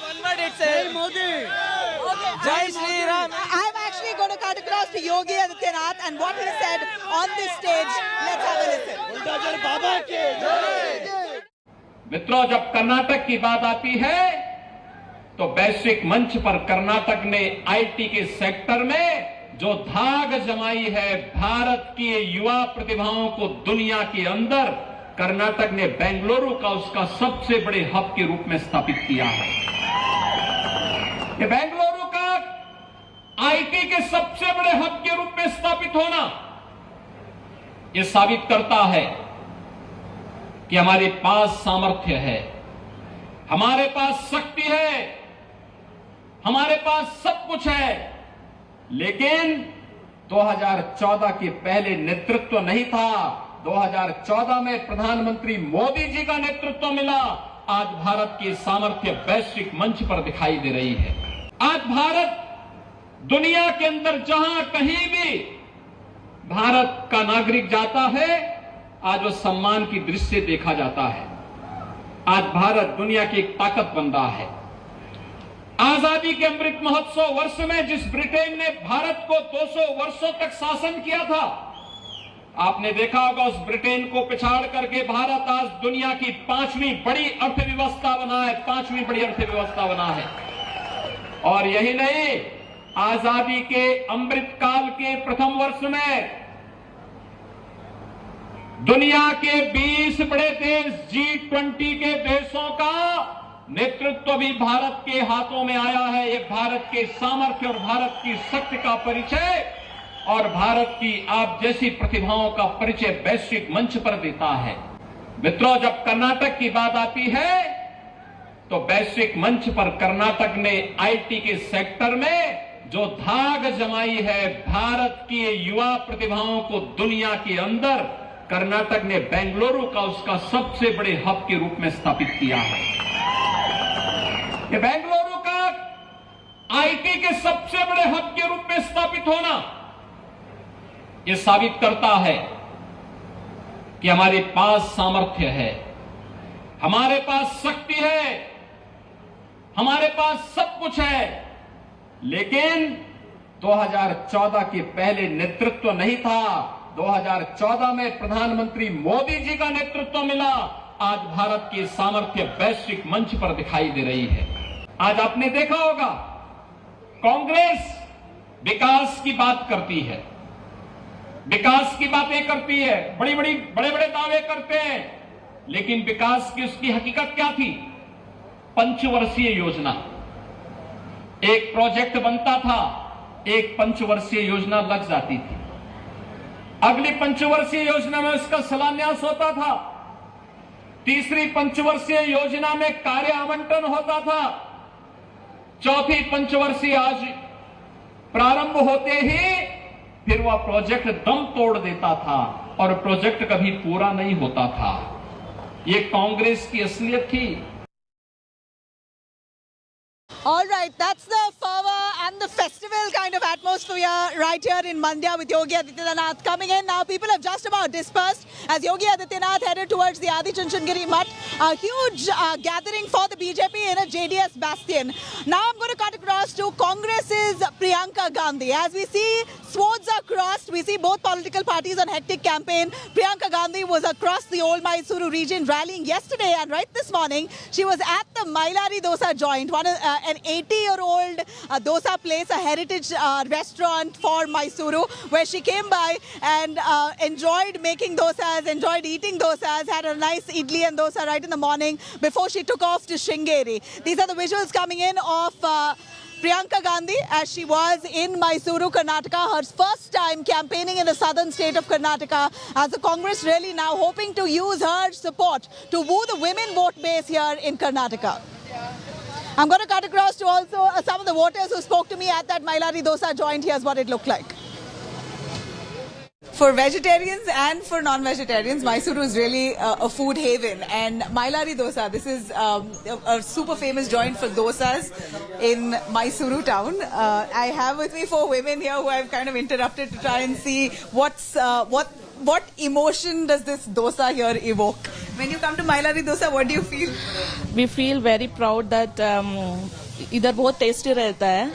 one word it says. Jai Modi. Okay. Jai Shri Ram. I'm actually going to cut across to Yogi Adityanath and what he said on this stage. Let's have a listen. मित्रों, जब कर्नाटक की बात आती है तो वैश्विक मंच पर कर्नाटक ने आईटी के सेक्टर में जो धाग जमाई है, भारत की युवा प्रतिभाओं को दुनिया के अंदर कर्नाटक ने बेंगलुरु का उसका सबसे बड़े हब के रूप में स्थापित किया है। ये बेंगलुरु का आईटी के सबसे बड़े हब के रूप में स्थापित होना ये साबित करता है कि हमारे पास सामर्थ्य है, हमारे पास शक्ति है, हमारे पास सब कुछ है, लेकिन 2014 के पहले नेतृत्व नहीं था। 2014 में प्रधानमंत्री मोदी जी का नेतृत्व मिला। आज भारत की सामर्थ्य वैश्विक मंच पर दिखाई दे रही है। आज भारत दुनिया के अंदर जहां कहीं भी भारत का नागरिक जाता है, आज वो सम्मान की दृष्टि देखा जाता है। आज भारत दुनिया की एक ताकत बन रहा है। आजादी के अमृत महोत्सव वर्ष में जिस ब्रिटेन ने भारत को 200 वर्षों तक शासन किया था, आपने देखा होगा उस ब्रिटेन को पिछाड़ करके भारत आज दुनिया की 5वीं बड़ी अर्थव्यवस्था बना है, 5वीं बड़ी अर्थव्यवस्था बना है। और यही नहीं, आजादी के अमृत काल के प्रथम वर्ष में दुनिया के 20 बड़े देश G20 के देशों का नेतृत्व भी भारत के हाथों में आया है। ये भारत के सामर्थ्य और भारत की शक्ति का परिचय और भारत की आप जैसी प्रतिभाओं का परिचय वैश्विक मंच पर देता है। मित्रों, जब कर्नाटक की बात आती है तो वैश्विक मंच पर कर्नाटक ने आईटी के सेक्टर में जो धाक जमाई है, भारत की युवा प्रतिभाओं को दुनिया के अंदर कर्नाटक ने बेंगलुरु का उसका सबसे बड़े हब के रूप में स्थापित किया है। ये बेंगलुरु का आईटी के सबसे बड़े हब के रूप में स्थापित होना ये साबित करता है कि हमारे पास सामर्थ्य है, हमारे पास शक्ति है, हमारे पास सब कुछ है, लेकिन 2014 के पहले नेतृत्व नहीं था। 2014 में प्रधानमंत्री मोदी जी का नेतृत्व मिला। आज भारत की सामर्थ्य वैश्विक मंच पर दिखाई दे रही है। आज आपने देखा होगा, कांग्रेस विकास की बात करती है, विकास की बातें करती है, बड़े बड़े दावे करते हैं, लेकिन विकास की उसकी हकीकत क्या थी? पंचवर्षीय योजना, एक प्रोजेक्ट बनता था, एक पंचवर्षीय योजना लग जाती थी, अगली पंचवर्षीय योजना में उसका शिलान्यास होता था, तीसरी पंचवर्षीय योजना में कार्य आवंटन होता था, चौथी पंचवर्षीय आज प्रारंभ होते ही फिर वह प्रोजेक्ट दम तोड़ देता था और प्रोजेक्ट कभी पूरा नहीं होता था। ये कांग्रेस की असलियत थी। All right, that's the fervor and the festival kind of atmosphere right here in Mandya with Yogi Adityanath coming in. Now people have just about dispersed as Yogi Adityanath headed towards the Adi Chanchandgiri Mutt, a huge gathering for the BJP in a JDS bastion. Now I'm going to cut across to Congress's Priyanka Gandhi. As we see swords are crossed, we see both political parties on hectic campaign. Priyanka Gandhi was across the old Mysuru region rallying yesterday, and right this morning she was at the Mailari Dosa joint, an 80-year-old dosa place, a heritage restaurant for Mysuru, where she came by and enjoyed making dosas, enjoyed eating dosas, had a nice idli and dosa right in the morning before she took off to Sringeri. These are the visuals coming in of Priyanka Gandhi as she was in Mysuru, Karnataka, her first time campaigning in the southern state of Karnataka, as the Congress really now hoping to use her support to woo the women vote base here in Karnataka. I'm going to cut across to also some of the voters who spoke to me at that Mailari Dosa joint. Here's what it looked like. For vegetarians and for non-vegetarians, Mysuru is really a food haven. And Mailari Dosa, this is a super famous joint for dosas in Mysuru town. I have with me 4 women here who I've kind of interrupted to try and see what emotion does this dosa here evoke. When you come to Mailari Dosa, what do you feel? We feel very proud that इधर बहुत tasty रहता है,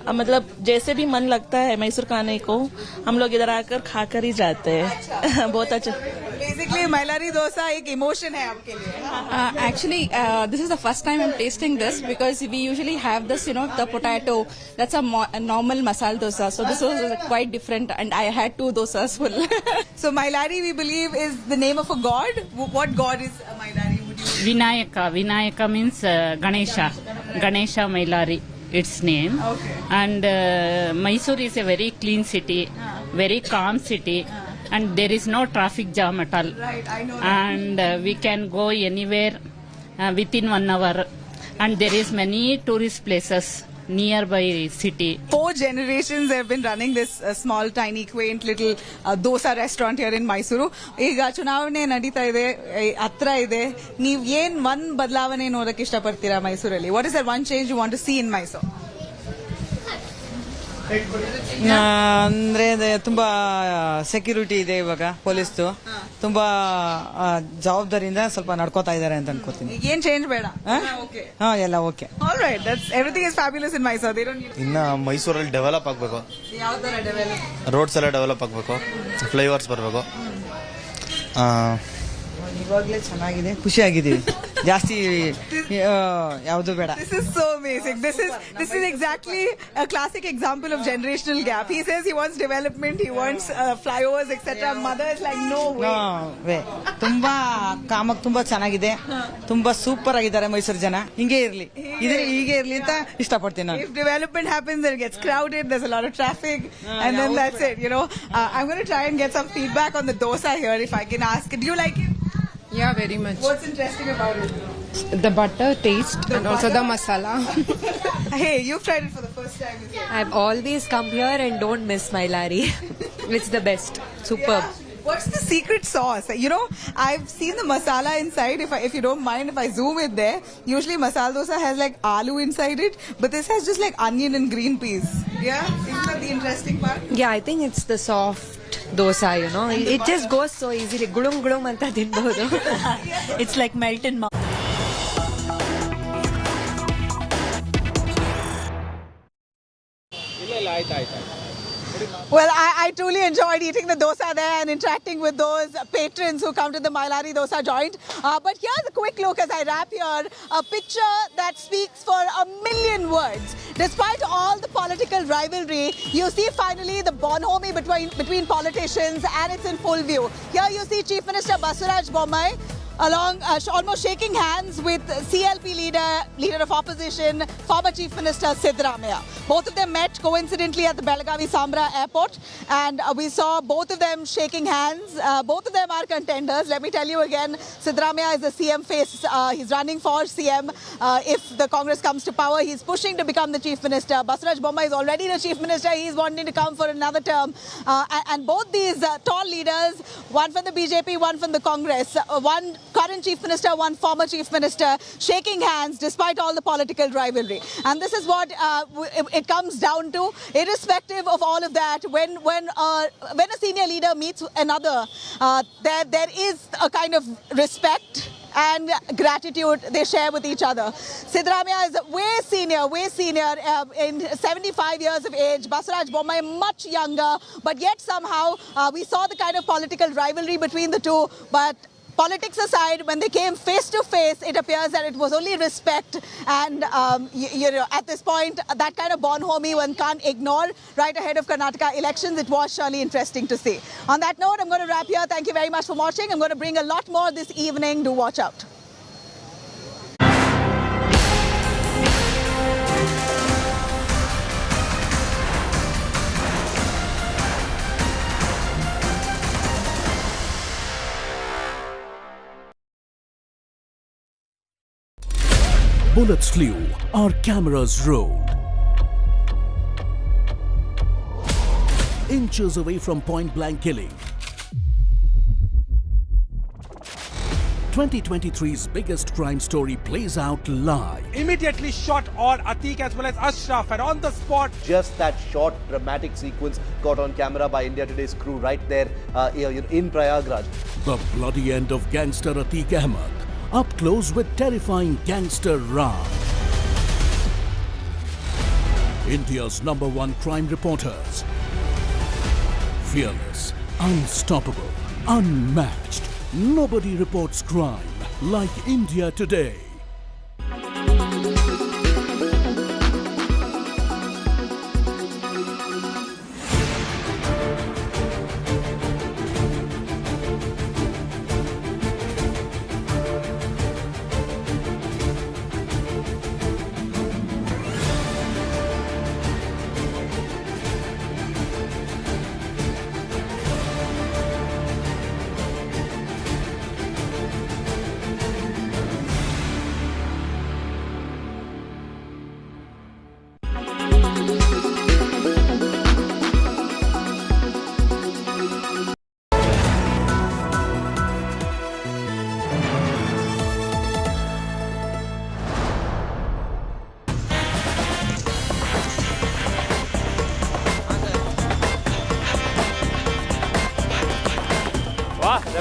मतलब जैसे भी मन लगता है मैसूर खाने को हम लोग इधर आकर खाकर ही जाते हैं। बहुत अच्छा। Basically, Mailari Dosa एक emotion है आपके लिए। Actually, this is the first time I'm tasting this because we usually have this, the potato. That's a normal masala dosa. So this was quite different, and I had 2 dosas full. So Mailari, we believe, is the name of a god. What god is Mailari? Vinayaka means Ganesha Mailari, its name. Okay. And Mysore is a very clean city, very calm city, and there is no traffic jam at all. Right, I know. And we can go anywhere within 1 hour, and there is many tourist places nearby city. 4 generations have been running this small, tiny, quaint little dosa restaurant here in Mysuru. ಈಗ ಚುನಾವಣೆ ನಡೀತಾ ಇದೆ, ಹತ್ರ ಇದೆ. ನೀವು ಏನ್ ಒಂದ್ ಬದಲಾವಣೆ ನೋಡಕ್ಕೆ ಇಷ್ಟಪಡ್ತೀರಾ ಮೈಸೂರಲ್ಲಿ? What is that one change you want to see in Mysore? ಅಂದ್ರೆ ತುಂಬಾ ಸೆಕ್ಯೂರಿಟಿ ಇದೆ ಇವಾಗ, ಪೊಲೀಸ್ದು ತುಂಬಾ ಜವಾಬ್ದಾರಿಯಿಂದ ಸ್ವಲ್ಪ ನಡ್ಕೋತಾ ಇದ್ದಾರೆ ಅಂತ ಅನ್ಕೋತೀನಿ. ಏನ್ ಚೇಂಜ್ ಬೇಡ, ಎಲ್ಲ okay. All right, that's everything is fabulous in Mysore. They don't need. ಇನ್ನ ಮೈಸೂರಲ್ಲಿ ಡೆವಲಪ್ ಆಗಬೇಕು, ಯಾವ ತರ ಡೆವಲಪ್? ರೋಡ್ಸ್ ಎಲ್ಲ ಡೆವಲಪ್ ಆಗಬೇಕು, ಫ್ಲೈಓವರ್ಸ್ ಬರಬೇಕು. ಇವಾಗಲೇ ಚೆನ್ನಾಗಿದೆ, ಖುಷಿ ಆಗಿದ್ದೀವಿ. ಜಾಸ್ತಿ ಯಾವುದು ಬೇಡ. This is so amazing. This is exactly a classic example of generational gap. He says he wants development, he wants flyovers, etc. Mother is like no way. ತುಂಬಾ ಕಾಮಕ್ ತುಂಬಾ ಚೆನ್ನಾಗಿದೆ, ತುಂಬಾ ಸೂಪರ್ ಆಗಿದ್ದಾರೆ ಮೈಸೂರು ಜನ. ಹೀಗೆ ಇರ್ಲಿ ಅಂತ ಇಷ್ಟಪಡ್ತೀನಿ ನಾನು. If development happens, then it gets crowded, there's a lot of traffic, and then that's it. I'm going to try and get some feedback on the dosa here, if I can ask. Do you like it? Yeah, very much. What's interesting about it? The butter taste and also the masala. Hey, you've tried it for the first time. I've always come here and don't miss my Larry. It's the best. Superb. Yeah. What's the secret sauce? I've seen the masala inside. If you don't mind, if I zoom it there, usually masala dosa has like aloo inside it, but this has just like onion and green peas. Yeah, isn't that the interesting part? Yeah, I think it's the soft dosa, It just goes so easily. Gulum gulum anta tinbodu. It's like melt in mouth. Well, I truly enjoyed eating the dosa there and interacting with those patrons who come to the Mailari dosa joint. But here's a quick look as I wrap here, a picture that speaks for a million words. Despite all the political rivalry, you see finally the bonhomie between politicians, and it's in full view. Here you see Chief Minister Basuraj Bommai along almost shaking hands with CLP leader of opposition, former Chief Minister Siddaramaiah. Both of them met coincidentally at the Belagavi Sambra airport, and we saw both of them shaking hands. Both of them are contenders. Let me tell you again, Siddaramaiah is the CM face. He's running for CM. If the Congress comes to power, he's pushing to become the Chief Minister. Basuraj Bommai is already the Chief Minister. He's wanting to come for another term. And both these tall leaders, one from the BJP, one from the Congress, one current Chief Minister, one former Chief Minister, shaking hands despite all the political rivalry. And this is what it comes down to. Irrespective of all of that, when a senior leader meets another, there is a kind of respect and gratitude they share with each other. Siddaramaiah is way senior, in 75 years of age. Basuraj Bommai much younger, but yet somehow we saw the kind of political rivalry between the two. But politics aside, when they came face to face, it appears that it was only respect. And at this point, that kind of bonhomie one can't ignore right ahead of Karnataka elections. It was surely interesting to see. On that note, I'm going to wrap here. Thank you very much for watching. I'm going to bring a lot more this evening. Do watch out. Bullets flew, our cameras rolled. Inches away from point-blank killing. 2023's biggest crime story plays out live. Immediately shot all Atiq as well as Ashraf, and on the spot. Just that short dramatic sequence got on camera by India Today's crew right there in Prayagraj. The bloody end of gangster Atiq Ahmed. Up close with terrifying gangster Ram. India's #1 crime reporters. Fearless, unstoppable, unmatched. Nobody reports crime like India Today.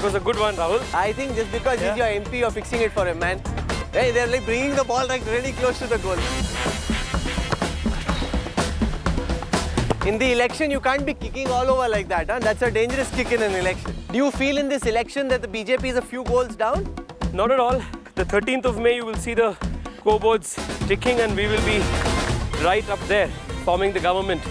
was a good one, Rahul. I think just because he's your MP, you're fixing it for him, man. Hey, they're like bringing the ball like really close to the goal. In the election, you can't be kicking all over like that. Huh? That's a dangerous kick in an election. Do you feel in this election that the BJP is a few goals down? Not at all. The 13th of May, you will see the scoreboards ticking and we will be right up there forming the government.